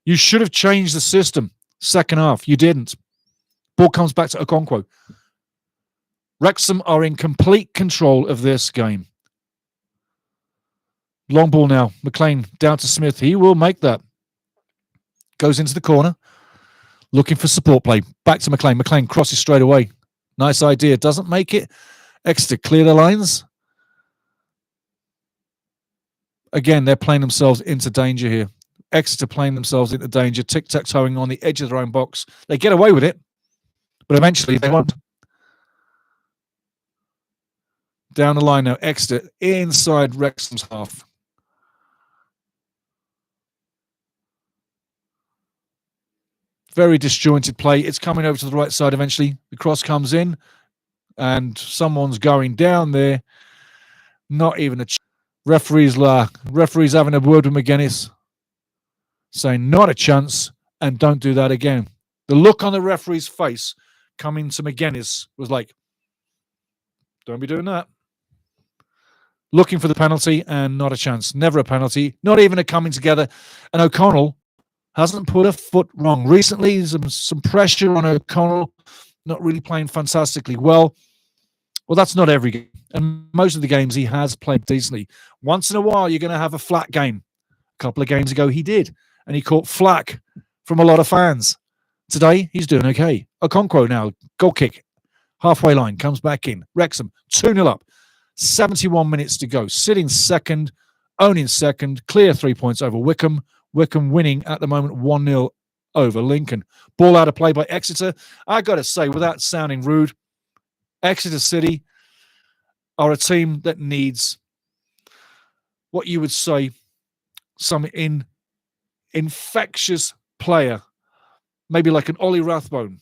You should have changed the system. Second half. You didn't. Ball comes back to Okonkwo. Wrexham are in complete control of this game. Long ball now. McLean down to Smith. He will make that. Goes into the corner. Looking for support play. Back to McLean. McLean crosses straight away. Nice idea. Doesn't make it. Exeter clear the lines. Again, they're playing themselves into danger here. Exeter playing themselves into danger. Tic-tac-toeing on the edge of their own box. They get away with it. But eventually they won't. Down the line now. Exeter inside Wrexham's half. Very disjointed play. It's coming over to the right side eventually. The cross comes in and someone's going down there. Not even a referee's having a word with McGuinness, saying not a chance and don't do that again. The look on the referee's face coming to McGuinness was like, don't be doing that. Looking for the penalty and not a chance. Never a penalty. Not even a coming together. And O'Connell hasn't put a foot wrong. Recently, there's some pressure on O'Connell, not really playing fantastically well. Well, that's not every game. And most of the games he has played decently. Once in a while, you're going to have a flat game. A couple of games ago, he did. And he caught flack from a lot of fans. Today, he's doing okay. Okonkwo now, goal kick. Halfway line, comes back in. Wrexham, 2-0 up. 71 minutes to go. Sitting second, owning second. Clear 3 points over Wycombe. Wycombe winning at the moment 1-0 over Lincoln. Ball out of play by Exeter. I got to say, without sounding rude, Exeter City are a team that needs what you would say some infectious player, maybe like an Ollie Rathbone.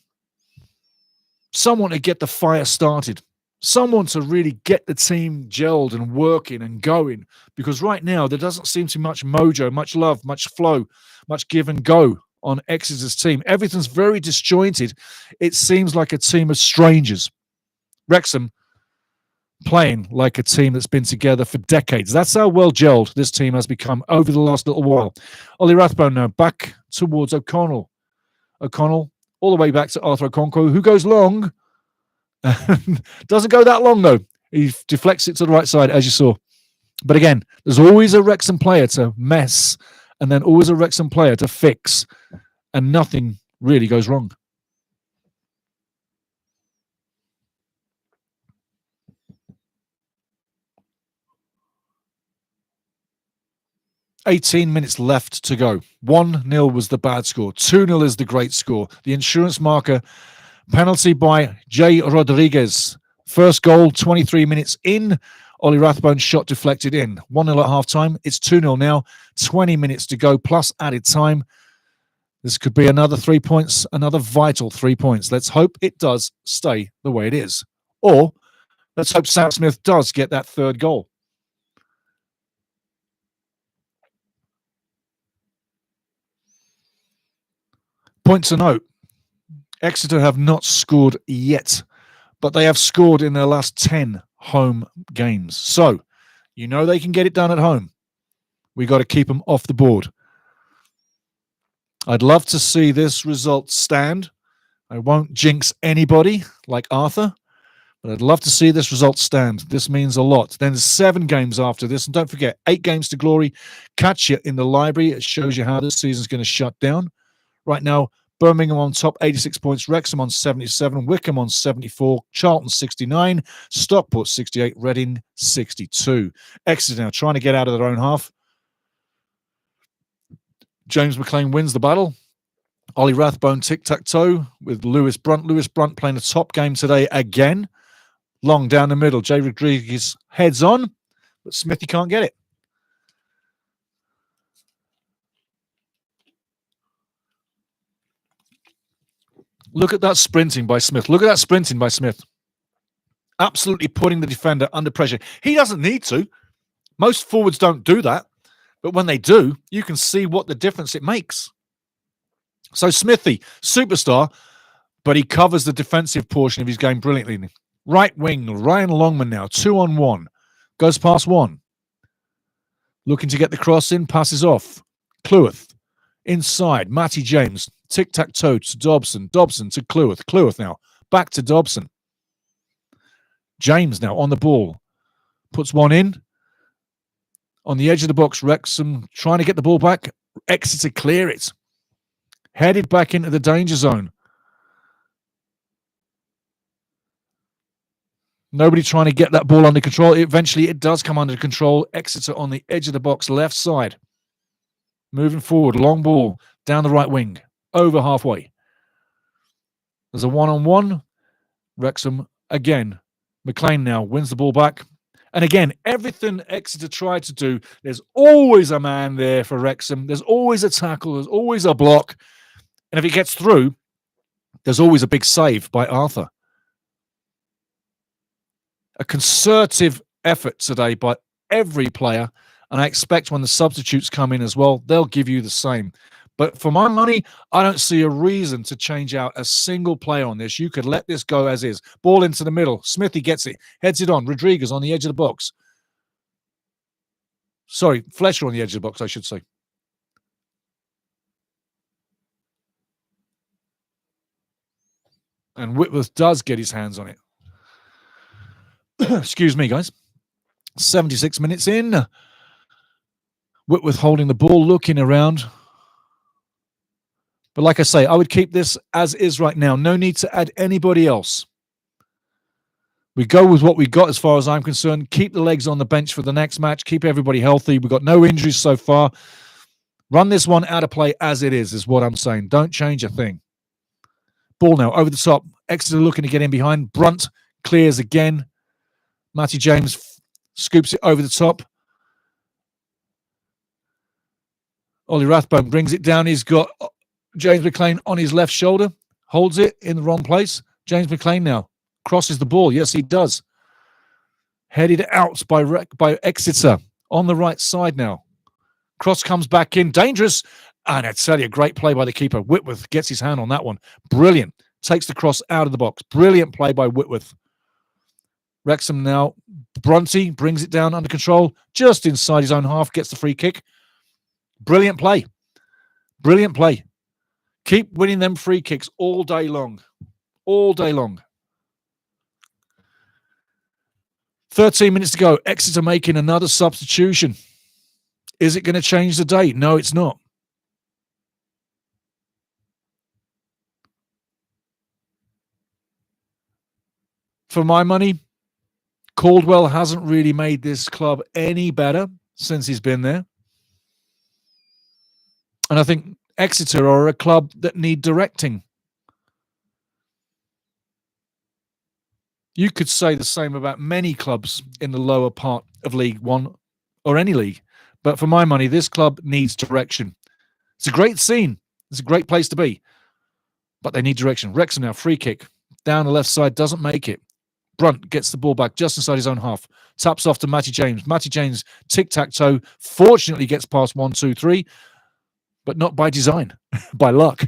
Someone to get the fire started. Someone to really get the team gelled and working and going. Because right now, there doesn't seem to be much mojo, much love, much flow, much give and go on Exeter's team. Everything's very disjointed. It seems like a team of strangers. Wrexham playing like a team that's been together for decades. That's how well gelled this team has become over the last little while. Ollie Rathbone now back towards O'Connell. O'Connell all the way back to Arthur Okonkwo, who goes long. Doesn't go that long, though. He deflects it to the right side, as you saw. But again, there's always a Wrexham player to mess and then always a Wrexham player to fix, and nothing really goes wrong. "18 minutes left to go. 1-0 was the bad score. 2-0 is the great score. The insurance marker, penalty by J. Rodriguez. First goal, 23 minutes in. Ollie Rathbone's shot deflected in. 1-0 at half-time. It's 2-0 now. 20 minutes to go, plus added time. This could be another 3 points, another vital 3 points. Let's hope it does stay the way it is. Or let's hope Sam Smith does get that third goal. Point to note, Exeter have not scored yet, but they have scored in their last 10 home games. So You know they can get it done at home. We got to keep them off the board. I'd love to see this result stand. I won't jinx anybody like Arthur, but I'd love to see this result stand. This means a lot. Then there's 7 games after this. And don't forget, 8 games to glory. Catch you in the library. It shows you how this season's going to shut down. Right now, Birmingham on top, 86 points. Wrexham on 77. Wycombe on 74. Charlton 69. Stockport 68. Reading 62. Exeter now trying to get out of their own half. James McLean wins the battle. Ollie Rathbone tic-tac-toe with Lewis Brunt. Lewis Brunt playing a top game today again. Long down the middle. Jay Rodriguez heads on, but Smithy can't get it. Look at that sprinting by Smith. Look at that sprinting by Smith. Absolutely putting the defender under pressure. He doesn't need to. Most forwards don't do that. But when they do, you can see what the difference it makes. So Smithy, superstar, but he covers the defensive portion of his game brilliantly. Right wing, Ryan Longman now, 2-on-1. Goes past one. Looking to get the cross in, passes off. Cleworth, inside, Matty James, tic-tac-toe to Dobson. Dobson to Cleworth. Cleworth now, back to Dobson. James now on the ball. Puts one in. On the edge of the box, Wrexham trying to get the ball back. Exeter clear it. Headed back into the danger zone. Nobody trying to get that ball under control. Eventually, it does come under control. Exeter on the edge of the box, left side. Moving forward, long ball down the right wing. Over halfway. There's a one-on-one. Wrexham again. McLean now wins the ball back. And again, everything Exeter tried to do, there's always a man there for Wrexham. There's always a tackle. There's always a block. And if it gets through, there's always a big save by Arthur. A concerted effort today by every player. And I expect when the substitutes come in as well, they'll give you the same. But for my money, I don't see a reason to change out a single player on this. You could let this go as is. Ball into the middle. Smithy gets it. Heads it on. Rodriguez on the edge of the box. Sorry, Fletcher on the edge of the box, I should say. And Whitworth does get his hands on it. Excuse me, guys. 76 minutes in. Whitworth holding the ball, looking around. But like I say, I would keep this as is right now. No need to add anybody else. We go with what we got as far as I'm concerned. Keep the legs on the bench for the next match. Keep everybody healthy. We've got no injuries so far. Run this one out of play as it is what I'm saying. Don't change a thing. Ball now over the top. Exeter looking to get in behind. Brunt clears again. Matty James scoops it over the top. Ollie Rathbone brings it down. He's got James McLean on his left shoulder. Holds it in the wrong place. James McLean now crosses the ball. Yes, he does. Headed out by Exeter on the right side now. Cross comes back in. Dangerous. And I tell you, great play by the keeper. Whitworth gets his hand on that one. Brilliant. Takes the cross out of the box. Brilliant play by Whitworth. Wrexham now. Bronte brings it down under control. Just inside his own half. Gets the free kick. Brilliant play. Brilliant play. Keep winning them free kicks all day long. All day long. 13 minutes to go. Exeter making another substitution. Is it going to change the day? No, it's not. For my money, Caldwell hasn't really made this club any better since he's been there. And I think Exeter are a club that need directing. You could say the same about many clubs in the lower part of League One or any league. But for my money, this club needs direction. It's a great scene. It's a great place to be. But they need direction. Wrexham now, free kick. Down the left side, doesn't make it. Brunt gets the ball back just inside his own half. Taps off to Matty James. Matty James, tic-tac-toe. Fortunately gets past 1, 2, 3. But not by design. By luck.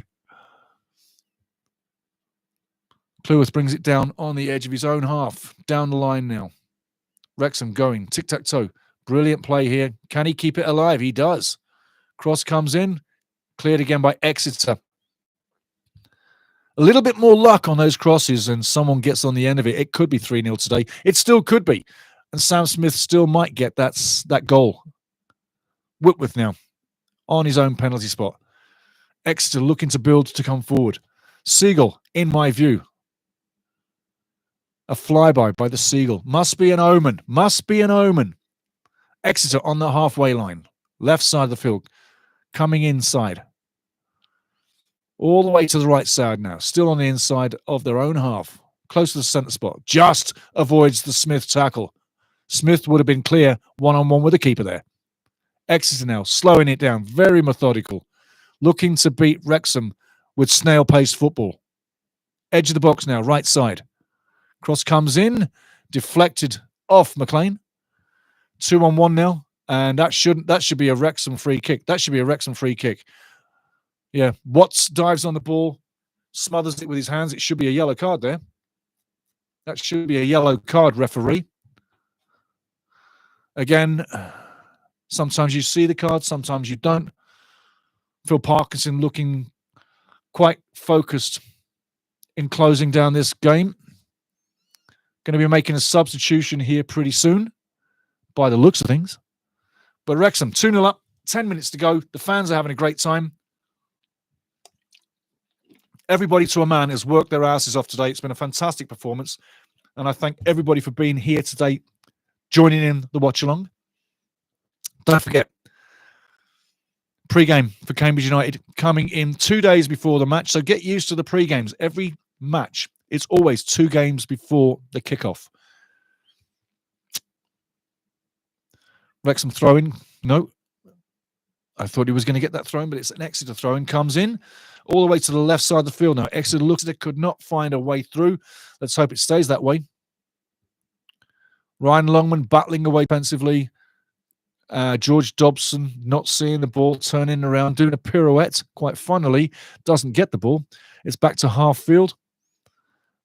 Cleworth brings it down on the edge of his own half. Down the line now. Wrexham going. Tic-tac-toe. Brilliant play here. Can he keep it alive? He does. Cross comes in. Cleared again by Exeter. A little bit more luck on those crosses and someone gets on the end of it. It could be 3-0 today. It still could be. And Sam Smith still might get that goal. Whitworth now on his own penalty spot. Exeter looking to build to come forward. Seagull, in my view. A flyby by the Seagull. Must be an omen. Must be an omen. Exeter on the halfway line. Left side of the field. Coming inside. All the way to the right side now. Still on the inside of their own half. Close to the centre spot. Just avoids the Smith tackle. Smith would have been clear one-on-one with the keeper there. Exeter now slowing it down. Very methodical. Looking to beat Wrexham with snail-paced football. Edge of the box now. Right side. Cross comes in. Deflected off McLean. 2-on-1 now. And that should be a Wrexham free kick. That should be a Wrexham free kick. Yeah, Watts dives on the ball, smothers it with his hands. It should be a yellow card there. That should be a yellow card, referee. Again, sometimes you see the card, sometimes you don't. Phil Parkinson looking quite focused in closing down this game. Going to be making a substitution here pretty soon, by the looks of things. But Wrexham, 2-0 up, 10 minutes to go. The fans are having a great time. Everybody to a man has worked their asses off today. It's been a fantastic performance. And I thank everybody for being here today, joining in the watch-along. Don't forget, pre-game for Cambridge United coming in 2 days before the match. So get used to the pre-games. Every match, it's always 2 games before the kickoff. Wrexham throw-in. No. I thought he was going to get that throw-in, but it's an Exeter throw-in. Comes in all the way to the left side of the field now. Exeter looks like they could not find a way through. Let's hope it stays that way. Ryan Longman battling away defensively. George Dobson not seeing the ball, turning around, doing a pirouette. Quite funnily, doesn't get the ball. It's back to half field.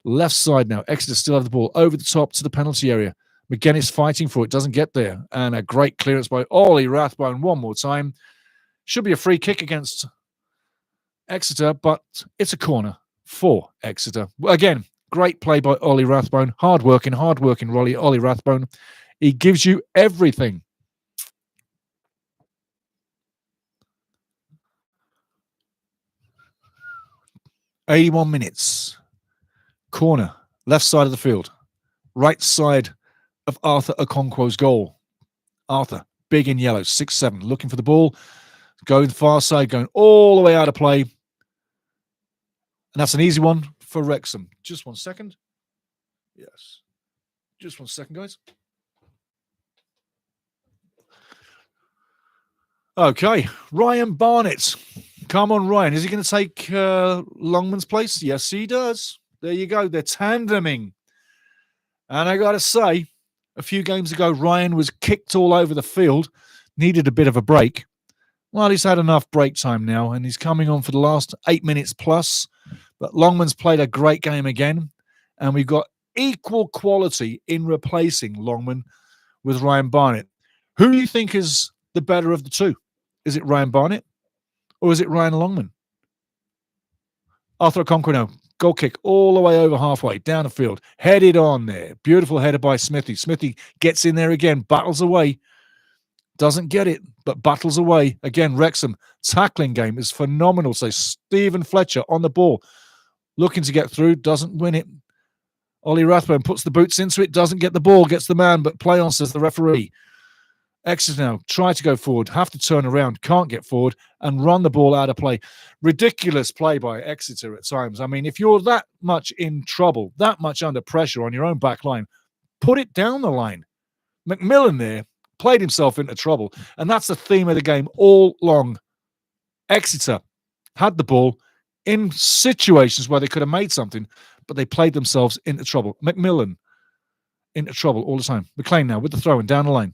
Left side now. Exeter still have the ball over the top to the penalty area. McGuinness fighting for it, doesn't get there. And a great clearance by Ollie Rathbone one more time. Should be a free kick against Exeter, but it's a corner for Exeter. Again, great play by Ollie Rathbone. Hard-working Ollie Rathbone. He gives you everything. "81 minutes. Corner, left side of the field. Right side of Arthur Okonkwo's goal. Arthur, big in yellow, 6'7", looking for the ball. Going far side, going all the way out of play. And that's an easy one for Wrexham. Just 1 second. Yes. Just 1 second, guys. Okay. Ryan Barnett. Come on, Ryan. Is he going to take Longman's place? Yes, he does. There you go. They're tandeming. And I got to say, a few games ago, Ryan was kicked all over the field, needed a bit of a break. Well, he's had enough break time now, and he's coming on for the last 8 minutes plus. But Longman's played a great game again, and we've got equal quality in replacing Longman with Ryan Barnett. Who do you think is the better of the two? Is it Ryan Barnett, or is it Ryan Longman? Arthur Okonkwo now. Goal kick all the way over halfway, down the field. Headed on there. Beautiful header by Smithy. Smithy gets in there again, battles away. Doesn't get it, but battles away. Again, Wrexham tackling game is phenomenal. So Stephen Fletcher on the ball, looking to get through, doesn't win it. Ollie Rathbone puts the boots into it, doesn't get the ball, gets the man, but play on, says the referee. Exeter now try to go forward, have to turn around, can't get forward, and run the ball out of play. Ridiculous play by Exeter at times. I mean, if you're that much in trouble, that much under pressure on your own back line, put it down the line. McMillan there played himself into trouble, and that's the theme of the game all long. Exeter had the ball in situations where they could have made something, but they played themselves into trouble. McMillan into trouble all the time. McLean now with the throw-in down the line.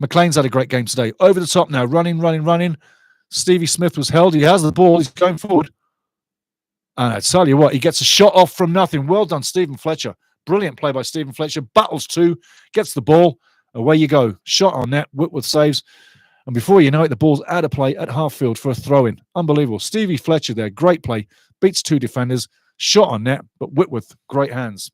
McLean's had a great game today. Over the top now, running. Stevie Smith was held. He has the ball. He's going forward. And I tell you what, he gets a shot off from nothing. Well done, Stephen Fletcher. Brilliant play by Stephen Fletcher. Battles two, gets the ball, Away you go. Shot on net. Whitworth saves. And before you know it, the ball's out of play at half field for a throw-in. Unbelievable. Stevie Fletcher there. Great play. Beats 2 defenders. Shot on net. But Whitworth, great hands.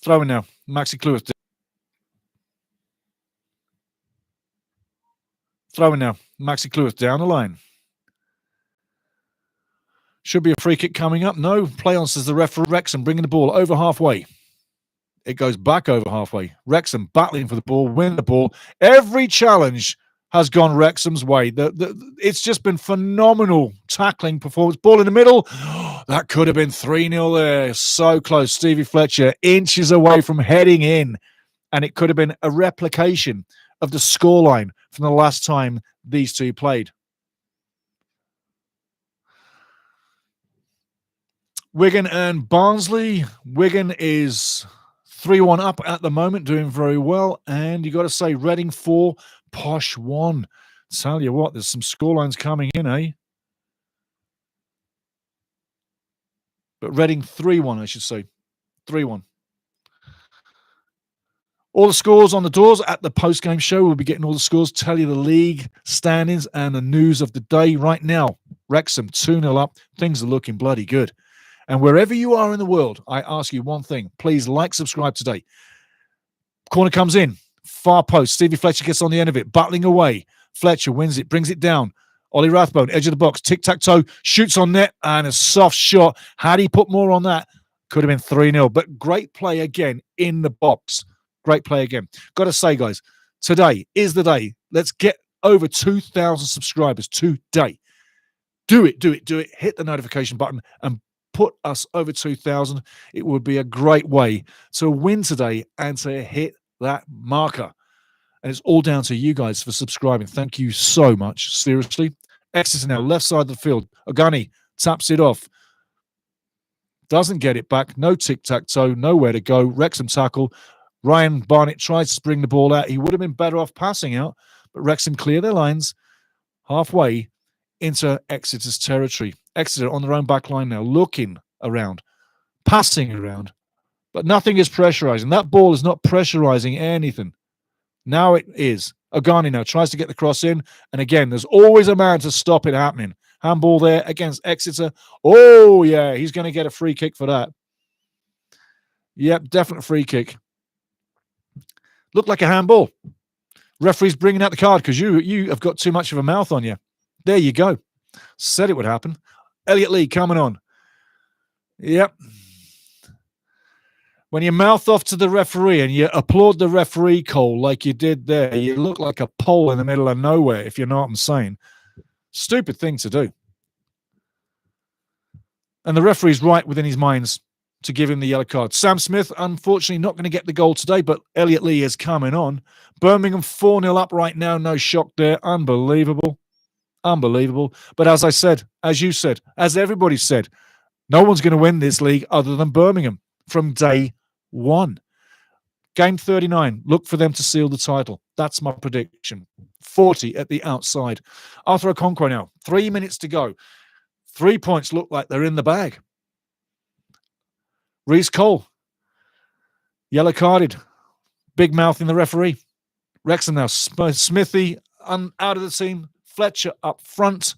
Throw-in now. Maxi Cleworth. Throw-in now. Maxi Cleworth down the line. Should be a free kick coming up. No. Play on, says the referee. Wrexham bringing the ball over halfway. It goes back over halfway. Wrexham battling for the ball, win the ball. Every challenge has gone Wrexham's way. It's just been phenomenal tackling performance. Ball in the middle. That could have been 3-0 there. So close. Stevie Fletcher inches away from heading in. And it could have been a replication of the scoreline from the last time these two played. Wigan and Barnsley. Wigan is 3-1 up at the moment, doing very well. And you got to say, Reading 4, Posh 1. Tell you what, there's some scorelines coming in, eh? But Reading 3-1, I should say. 3-1. All the scores on the doors at the post-game show. We'll be getting all the scores, tell you the league standings and the news of the day. Right now, Wrexham 2-0 up. Things are looking bloody good. And wherever you are in the world, I ask you one thing. Please like, subscribe today. Corner comes in. Far post. Stevie Fletcher gets on the end of it. Battling away. Fletcher wins it. Brings it down. Ollie Rathbone, edge of the box. Tic-tac-toe. Shoots on net. And a soft shot. Had he put more on that, could have been 3-0. But great play again in the box. Great play again. Got to say, guys, today is the day. Let's get over 2,000 subscribers today. Do it. Hit the notification button and put us over 2,000. It would be a great way to win today and to hit that marker. And it's all down to you guys for subscribing. Thank you so much. Seriously. Exeter now, left side of the field. Ogani taps it off. Doesn't get it back. No tic-tac-toe. Nowhere to go. Wrexham tackle. Ryan Barnett tries to spring the ball out. He would have been better off passing out, but Wrexham clear their lines halfway into Exeter's territory. Exeter on their own back line now, looking around, passing around, but nothing is pressurizing. That ball is not pressurizing anything. Now it is. Ogani now tries to get the cross in, and again, there's always a man to stop it happening. Handball there against Exeter. Oh, yeah, he's going to get a free kick for that. Yep, definite free kick. Looked like a handball. Referee's bringing out the card because you have got too much of a mouth on you. There you go. Said it would happen. Elliot Lee coming on. Yep. When you mouth off to the referee and you applaud the referee, Cole, like you did there, you look like a pole in the middle of nowhere, if you know what I'm saying. Stupid thing to do. And the referee's right within his minds to give him the yellow card. Sam Smith, unfortunately, not going to get the goal today, but Elliot Lee is coming on. Birmingham 4-0 up right now. No shock there. Unbelievable. Unbelievable. But as I said, as you said, as everybody said, no one's going to win this league other than Birmingham from day one. Game 39. Look for them to seal the title. That's my prediction. 40 at the outside. Arthur Okonkwo now. 3 minutes to go. 3 points look like they're in the bag. Reece Cole, yellow carded, big mouth in the referee. Wrexham now, Smithy out of the team, Fletcher up front,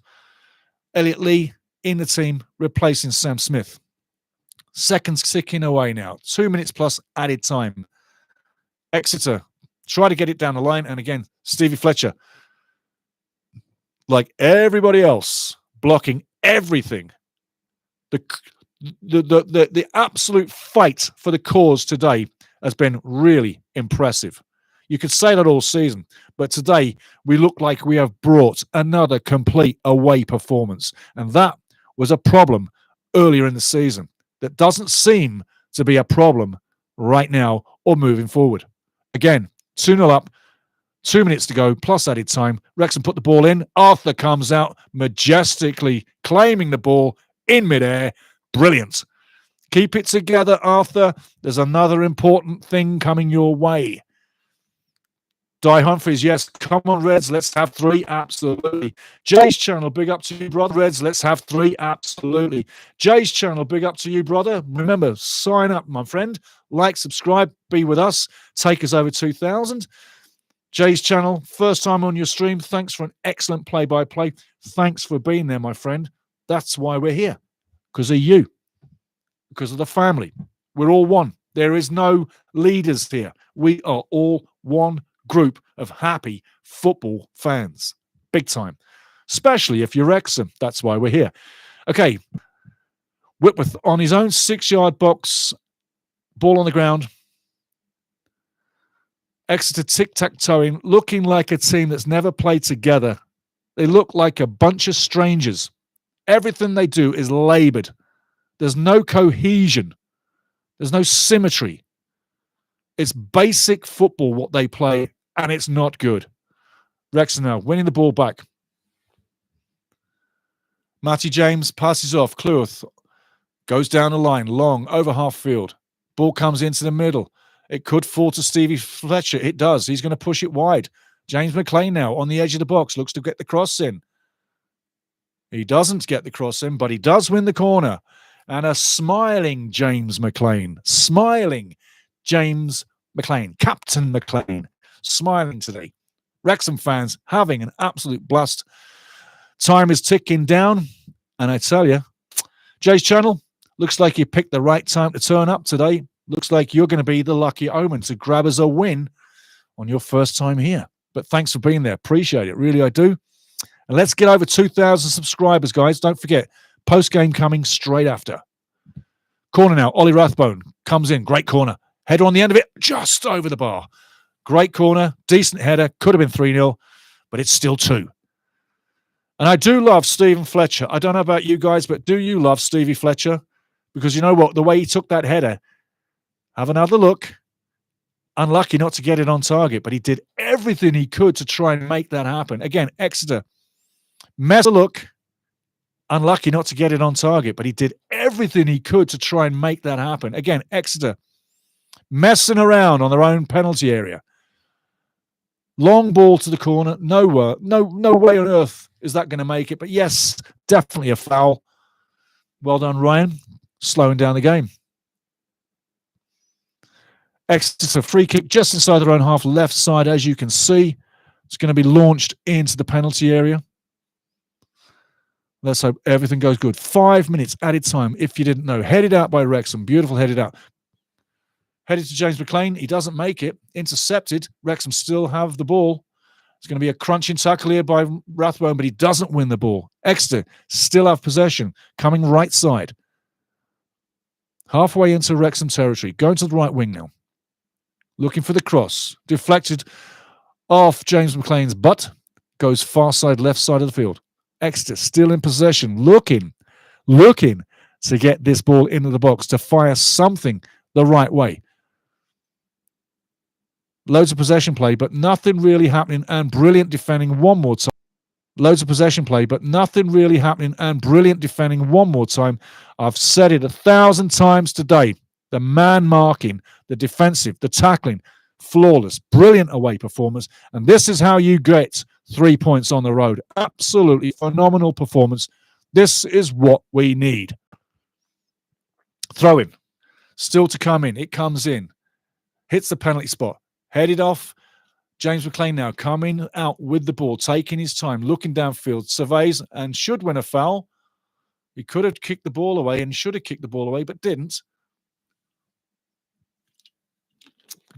Elliot Lee in the team, replacing Sam Smith. Seconds ticking away now, 2 minutes plus added time. Exeter try to get it down the line, and again, Stevie Fletcher, like everybody else, blocking everything. The absolute fight for the cause today has been really impressive. You could say that all season, but today we look like we have brought another complete away performance. And that was a problem earlier in the season that doesn't seem to be a problem right now or moving forward. Again, 2-0 up, 2 minutes to go, plus added time. Wrexham put the ball in. Arthur comes out majestically, claiming the ball in midair. Brilliant. Keep it together, Arthur. There's another important thing coming your way. Di Humphries, yes. Come on, Reds, let's have 3. Absolutely. Jay's channel, big up to you, brother. Reds, let's have 3. Absolutely. Jay's channel, big up to you, brother. Remember, sign up, my friend. Like, subscribe, be with us. Take us over 2,000. Jay's channel, first time on your stream. Thanks for an excellent play-by-play. Thanks for being there, my friend. That's why we're here. Because of you. Because of the family. We're all one. There is no leaders here. We are all one group of happy football fans. Big time. Especially if you're Wrexham. That's why we're here. Okay. Whitworth on his own 6-yard box. Ball on the ground. Exeter tic-tac-toeing, looking like a team that's never played together. They look like a bunch of strangers. Everything they do is laboured. There's no cohesion. There's no symmetry. It's basic football what they play, and it's not good. Wrexham now winning the ball back. Matty James passes off. Cleworth goes down the line, long, over half field. Ball comes into the middle. It could fall to Stevie Fletcher. It does. He's going to push it wide. James McLean now on the edge of the box. Looks to get the cross in. He doesn't get the cross in, but he does win the corner. And a smiling James McLean. Smiling James McLean. Captain McLean. Smiling today. Wrexham fans having an absolute blast. Time is ticking down. And I tell you, Jay's channel, looks like you picked the right time to turn up today. Looks like you're going to be the lucky omen to grab us a win on your first time here. But thanks for being there. Appreciate it. Really, I do. And let's get over 2,000 subscribers, guys. Don't forget, post-game coming straight after. Corner now. Ollie Rathbone comes in. Great corner. Header on the end of it. Just over the bar. Great corner. Decent header. Could have been 3-0, but it's still 2. And I do love Stephen Fletcher. I don't know about you guys, but do you love Stevie Fletcher? Because you know what? The way he took that header, have another look. Unlucky not to get it on target, but he did everything he could to try and make that happen. Again, Exeter, mess a look. Unlucky not to get it on target, but he did everything he could to try and make that happen. Again, Exeter, messing around on their own penalty area. Long ball to the corner. No way on earth is that going to make it. But yes, definitely a foul. Well done, Ryan. Slowing down the game. Exeter free kick just inside their own half, left side, as you can see. It's going to be launched into the penalty area. Let's hope everything goes good. 5 minutes added time, if you didn't know. Headed out by Wrexham. Beautiful headed out. Headed to James McLean. He doesn't make it. Intercepted. Wrexham still have the ball. It's going to be a crunching tackle here by Rathbone, but he doesn't win the ball. Exeter still have possession. Coming right side. Halfway into Wrexham territory. Going to the right wing now. Looking for the cross. Deflected off James McLean's butt. Goes far side, left side of the field. Exeter still in possession. Looking to get this ball into the box, to fire something the right way. Loads of possession play, but nothing really happening, and brilliant defending one more time. Loads of possession play, but nothing really happening, and brilliant defending one more time. I've said it 1,000 times today. The man marking, the defensive, the tackling, flawless, brilliant away performance. And this is how you get 3 points on the road. Absolutely phenomenal performance. This is what we need. Throw in. Still to come in. It comes in. Hits the penalty spot. Headed off. James McLean now coming out with the ball, taking his time, looking downfield, surveys, and should win a foul. He could have kicked the ball away and should have kicked the ball away, but didn't.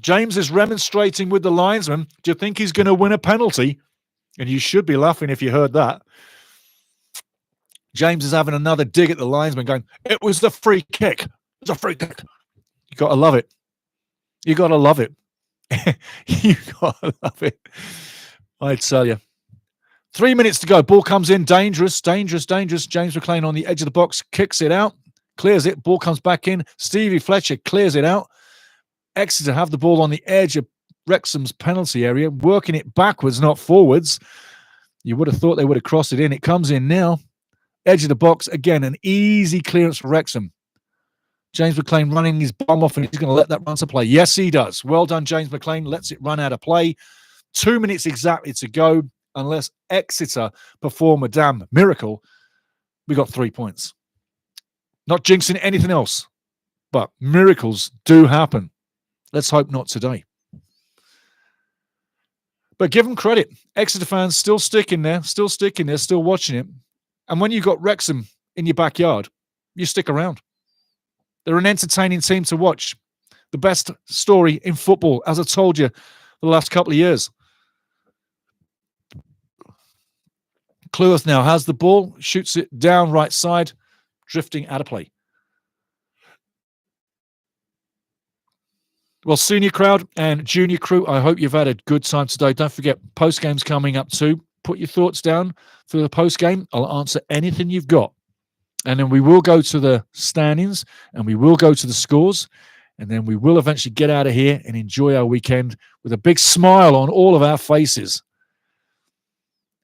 James is remonstrating with the linesman. Do you think he's going to win a penalty? And you should be laughing if you heard that. James is having another dig at the linesman going, it was the free kick. It was a free kick. You got to love it. You got to love it. You got to love it. I tell you. 3 minutes to go. Ball comes in. Dangerous. James McLean on the edge of the box. Kicks it out. Clears it. Ball comes back in. Stevie Fletcher clears it out. Exeter have the ball on the edge of Wrexham's penalty area, working it backwards, not forwards. You would have thought they would have crossed it in. It comes in now. Edge of the box. Again, an easy clearance for Wrexham. James McLean running his bum off, and he's going to let that run to play. Yes, he does. Well done, James McLean. Lets it run out of play. 2 minutes exactly to go. Unless Exeter perform a damn miracle, we got 3 points. Not jinxing anything else, but miracles do happen. Let's hope not today. But give them credit. Exeter fans still sticking there, still watching it. And when you've got Wrexham in your backyard, you stick around. They're an entertaining team to watch. The best story in football, as I told you the last couple of years. Cleworth now has the ball, shoots it down right side, drifting out of play. Well, senior crowd and junior crew, I hope you've had a good time today. Don't forget, post-game's coming up too. Put your thoughts down for the post-game. I'll answer anything you've got. And then we will go to the standings, and we will go to the scores, and then we will eventually get out of here and enjoy our weekend with a big smile on all of our faces.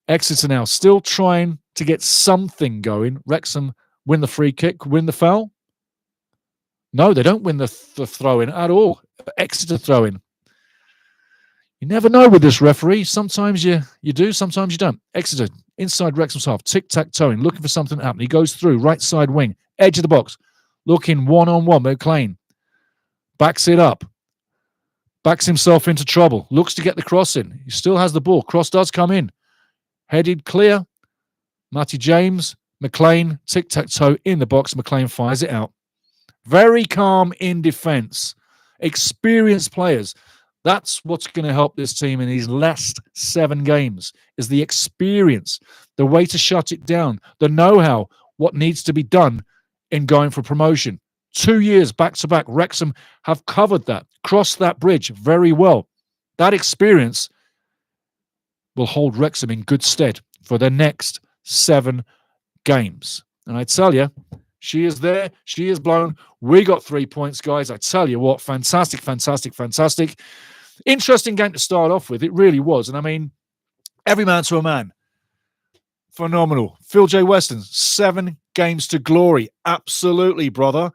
Exeter now still trying to get something going. Wrexham win the free kick, win the foul. No, they don't win the throw-in at all. Exeter throw-in. You never know with this referee. Sometimes you do, sometimes you don't. Exeter, inside Wrexham's half, tic-tac-toeing, looking for something to happen. He goes through, right side wing, edge of the box, looking one-on-one. McLean backs it up, backs himself into trouble, looks to get the cross in. He still has the ball. Cross does come in. Headed clear. Matty James, McLean, tic-tac-toe in the box. McLean fires it out. Very calm in defence. Experienced players. That's what's going to help this team in these last 7 games, is the experience, the way to shut it down, the know-how, what needs to be done in going for promotion. 2 years back-to-back, Wrexham have covered that, crossed that bridge very well. That experience will hold Wrexham in good stead for the next 7 games. And I tell you, she is there. She is blown. We got 3 points, guys. I tell you what, fantastic, fantastic, fantastic. Interesting game to start off with. It really was. And I mean, every man to a man. Phenomenal. Phil J. Weston, 7 games to glory. Absolutely, brother.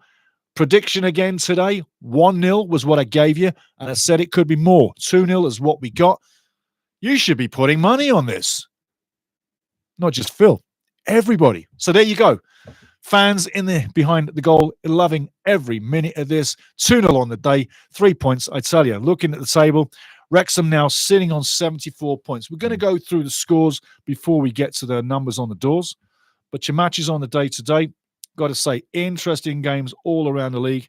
Prediction again today, 1-0 was what I gave you. And I said it could be more. 2-0 is what we got. You should be putting money on this. Not just Phil. Everybody. So there you go. Fans in there behind the goal, loving every minute of this. 2-0 on the day, 3 points. I tell you, looking at the table, Wrexham now sitting on 74 points. We're going to go through the scores before we get to the numbers on the doors. But your matches on the day today, got to say, interesting games all around the league.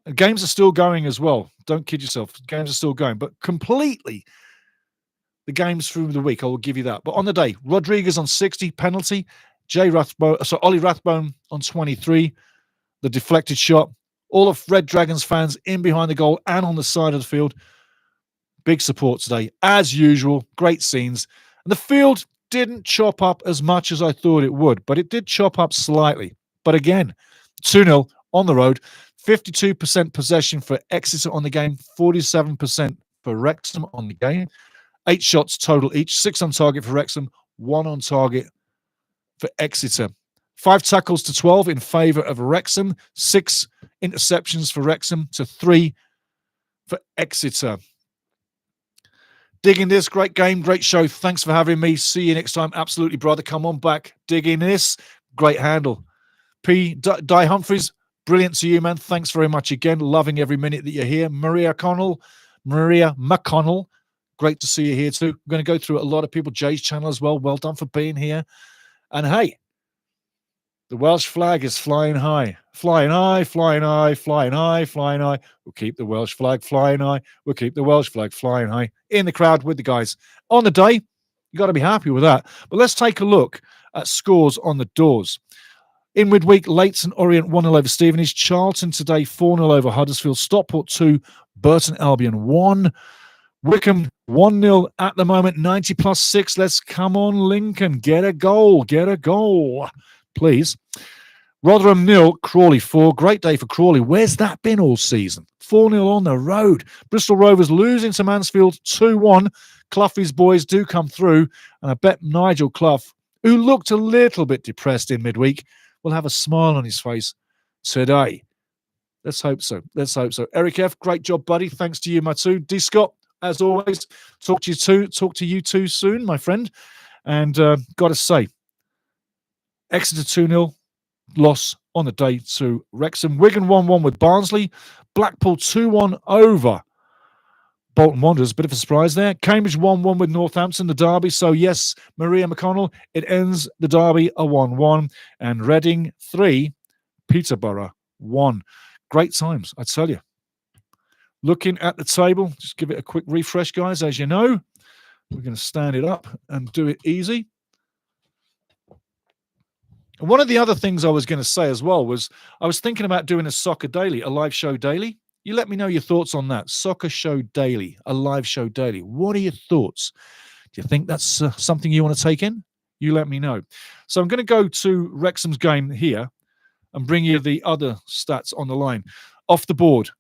And games are still going as well. Don't kid yourself. Games are still going, but completely the games through the week, I will give you that. But on the day, Rodriguez on 60, penalty. Ollie Rathbone on 23, the deflected shot. All of Red Dragons fans in behind the goal and on the side of the field. Big support today, as usual. Great scenes. And the field didn't chop up as much as I thought it would, but it did chop up slightly. But again, 2-0 on the road. 52% possession for Exeter on the game, 47% for Wrexham on the game. 8 shots total each, 6 on target for Wrexham, 1 on target for Exeter. 5 tackles to 12 in favour of Wrexham, 6 interceptions for Wrexham to 3 for Exeter. Digging this, great game, great show. Thanks for having me. See you next time. Absolutely, brother. Come on back. Digging this. Great handle. Di Humphreys, brilliant to you, man. Thanks very much again. Loving every minute that you're here. Maria McConnell, great to see you here too. I'm going to go through a lot of people. Jay's channel as well. Well done for being here. And hey, the Welsh flag is flying high. Flying high, flying high, flying high, flying high. We'll keep the Welsh flag flying high. We'll keep the Welsh flag flying high. In the crowd with the guys. On the day, you got to be happy with that. But let's take a look at scores on the doors. In midweek, Leighton Orient 1-0 over Stevenage. Charlton today 4-0 over Huddersfield. Stockport 2, Burton Albion 1. Wickham 1-0 at the moment, 90 plus 6. Let's come on, Lincoln. Get a goal, please. Rotherham 0, Crawley 4. Great day for Crawley. Where's that been all season? 4-0 on the road. Bristol Rovers losing to Mansfield 2-1. Clough's boys do come through, and I bet Nigel Clough, who looked a little bit depressed in midweek, will have a smile on his face today. Let's hope so. Let's hope so. Eric F., great job, buddy. Thanks to you, Matu. D. Scott, as always, talk to you too soon, my friend. And got to say, Exeter 2-0 loss on the day to Wrexham. Wigan 1-1 with Barnsley. Blackpool 2-1 over Bolton Wanderers. Bit of a surprise there. Cambridge 1-1 with Northampton, the derby. So, yes, Maria McConnell, it ends the derby a 1-1. And Reading 3, Peterborough 1. Great times, I tell you. Looking at the table, just give it a quick refresh, guys. As you know, we're going to stand it up and do it easy. And one of the other things I was going to say as well was I was thinking about doing a soccer daily, a live show daily. You let me know your thoughts on that. Soccer show daily, a live show daily. What are your thoughts? Do you think that's something you want to take in? You let me know. So I'm going to go to Wrexham's game here and bring you the other stats on the line. Off the board,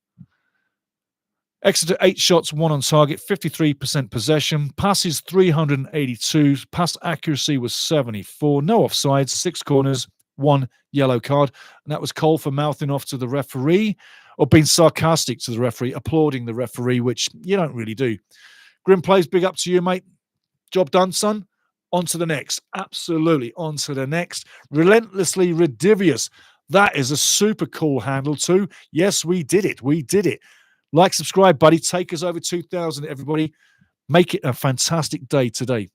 Exeter 8 shots, 1 on target, 53% possession, passes 382, pass accuracy was 74, no offsides, 6 corners, 1 yellow card, and that was Cole for mouthing off to the referee or being sarcastic to the referee, applauding the referee, which you don't really do. Grim plays, big up to you, mate. Job done, son. On to the next. Absolutely, on to the next. Relentlessly Redivious. That is a super cool handle too. Yes, we did it. We did it. Like, subscribe, buddy. Take us over 2,000, everybody. Make it a fantastic day today.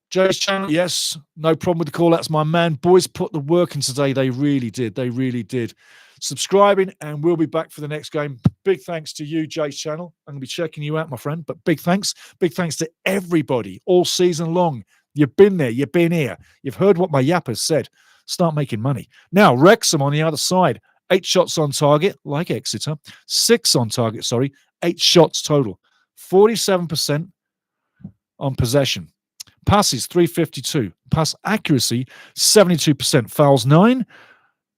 Joe's channel, yes, no problem with the call. That's my man. Boys put the work in today. They really did. They really did. Subscribing, and we'll be back for the next game. Big thanks to you, Jay's channel. I'm going to be checking you out, my friend. But big thanks. Big thanks to everybody all season long. You've been there. You've been here. You've heard what my yappers said. Start making money. Now, Wrexham on the other side. 8 shots on target, like Exeter. 6 on target, 8 shots total. 47% on possession. Passes, 352. Pass accuracy, 72%. Fouls, 9.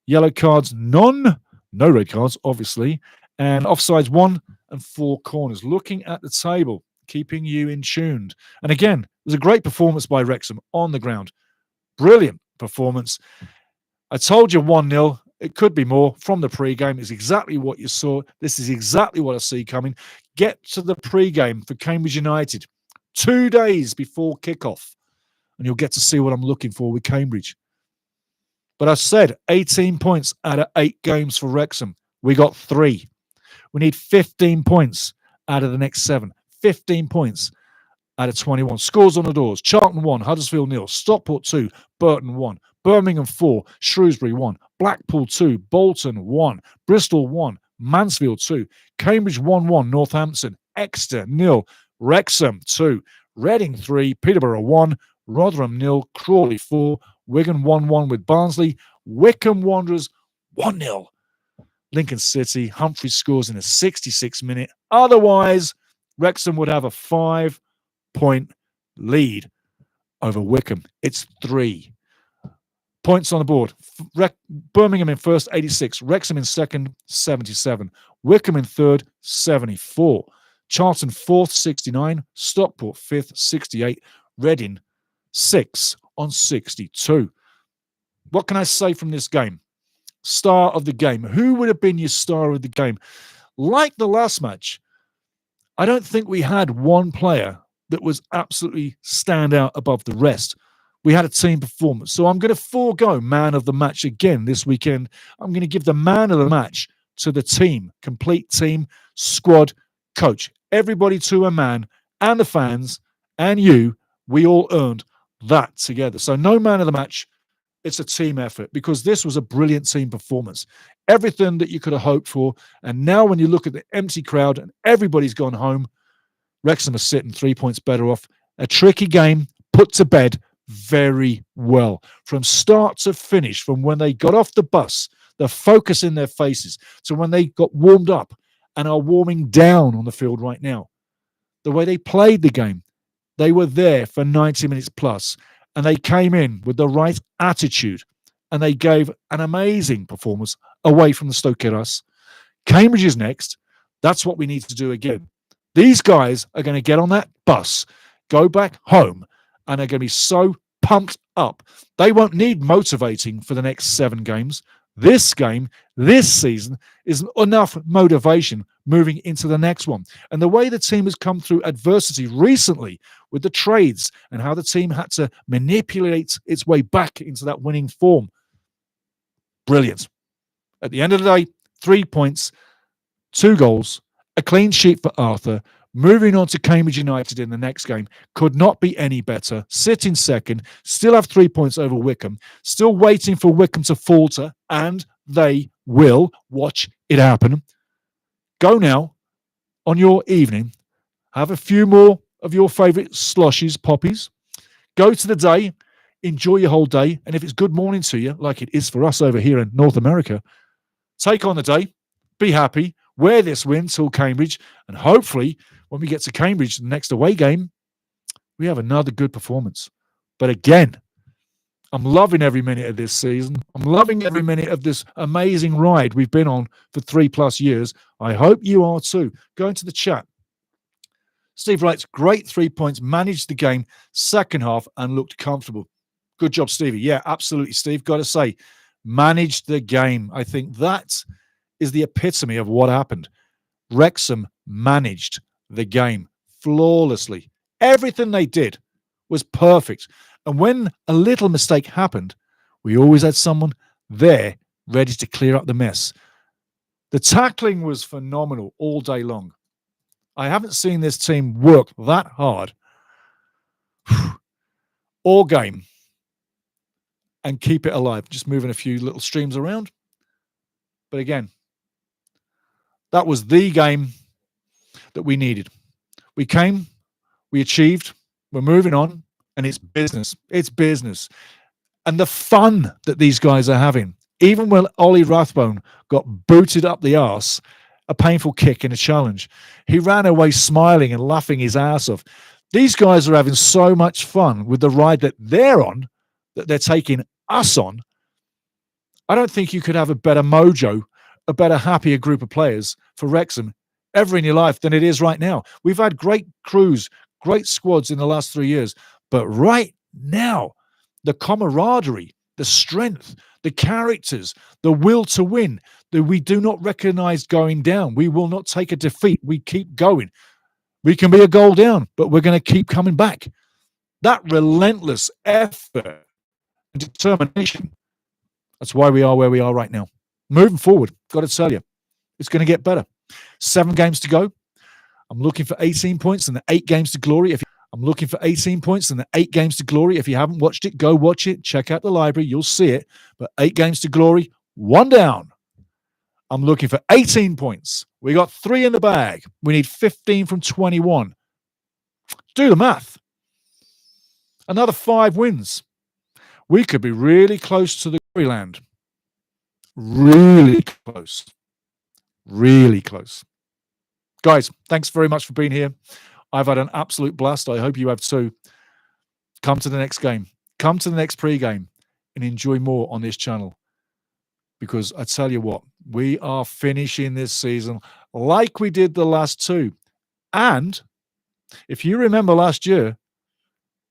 Yellow cards, none. No red cards, obviously. And offsides, 1 and 4 corners. Looking at the table, keeping you in tuned. And again, it was a great performance by Wrexham on the ground. Brilliant performance. I told you 1-0. It could be more from the pre-game. It's exactly what you saw. This is exactly what I see coming. Get to the pre-game for Cambridge United 2 days before kickoff, and you'll get to see what I'm looking for with Cambridge. But I said 18 points out of 8 games for Wrexham. We got 3. We need 15 points out of the next 7. 15 points out of 21. Scores on the doors. Charlton 1, Huddersfield 0, Stockport 2, Burton 1, Birmingham 4, Shrewsbury 1, Blackpool 2, Bolton 1, Bristol 1, Mansfield 2, Cambridge 1-1, Northampton, Exeter 0, Wrexham 2, Reading 3, Peterborough 1, Rotherham 0, Crawley 4, Wigan 1-1 with Barnsley, Wycombe Wanderers 1-0. Lincoln City, Humphreys scores in a 66th minute. Otherwise, Wrexham would have a 5-point lead over Wycombe. It's 3. Points on the board. Birmingham in first, 86. Wrexham in second, 77. Wycombe in third, 74. Charlton fourth, 69. Stockport fifth, 68. Reading 6 on 62. What can I say from this game? Star of the game. Who would have been your star of the game? Like the last match, I don't think we had one player that was absolutely stand out above the rest. We had a team performance. So I'm going to forego man of the match again this weekend. I'm going to give the man of the match to the team, complete team, squad, coach. Everybody to a man, and the fans and you, we all earned that together. So no man of the match. It's a team effort because this was a brilliant team performance. Everything that you could have hoped for. And now when you look at the empty crowd and everybody's gone home, Wrexham are sitting 3 points better off. A tricky game put to bed very well. From start to finish, from when they got off the bus, the focus in their faces, to when they got warmed up and are warming down on the field right now. The way they played the game, they were there for 90 minutes plus, and they came in with the right attitude, and they gave an amazing performance away from the Stoke Terrace. Cambridge is next. That's what we need to do again. These guys are going to get on that bus, go back home, and they're going to be so pumped up. They won't need motivating for the next 7 games. this game, this season, is enough motivation moving into the next one. And the way the team has come through adversity recently with the trades and how the team had to manipulate its way back into that winning form. Brilliant. At the end of the day, 3 points, 2 goals, a clean sheet for Arthur. Moving on to Cambridge United in the next game could not be any better. Sitting second, still have 3 points over Wycombe, still waiting for Wycombe to falter, and they will. Watch it happen. Go now on your evening, have a few more of your favourite sloshes, poppies. Go to the day, enjoy your whole day, and if it's good morning to you, like it is for us over here in North America, take on the day, be happy, wear this win till Cambridge, and hopefully when we get to Cambridge, the next away game, we have another good performance. But again, I'm loving every minute of this season. I'm loving every minute of this amazing ride we've been on for 3+ years. I hope you are too. Go into the chat. Steve writes, great 3 points, managed the game second half and looked comfortable. Good job, Stevie. Yeah, absolutely, Steve. Got to say, managed the game. I think that is the epitome of what happened. Wrexham managed the game flawlessly. Everything they did was perfect. And when a little mistake happened, we always had someone there ready to clear up the mess. The tackling was phenomenal all day long. I haven't seen this team work that hard all game and keep it alive. Just moving a few little streams around. But again, that was the game that we needed. We came, we achieved, we're moving on, and it's business. It's business. And the fun that these guys are having, even when Ollie Rathbone got booted up the arse, a painful kick in a challenge, he ran away smiling and laughing his ass off. These guys are having so much fun with the ride that they're on, that they're taking us on. I don't think you could have a better mojo, a better, happier group of players for Wrexham ever in your life than it is right now. We've had great crews, great squads in the last 3 years, but right now, the camaraderie, the strength, the characters, the will to win, that we do not recognize going down. We will not take a defeat. We keep going. We can be a goal down, but we're going to keep coming back. That relentless effort and determination, that's why we are where we are right now. Moving forward, got to tell you, it's going to get better. 7 games to go. I'm looking for 18 points and the 8 games to glory. I'm looking for 18 points and the 8 games to glory. If you haven't watched it, go watch it. Check out the library. You'll see it. But 8 games to glory, 1 down. I'm looking for 18 points. We got 3 in the bag. We need 15 from 21. Do the math. Another 5 wins. We could be really close to the glory land. Really close. Really close. Guys, thanks very much for being here. I've had an absolute blast. I hope you have too. Come to the next game. Come to the next pre-game and enjoy more on this channel. Because I tell you what, we are finishing this season like we did the last 2. And if you remember last year,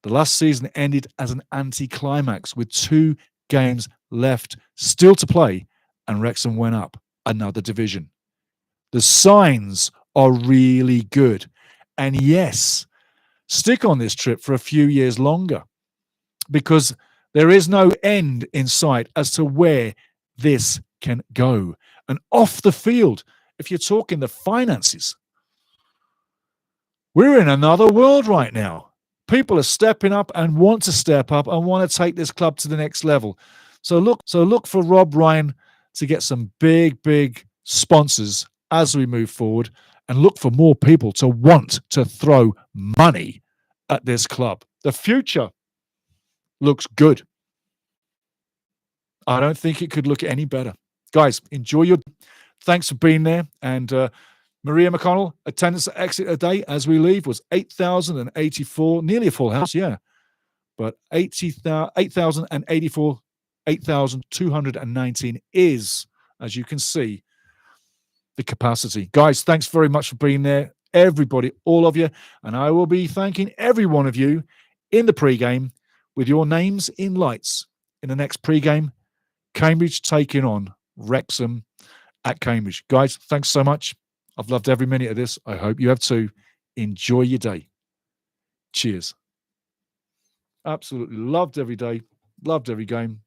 the last season ended as an anticlimax with 2 games left still to play, and Wrexham went up another division. The signs are really good. And yes, stick on this trip for a few years longer, because there is no end in sight as to where this can go. And off the field, if you're talking the finances, we're in another world right now. People are stepping up and want to step up and want to take this club to the next level. So look for Rob Ryan to get some big sponsors as we move forward, and look for more people to want to throw money at this club. The future looks good. I don't think it could look any better. Guys, enjoy your... Thanks for being there. And Maria McConnell, attendance at Exeter Day as we leave was 8,084, nearly a full house, yeah. But 8,084, 8,219 is, as you can see, the capacity. Guys, thanks very much for being there. Everybody, all of you. And I will be thanking every one of you in the pre-game with your names in lights in the next pre-game. Cambridge taking on Wrexham at Cambridge. Guys, thanks so much. I've loved every minute of this. I hope you have too. Enjoy your day. Cheers. Absolutely loved every day. Loved every game.